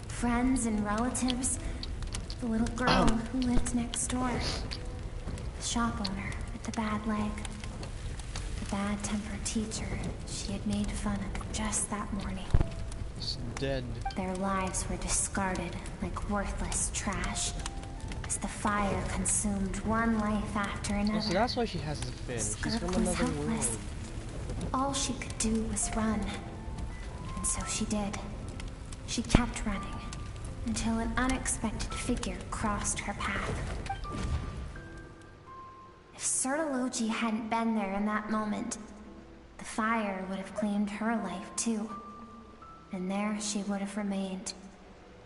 friends and relatives, the little girl who lived next door, the shop owner with the bad leg, the bad-tempered teacher she had made fun of just that morning. It's dead. Their lives were discarded like worthless trash as the fire consumed one life after another. Oh, so that's why she has a fin. She's Skirk from was another helpless. world. All she could do was run. And so she did. She kept running until an unexpected figure crossed her path. If Sertology hadn't been there in that moment, the fire would have claimed her life too. And there she would have remained,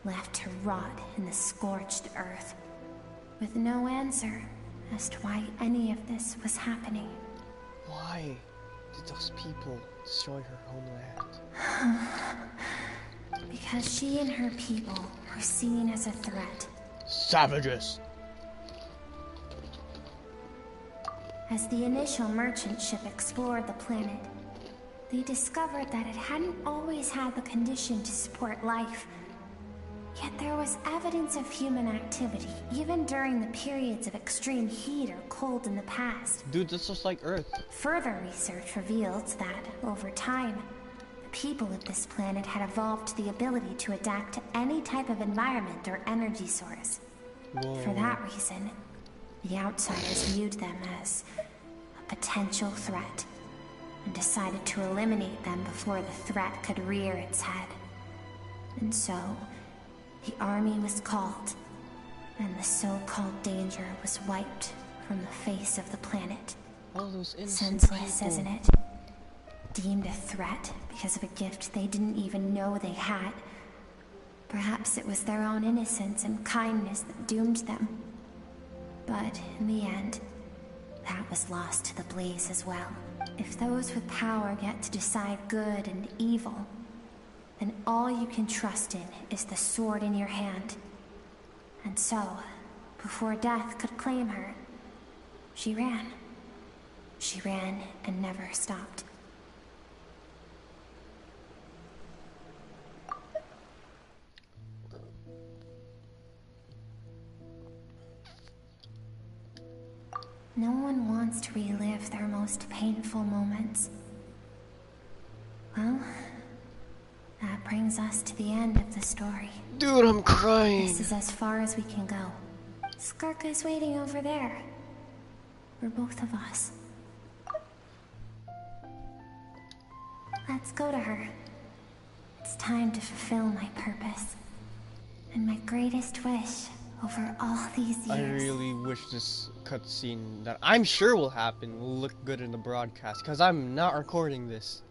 left to rot in the scorched earth, with no answer as to why any of this was happening. Why did those people destroy her homeland? Because she and her people were seen as a threat. Savages! As the initial merchant ship explored the planet, they discovered that it hadn't always had the condition to support life. Yet there was evidence of human activity, even during the periods of extreme heat or cold in the past. Dude, that's just like Earth. Further research revealed that, over time, the people of this planet had evolved the ability to adapt to any type of environment or energy source. Whoa. For that reason, the outsiders viewed them as a potential threat and decided to eliminate them before the threat could rear its head. And so, the army was called, and the so-called danger was wiped from the face of the planet. All those innocent Senseless, people. isn't it? Deemed a threat because of a gift they didn't even know they had. Perhaps it was their own innocence and kindness that doomed them. But in the end, that was lost to the blaze as well. If those with power get to decide good and evil, then all you can trust in is the sword in your hand. And so, before death could claim her, she ran. She ran and never stopped. No one wants to relive their most painful moments. Well, that brings us to the end of the story. Dude, I'm crying. This is as far as we can go. Skirk is waiting over there. For both of us. Let's go to her. It's time to fulfill my purpose. And my greatest wish over all these years. I really wish this cutscene that I'm sure will happen will look good in the broadcast, because I'm not recording this.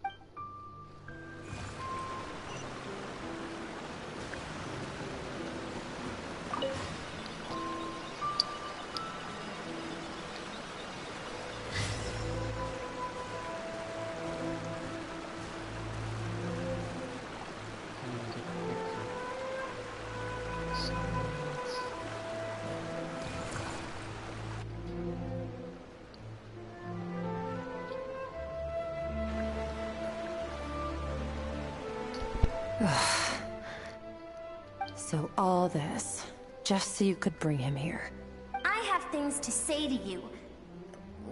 So all this, just so you could bring him here. I have things to say to you.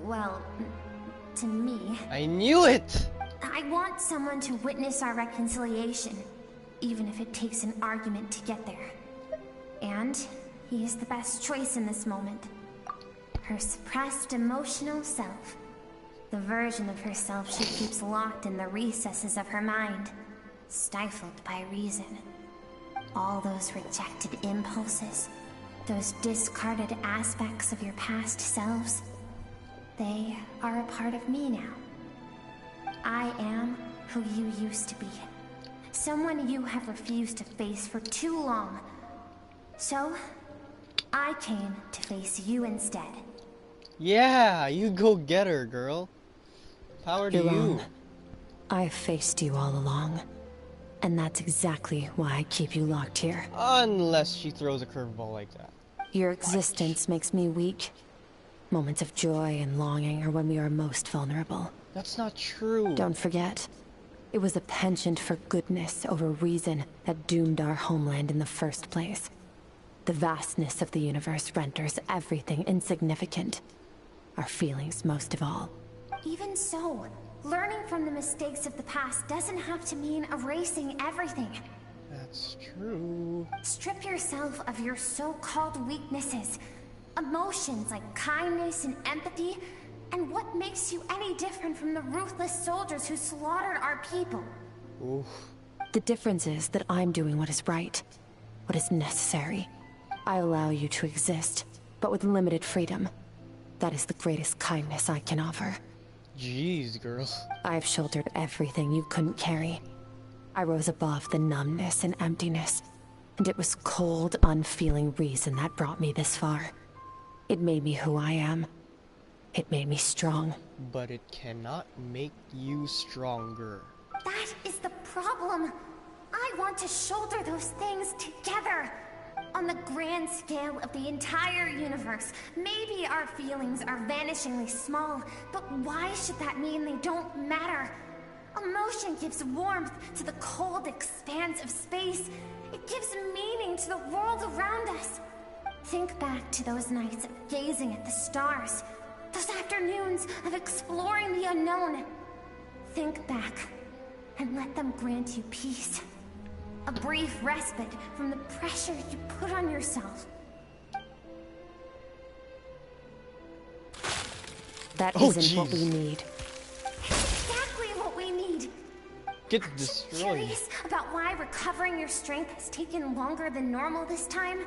Well, to me. I knew it! I want someone to witness our reconciliation, even if it takes an argument to get there. And he is the best choice in this moment. Her suppressed emotional self. The version of herself she keeps locked in the recesses of her mind, stifled by reason. All those rejected impulses, those discarded aspects of your past selves, they are a part of me now. I am who you used to be. Someone you have refused to face for too long. So, I came to face you instead. Yeah, you go get her, girl. Power to You're you. wrong. I've faced you all along. And that's exactly why I keep you locked here. Unless she throws a curveball like that. Your existence makes me weak. Moments of joy and longing are when we are most vulnerable. That's not true. Don't forget, it was a penchant for goodness over reason that doomed our homeland in the first place. The vastness of the universe renders everything insignificant. Our feelings most of all. Even so, learning from the mistakes of the past doesn't have to mean erasing everything. That's true. Strip yourself of your so-called weaknesses. Emotions like kindness and empathy, and what makes you any different from the ruthless soldiers who slaughtered our people? Oof. The difference is that I'm doing what is right, what is necessary. I allow you to exist, but with limited freedom. That is the greatest kindness I can offer. Jeez, girl. I've shouldered everything you couldn't carry. I rose above the numbness and emptiness, and it was cold, unfeeling reason that brought me this far. It made me who I am. It made me strong. But it cannot make you stronger. That is the problem. I want to shoulder those things together. On the grand scale of the entire universe, maybe our feelings are vanishingly small, but why should that mean they don't matter? Emotion gives warmth to the cold expanse of space. It gives meaning to the world around us. Think back to those nights of gazing at the stars, those afternoons of exploring the unknown. Think back, and let them grant you peace. A brief respite from the pressure you put on yourself. That isn't what we need. Exactly what we need. Get Aren't destroyed. you curious about why recovering your strength has taken longer than normal this time?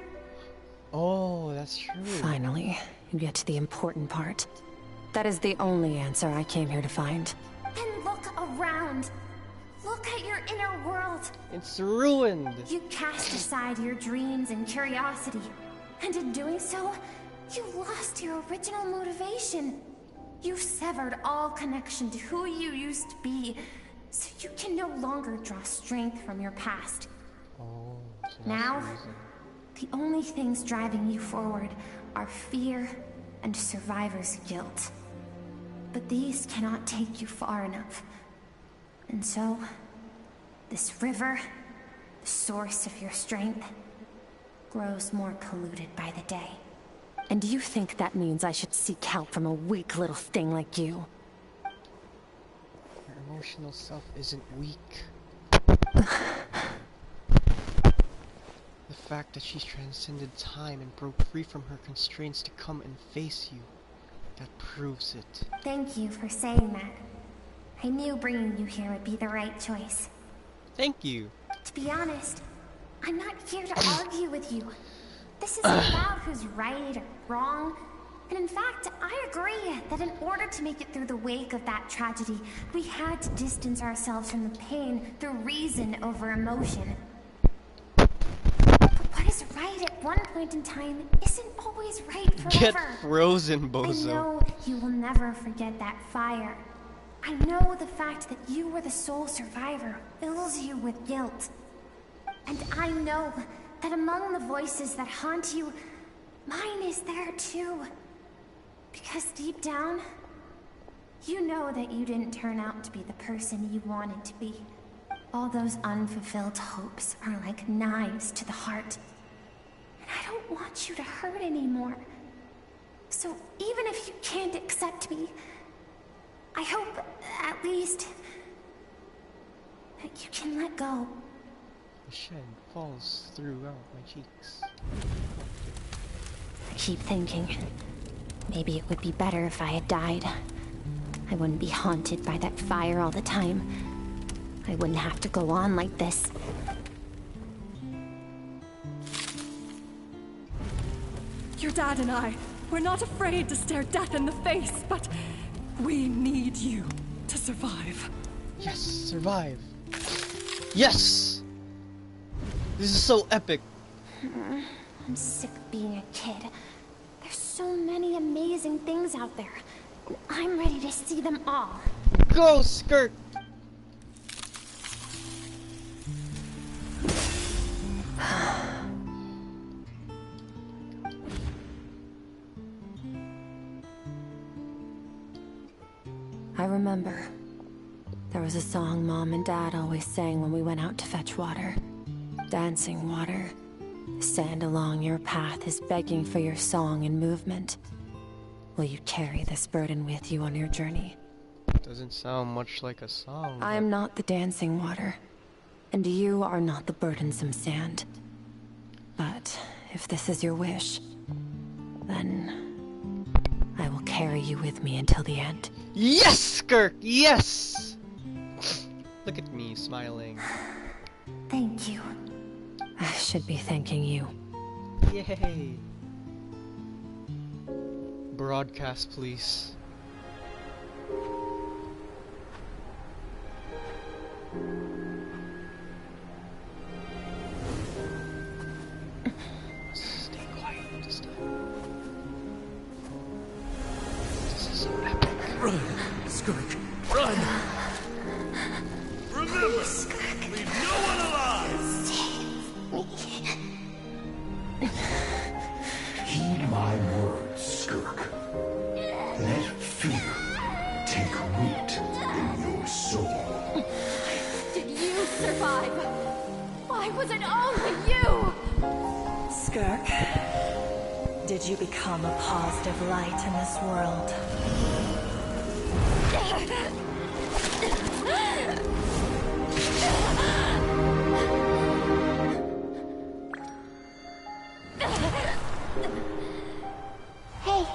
Oh, that's true. Finally, you get to the important part. That is the only answer I came here to find. Then look around. Look at your inner world. It's ruined. You cast aside your dreams and curiosity. And in doing so, you lost your original motivation. You severed all connection to who you used to be, so you can no longer draw strength from your past. Oh, so that's Now, the reason. the only things driving you forward are fear and survivor's guilt. But these cannot take you far enough. And so, this river, the source of your strength, grows more polluted by the day. And you think that means I should seek help from a weak little thing like you? Your emotional self isn't weak. The fact that she's transcended time and broke free from her constraints to come and face you, that proves it. Thank you for saying that. I knew bringing you here would be the right choice. Thank you. To be honest, I'm not here to argue with you. this isn't about who's right or wrong. And in fact, I agree that in order to make it through the wake of that tragedy, we had to distance ourselves from the pain through reason over emotion. But what is right at one point in time isn't always right forever. Get frozen, Bozo. I know you will never forget that fire. I know the fact that you were the sole survivor fills you with guilt. And I know that among the voices that haunt you, mine is there too. Because deep down, you know that you didn't turn out to be the person you wanted to be. All those unfulfilled hopes are like knives to the heart. And I don't want you to hurt anymore. So even if you can't accept me, I hope, at least, that you can let go. The shed falls throughout my cheeks. I keep thinking, maybe it would be better if I had died. I wouldn't be haunted by that fire all the time. I wouldn't have to go on like this. Your dad and I, we're not afraid to stare death in the face, but we need you to survive. Yes, survive. Yes! This is so epic. I'm sick of being a kid. There's so many amazing things out there. I'm ready to see them all. Go, Skirk! I remember. There was a song Mom and Dad always sang when we went out to fetch water. Dancing water. The sand along your path is begging for your song and movement. Will you carry this burden with you on your journey? Doesn't sound much like a song. I am not the dancing water, and you are not the burdensome sand. But if this is your wish, then I will carry you with me until the end. Yes, Skirk! Yes! Look at me smiling. Thank you. I should be thanking you. Yay! Broadcast, please. Stay quiet this time. This is so epic. Run, Skirk, run! Remember, leave no one alive! Heed my words, Skirk. Let fear take root in your soul. Did you survive? Why was it only you? Skirk, did you become a positive light in this world? Hey,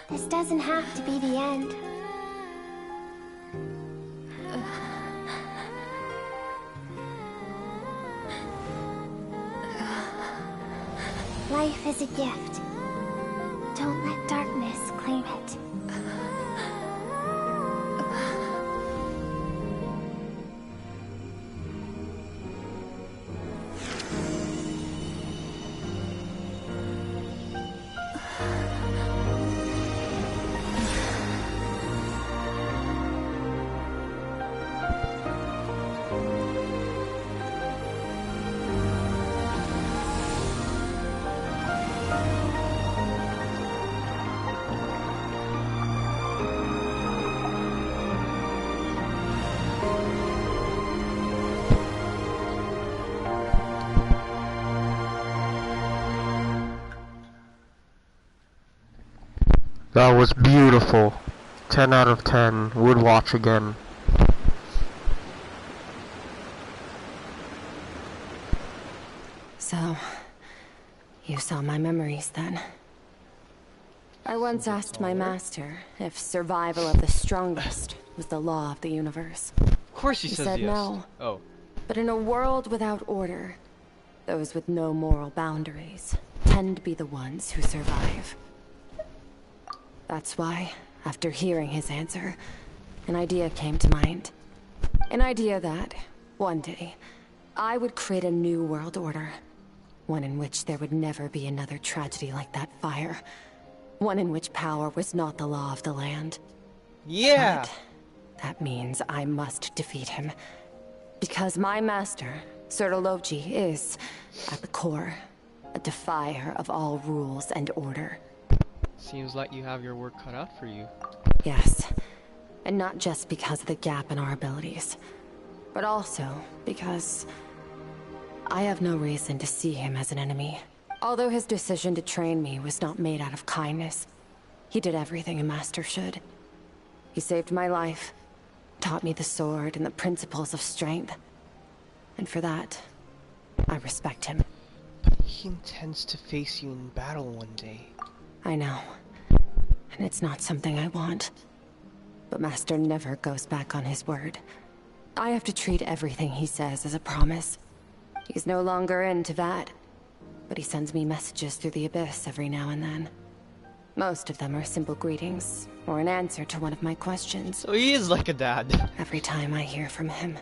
this doesn't have to be the end. Life is a gift. Don't let darkness claim it. That was beautiful. 10 out of 10. Would watch again. So, you saw my memories then. I once asked my master if survival of the strongest was the law of the universe. Of course he says said yes. no. Oh. But in a world without order, Those with no moral boundaries tend to be the ones who survive. That's why, after hearing his answer, an idea came to mind. An idea that, one day, I would create a new world order. One in which there would never be another tragedy like that fire. One in which power was not the law of the land. Yeah! But that means I must defeat him. Because my master, Surtologyi, is, at the core, a defier of all rules and order. Seems like you have your work cut out for you. Yes. And not just because of the gap in our abilities, but also because I have no reason to see him as an enemy. Although his decision to train me was not made out of kindness, he did everything a master should. He saved my life, taught me the sword and the principles of strength. And for that, I respect him. But he intends to face you in battle one day. I know. And it's not something I want. But Master never goes back on his word. I have to treat everything he says as a promise. He's no longer into that. But he sends me messages through the Abyss every now and then. Most of them are simple greetings, or an answer to one of my questions. So he is like a dad. Every time I hear from him,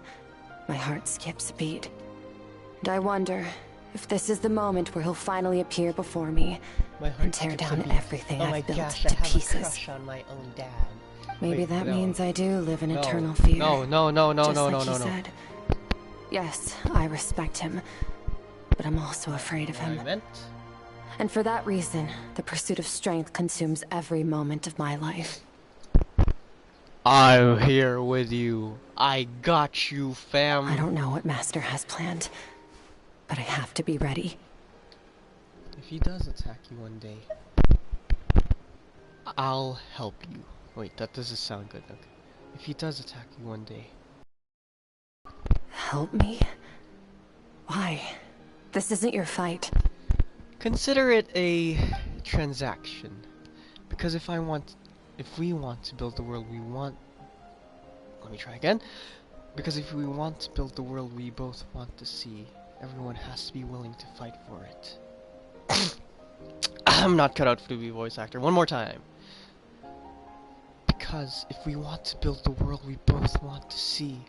my heart skips a beat. And I wonder if this is the moment where he'll finally appear before me and tear down everything I've built to pieces. I have a crush on my own dad. Maybe that means I do live in eternal fear. fear. No. Just like he said. Yes, I respect him, but I'm also afraid of him. And for that reason, the pursuit of strength consumes every moment of my life. I'm here with you. I got you, fam. I don't know what Master has planned, but I have to be ready. If he does attack you one day, I'll help you. Wait, that doesn't sound good. Okay. If he does attack you one day. Help me? Why? This isn't your fight. Consider it a transaction. Because if we want to build the world we want... Let me try again. Because if we want to build the world we both want to see, everyone has to be willing to fight for it. I'm not cut out to be a voice actor. One more time. Because if we want to build the world we both want to see,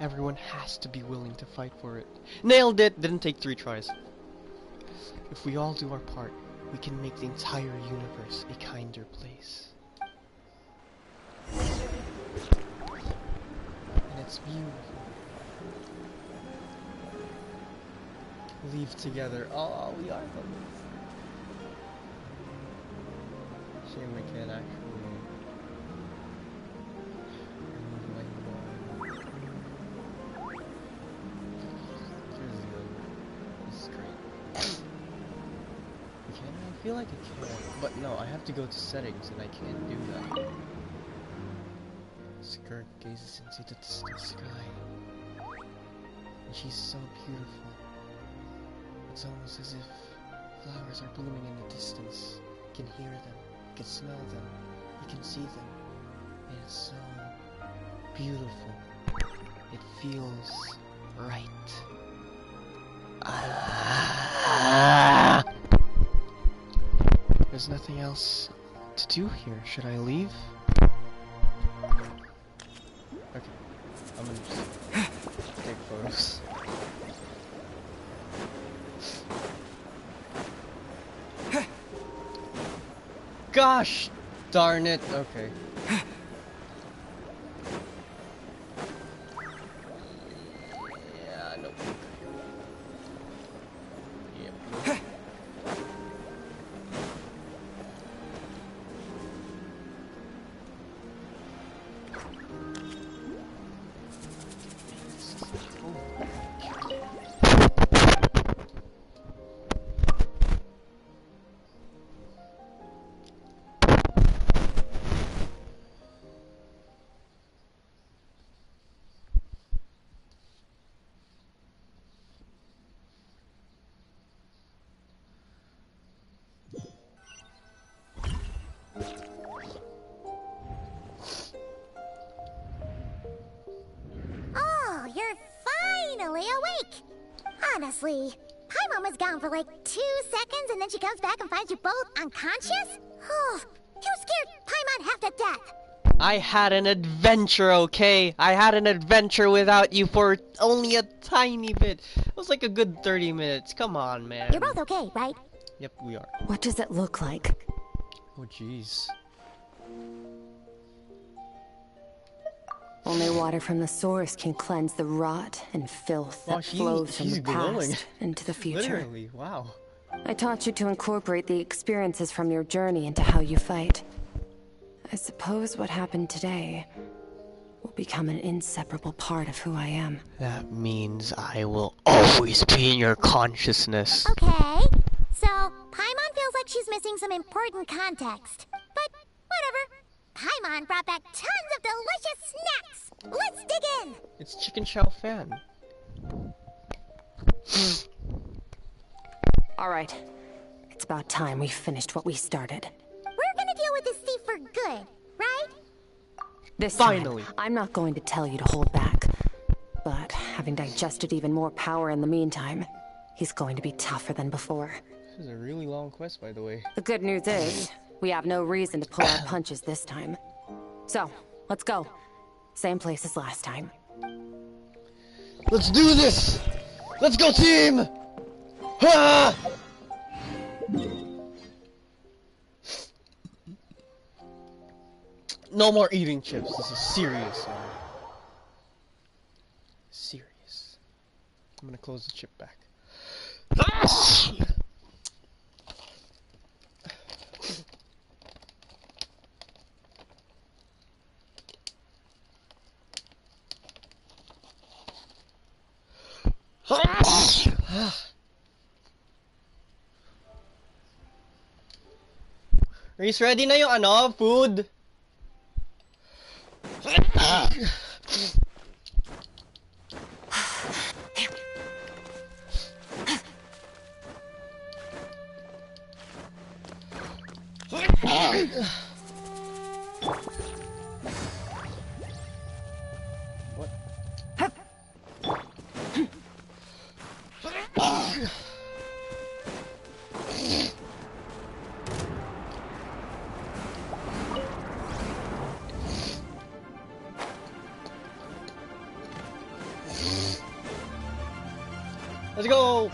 everyone has to be willing to fight for it. Nailed it! Didn't take 3 tries. If we all do our part, we can make the entire universe a kinder place. And it's beautiful. Leave together. Oh, we are lovers. Shame I can't actually remove my wand. Here's the other. This is great. Can I feel like I can, but no, I have to go to settings and I can't do that. Skirk gazes into the distant sky. And she's so beautiful. It's almost as if flowers are blooming in the distance. You can hear them, you can smell them, you can see them. And it's so beautiful. It feels right. There's nothing else to do here. Should I leave? Okay. I'm gonna just take photos. Gosh darn it. Okay. Yeah, no. Yep. Oh, you're finally awake! Honestly, Paimon was gone for like 2 seconds and then she comes back and finds you both unconscious? Oh, you scared Paimon half to death. I had an adventure, okay? I had an adventure without you for only a tiny bit. It was like a good 30 minutes. Come on, man. You're both okay, right? Yep, we are. What does it look like? Oh, jeez. Only water from the source can cleanse the rot and filth that flows from the past into the future. Literally, wow. I taught you to incorporate the experiences from your journey into how you fight. I suppose what happened today will become an inseparable part of who I am. That means I will always be in your consciousness. Okay, so Paimon feels like she's missing some important context. But whatever. Paimon brought back tons of delicious snacks. Let's dig in. It's Chicken Chow Fan. All right, it's about time we finished what we started. We're gonna deal with this thief for good, right? This time, I'm not going to tell you to hold back. But having digested even more power in the meantime, he's going to be tougher than before. This is a really long quest, by the way. The good news is, we have no reason to pull our punches this time. So, let's go. Same place as last time. Let's do this! Let's go, team! Ha! No more eating chips. This is serious. Serious. I'm gonna close the chip back. Reese, ready na yung ano, food? Let's go!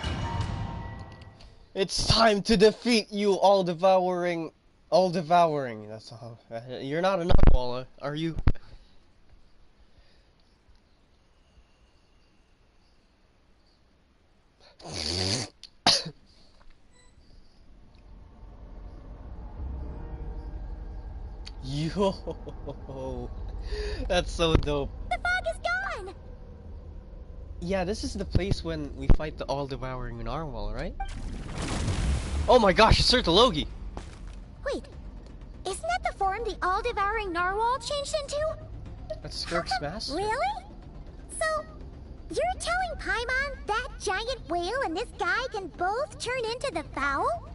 It's time to defeat you, all-devouring... All-devouring, that's all. You're not enough, Walla, are you? Yo! That's so dope. The fog is gone! Yeah, this is the place when we fight the all-devouring narwhal, right? Oh my gosh, it's Sir Logi! Wait, isn't that the form the all-devouring narwhal changed into? That's Skirk's master. Really? So, you're telling Paimon that giant whale and this guy can both turn into the fowl?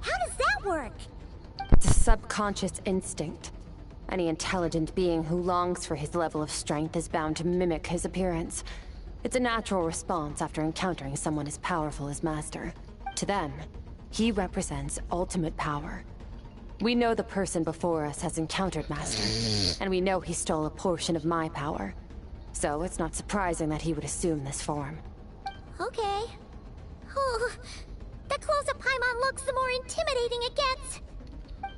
How does that work? It's a subconscious instinct. Any intelligent being who longs for his level of strength is bound to mimic his appearance. It's a natural response after encountering someone as powerful as Master. To them, he represents ultimate power. We know the person before us has encountered Master, and we know he stole a portion of my power. So it's not surprising that he would assume this form. Okay. Oh, the closer Paimon looks, the more intimidating it gets.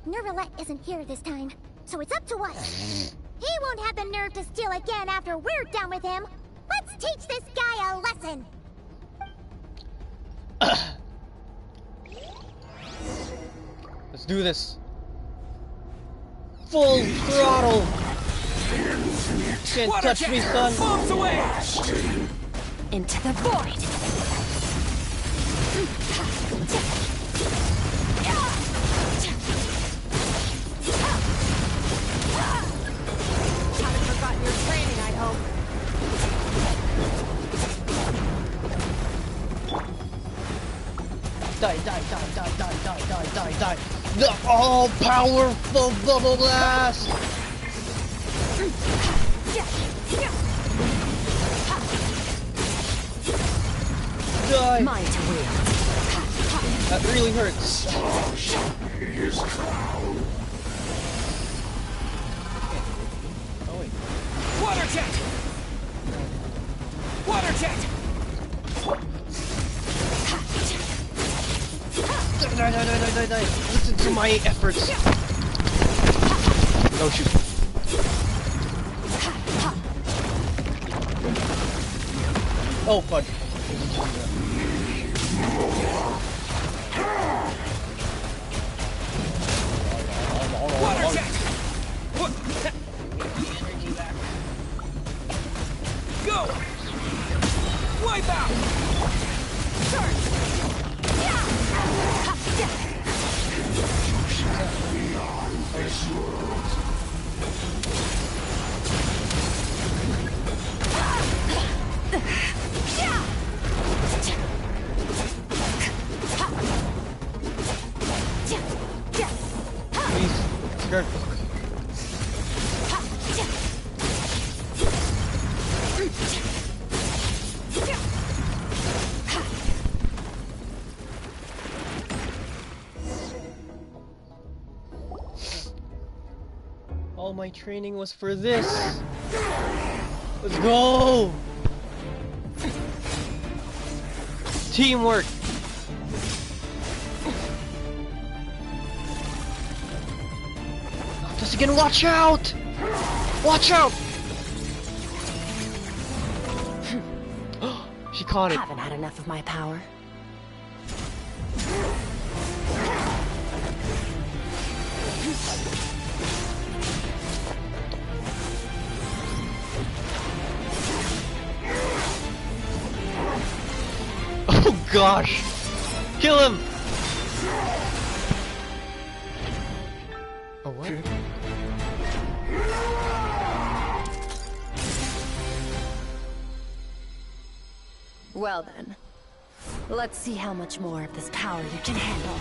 Nervalette isn't here this time, so it's up to us. He won't have the nerve to steal again after we're done with him. Let's teach this guy a lesson! Let's do this. Full throttle! Can't touch me, son! Bombs away! Into the void! Haven't forgotten your training, I hope. Die, die, die, die, die, die, die, die, die. The all-powerful Bubble Blast! Die! Mine to wield. That really hurts. Oh wait. Water jet! Water jet! Die. Listen to my efforts. Oh shoot. Oh fudge. Water jet! Go! Wipe out! Please, skirt. All my training was for this. Let's go. Teamwork. Just again, watch out! Watch out! She caught it. Haven't had enough of my power. Oh gosh! Kill him! Oh what? Well then, let's see how much more of this power you can handle.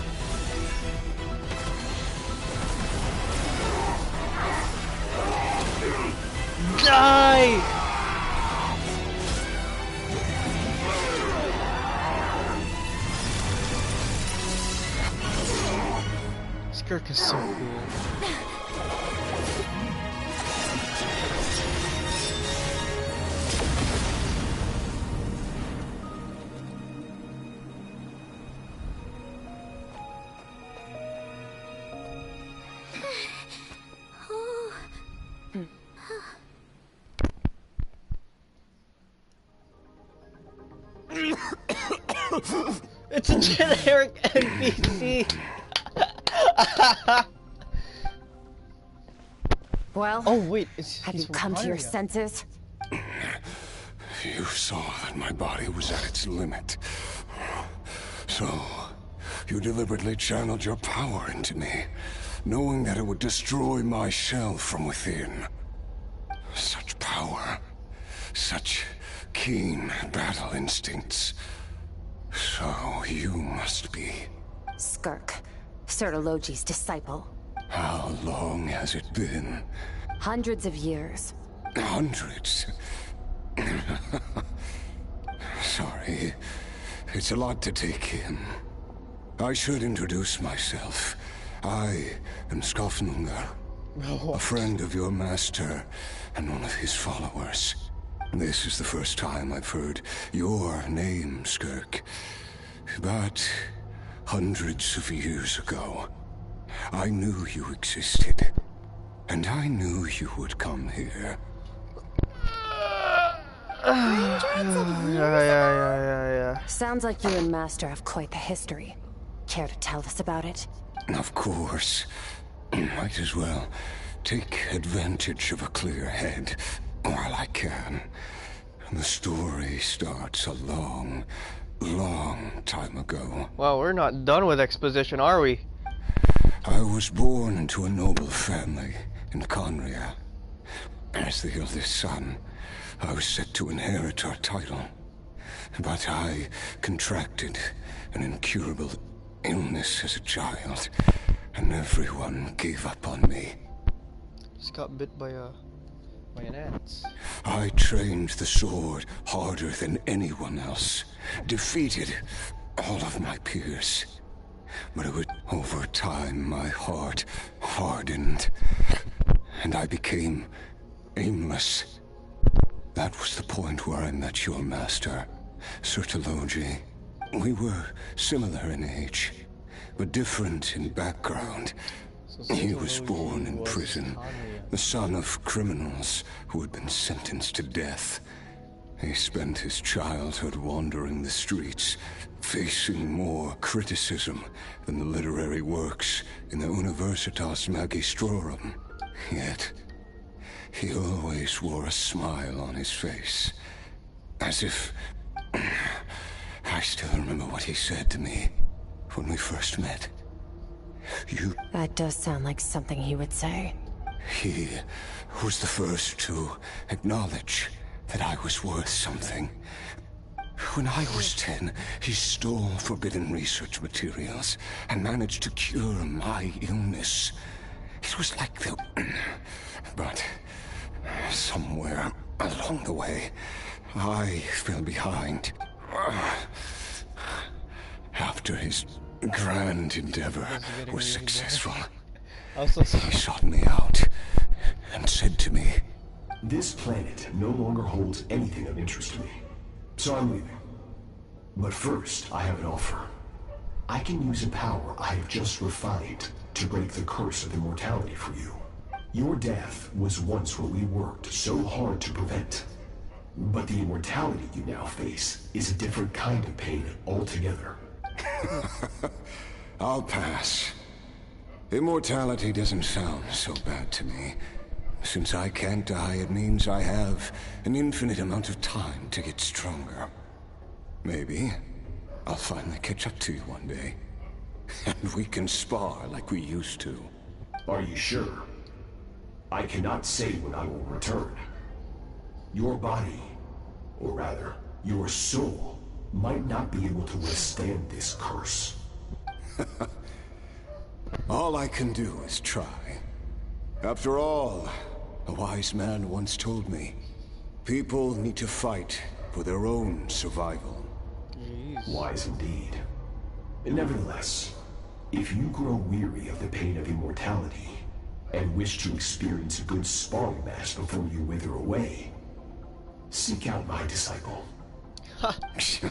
Die! Skirk is so cool. It's a generic NPC. Well, oh wait, have you come to your senses? You saw that my body was at its limit. So, you deliberately channeled your power into me, knowing that it would destroy my shell from within. Such power, such keen battle instincts. So, you must be... Skirk, Sertologi's disciple. How long has it been? Hundreds of years. Hundreds? Sorry, it's a lot to take in. I should introduce myself. I am Skofnungar, a friend of your master and one of his followers. This is the first time I've heard your name, Skirk. But hundreds of years ago, I knew you existed. And I knew you would come here. Yeah. Sounds like you and Master have quite the history. Care to tell us about it? Of course. Might as well take advantage of a clear head while I can. The story starts a long, long time ago. Wow, we're not done with exposition, are we? I was born into a noble family in Conria. As the eldest son, I was set to inherit our title. But I contracted an incurable illness as a child, and everyone gave up on me. Just got bit by an ant. I trained the sword harder than anyone else, defeated all of my peers. but it was over time my heart hardened, and I became aimless. That was the point where I met your master, Sir Taloji. We were similar in age, but different in background. He was born in prison, the son of criminals who had been sentenced to death. He spent his childhood wandering the streets, facing more criticism than the literary works in the Universitas Magistrorum. Yet, he always wore a smile on his face, as if... I still remember what he said to me when we first met. That does sound like something he would say. He was the first to acknowledge that I was worth something. When I was 10, he stole forbidden research materials and managed to cure my illness. It was like the... But somewhere along the way, I fell behind. After his grand endeavor was successful, he sought me out and said to me, "This planet no longer holds anything of interest to me, so I'm leaving. But first, I have an offer. I can use a power I have just refined to break the curse of immortality for you. Your death was once what we worked so hard to prevent. But the immortality you now face is a different kind of pain altogether." I'll pass. Immortality doesn't sound so bad to me. Since I can't die, it means I have an infinite amount of time to get stronger. Maybe I'll finally catch up to you one day, and we can spar like we used to. Are you sure? I cannot say when I will return. Your body, or rather, your soul, might not be able to withstand this curse. All I can do is try. After all, a wise man once told me, people need to fight for their own survival. Wise indeed. Nevertheless, if you grow weary of the pain of immortality, and wish to experience a good sparring match before you wither away, seek out my disciple.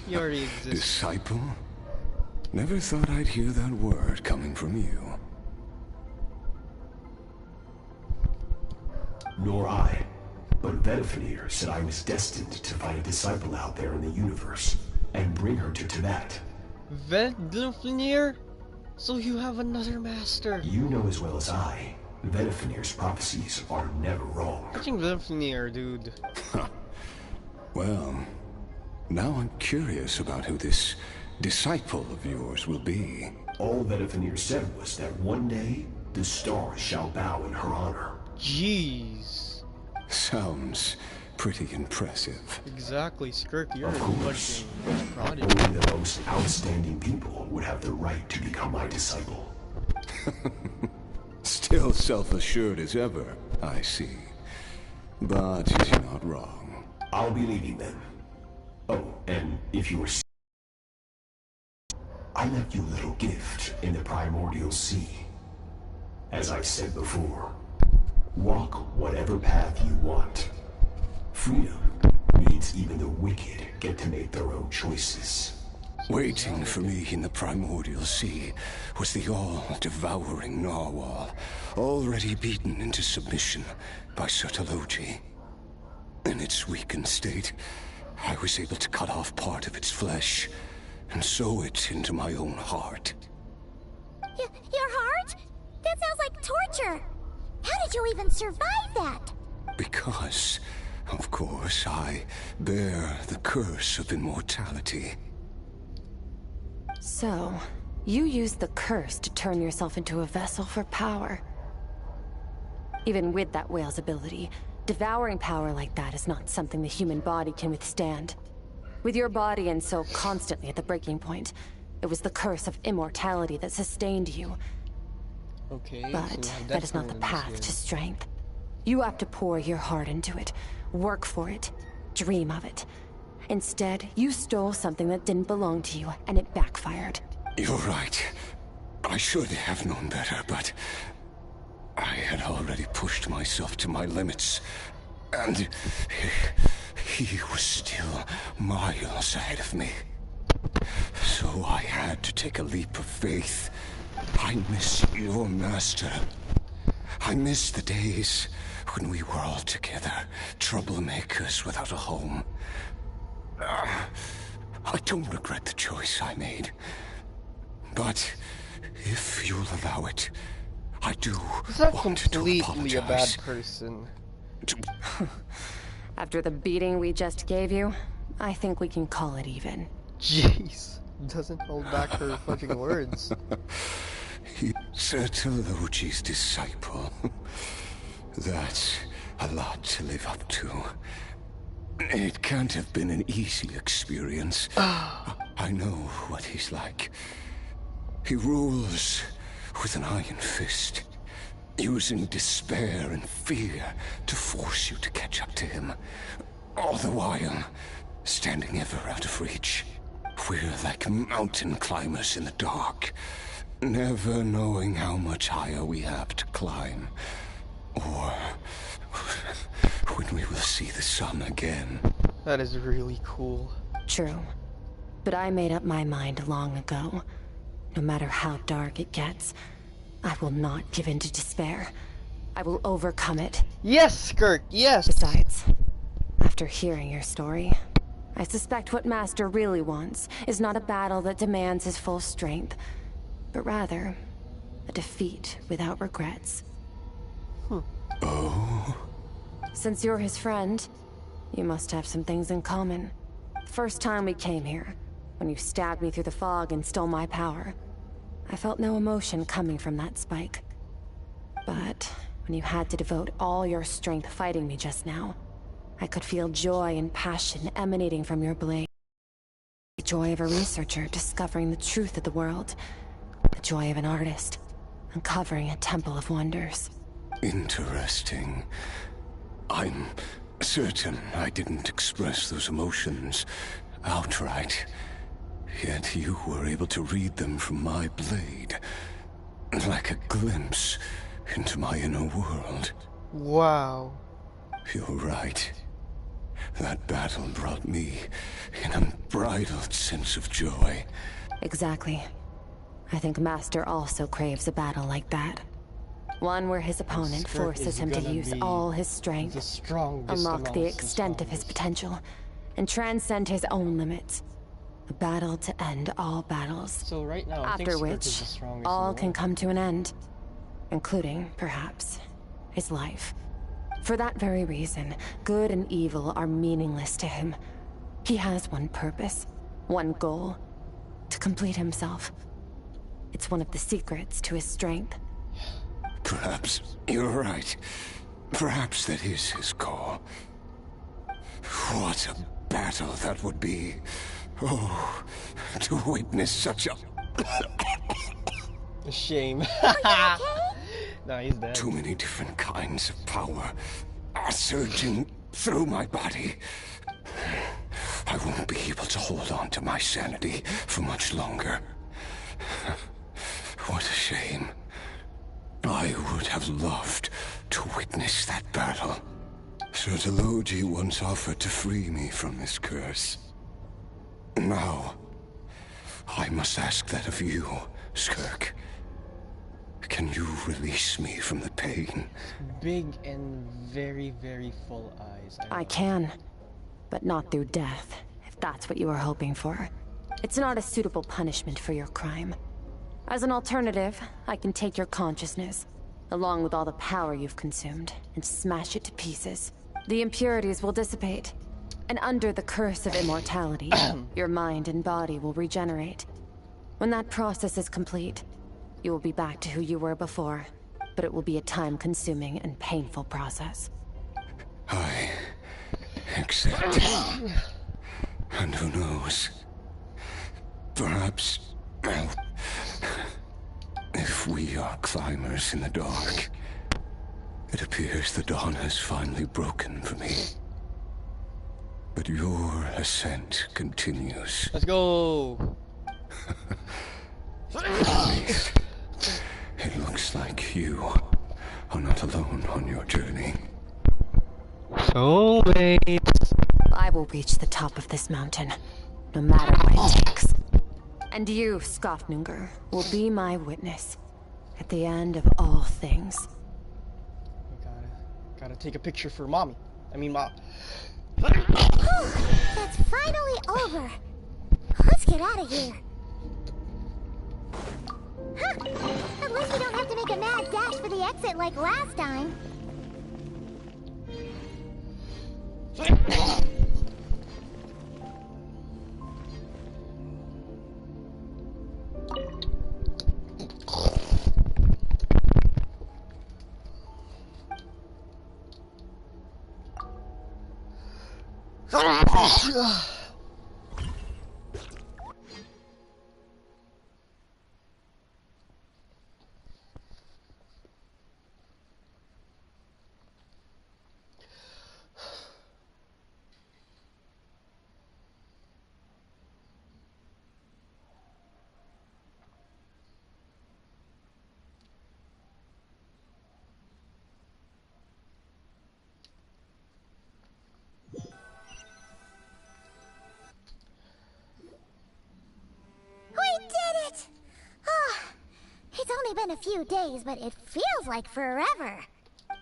You already exist. Disciple? Never thought I'd hear that word coming from you. Nor I. But Vedifenir said I was destined to find a disciple out there in the universe, and bring her to Tibet. Vedifenir? So you have another master? You know as well as I, Vedifenir's prophecies are never wrong. Watching Vedifenir, dude. Well, now I'm curious about who this disciple of yours will be. All Vedifenir said was that one day, the stars shall bow in her honor. Jeez. Sounds pretty impressive. Exactly, Skirk, you're of course. Prodigy. Only the most outstanding people would have the right to become my disciple. Still self-assured as ever, I see. But you're not wrong. I'll be leaving then. Oh, and if you were... I left you a little gift in the Primordial Sea. As I've said before, walk whatever path you want. Freedom means even the wicked get to make their own choices. Waiting for me in the Primordial Sea was the all-devouring narwhal, already beaten into submission by Sir Taloji. In its weakened state, I was able to cut off part of its flesh and sew it into my own heart. Your heart? That sounds like torture! How did you even survive that? Because, of course, I bear the curse of immortality. So, you used the curse to turn yourself into a vessel for power. Even with that whale's ability, devouring power like that is not something the human body can withstand. With your body and soul constantly at the breaking point, it was the curse of immortality that sustained you. Okay, but so that is not the path to strength. You have to pour your heart into it, work for it, dream of it. Instead, you stole something that didn't belong to you, and it backfired. You're right. I should have known better, but I had already pushed myself to my limits, and he was still miles ahead of me. So I had to take a leap of faith. I miss your master. I miss the days when we were all together, troublemakers without a home. I don't regret the choice I made. But if you'll allow it, I do He's not want to completely apologize. a bad person. After the beating we just gave you, I think we can call it even. Jeez. Doesn't hold back her fucking words. He's Sertologi's disciple. That's a lot to live up to. It can't have been an easy experience. I know what he's like. He rules with an iron fist, using despair and fear to force you to catch up to him. All the while, standing ever out of reach. We're like mountain climbers in the dark, never knowing how much higher we have to climb, or when we will see the sun again. That is really cool. True. But I made up my mind long ago. No matter how dark it gets, I will not give in to despair. I will overcome it. Yes, Skirk, yes! Besides, after hearing your story, I suspect what Master really wants is not a battle that demands his full strength, but rather a defeat without regrets. Oh? Since you're his friend, you must have some things in common. First time we came here, when you stabbed me through the fog and stole my power, I felt no emotion coming from that spike. But when you had to devote all your strength fighting me just now, I could feel joy and passion emanating from your blade. The joy of a researcher discovering the truth of the world. The joy of an artist uncovering a temple of wonders. Interesting. I'm certain I didn't express those emotions outright. Yet you were able to read them from my blade. Like a glimpse into my inner world. Wow. You're right. That battle brought me an unbridled sense of joy. Exactly. I think Master also craves a battle like that. One where his opponent forces him to use all his strength, unlock the extent of his potential, and transcend his own limits. A battle to end all battles. So right now, after which, all can come to an end. Including, perhaps, his life. For that very reason, good and evil are meaningless to him. He has one purpose, one goal. To complete himself. It's one of the secrets to his strength. Perhaps you're right. Perhaps that is his call. What a battle that would be. Oh, to witness such a... A shame. No, he's dead. Too many different kinds of power are surging through my body. I won't be able to hold on to my sanity for much longer. What a shame. I would have loved to witness that battle. Sertologi once offered to free me from this curse. Now, I must ask that of you, Skirk. Can you release me from the pain? Big and very, very full eyes. I can, but not through death, if that's what you were hoping for. It's not a suitable punishment for your crime. As an alternative, I can take your consciousness, along with all the power you've consumed, and smash it to pieces. The impurities will dissipate, and under the curse of immortality, your mind and body will regenerate. When that process is complete, you will be back to who you were before, but it will be a time-consuming and painful process. I accept. And who knows? Perhaps, well, if we are climbers in the dark, it appears the dawn has finally broken for me. But your ascent continues. Let's go! It looks like you are not alone on your journey. Soulmates. I will reach the top of this mountain, no matter what it takes. And you, Skofnungr, will be my witness at the end of all things. Gotta take a picture for mommy. I mean, Mom. That's finally over. Let's get out of here. Huh. At least we don't have to make a mad dash for the exit like last time. We did it! It's only been a few days, but it feels like forever.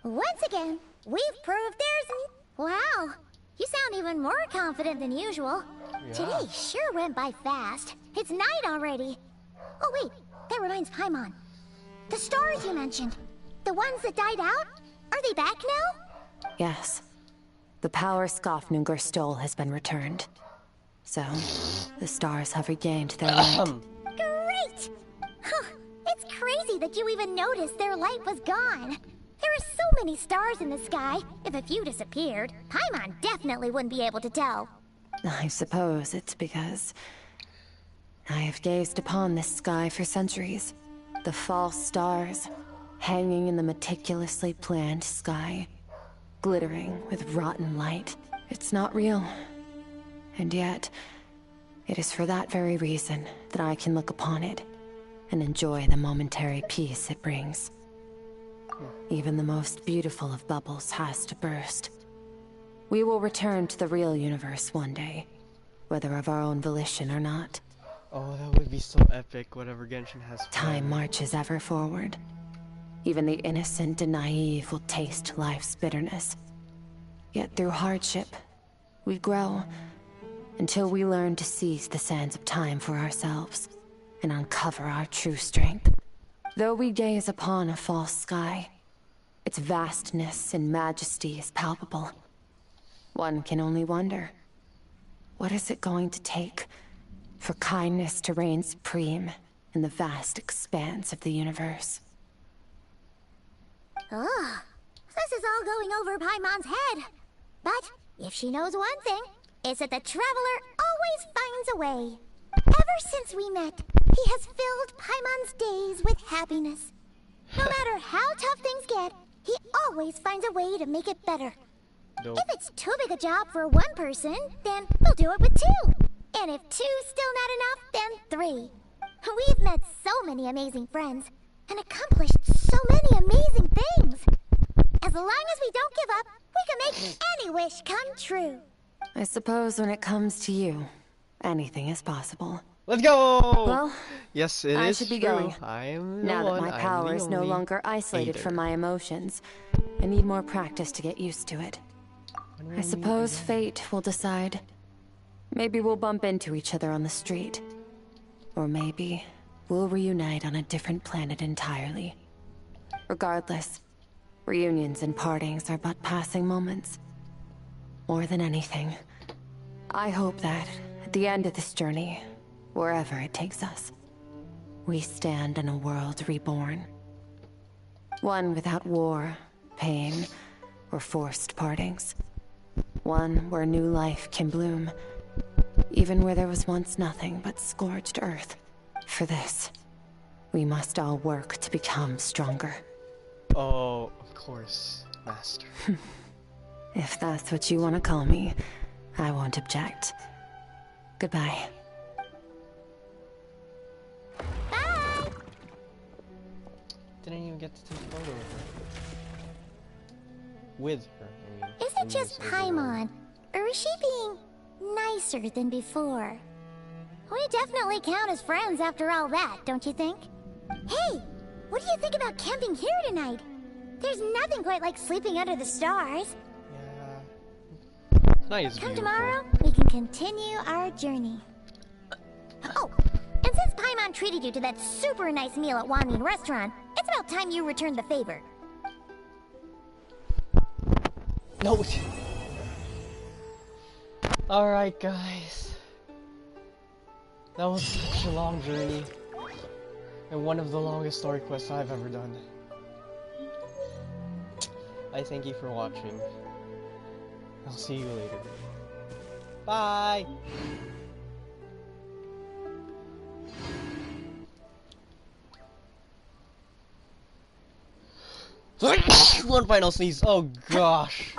Once again, we've proved there's... Wow, you sound even more confident than usual. Yeah. Today sure went by fast. It's night already. Oh wait, that reminds Paimon. The stars you mentioned, the ones that died out, are they back now? Yes. The power Skofnungr stole has been returned. So, the stars have regained their light. Great! Huh, it's crazy that you even noticed their light was gone. There are so many stars in the sky. If a few disappeared, Paimon definitely wouldn't be able to tell. I suppose it's because I have gazed upon this sky for centuries. The false stars, hanging in the meticulously planned sky, glittering with rotten light. It's not real. And yet, it is for that very reason that I can look upon it and enjoy the momentary peace it brings. Even the most beautiful of bubbles has to burst. We will return to the real universe one day, whether of our own volition or not. Oh, that would be so epic, whatever Genshin has planned. Time marches ever forward. Even the innocent and naive will taste life's bitterness. Yet through hardship, we grow, until we learn to seize the sands of time for ourselves and uncover our true strength. Though we gaze upon a false sky, its vastness and majesty is palpable. One can only wonder, what is it going to take for kindness to reign supreme in the vast expanse of the universe? Ugh, this is all going over Paimon's head. But if she knows one thing, it's that the Traveler always finds a way. Ever since we met, he has filled Paimon's days with happiness. No matter how tough things get, he always finds a way to make it better. Dope. If it's too big a job for one person, then we'll do it with two. And if two's still not enough, then three. We've met so many amazing friends, and accomplished so many amazing things. As long as we don't give up, we can make any wish come true. I suppose when it comes to you, anything is possible. Let's go! Well, yes, it I is should be true. going. I am the Now one. that my I'm power the is no only longer isolated hater. from my emotions, I need more practice to get used to it. I suppose fate will decide. Maybe we'll bump into each other on the street. Or maybe we'll reunite on a different planet entirely. Regardless, reunions and partings are but passing moments. More than anything, I hope that, at the end of this journey, wherever it takes us, we stand in a world reborn. One without war, pain, or forced partings. One where new life can bloom, even where there was once nothing but scorched earth. For this, we must all work to become stronger. Oh, of course, Master. If that's what you want to call me, I won't object. Goodbye. even get to take a photo of her. With her, I mean. Is it just Paimon, or is she being nicer than before? We definitely count as friends after all that, don't you think? Hey, what do you think about camping here tonight? There's nothing quite like sleeping under the stars. Nice. Come tomorrow, we can continue our journey. Oh, and since Paimon treated you to that super nice meal at Wanmin Restaurant, it's about time you returned the favor. No. Alright, guys. That was such a long journey. And one of the longest story quests I've ever done. I thank you for watching. I'll see you later. Bye! One final sneeze. Oh gosh.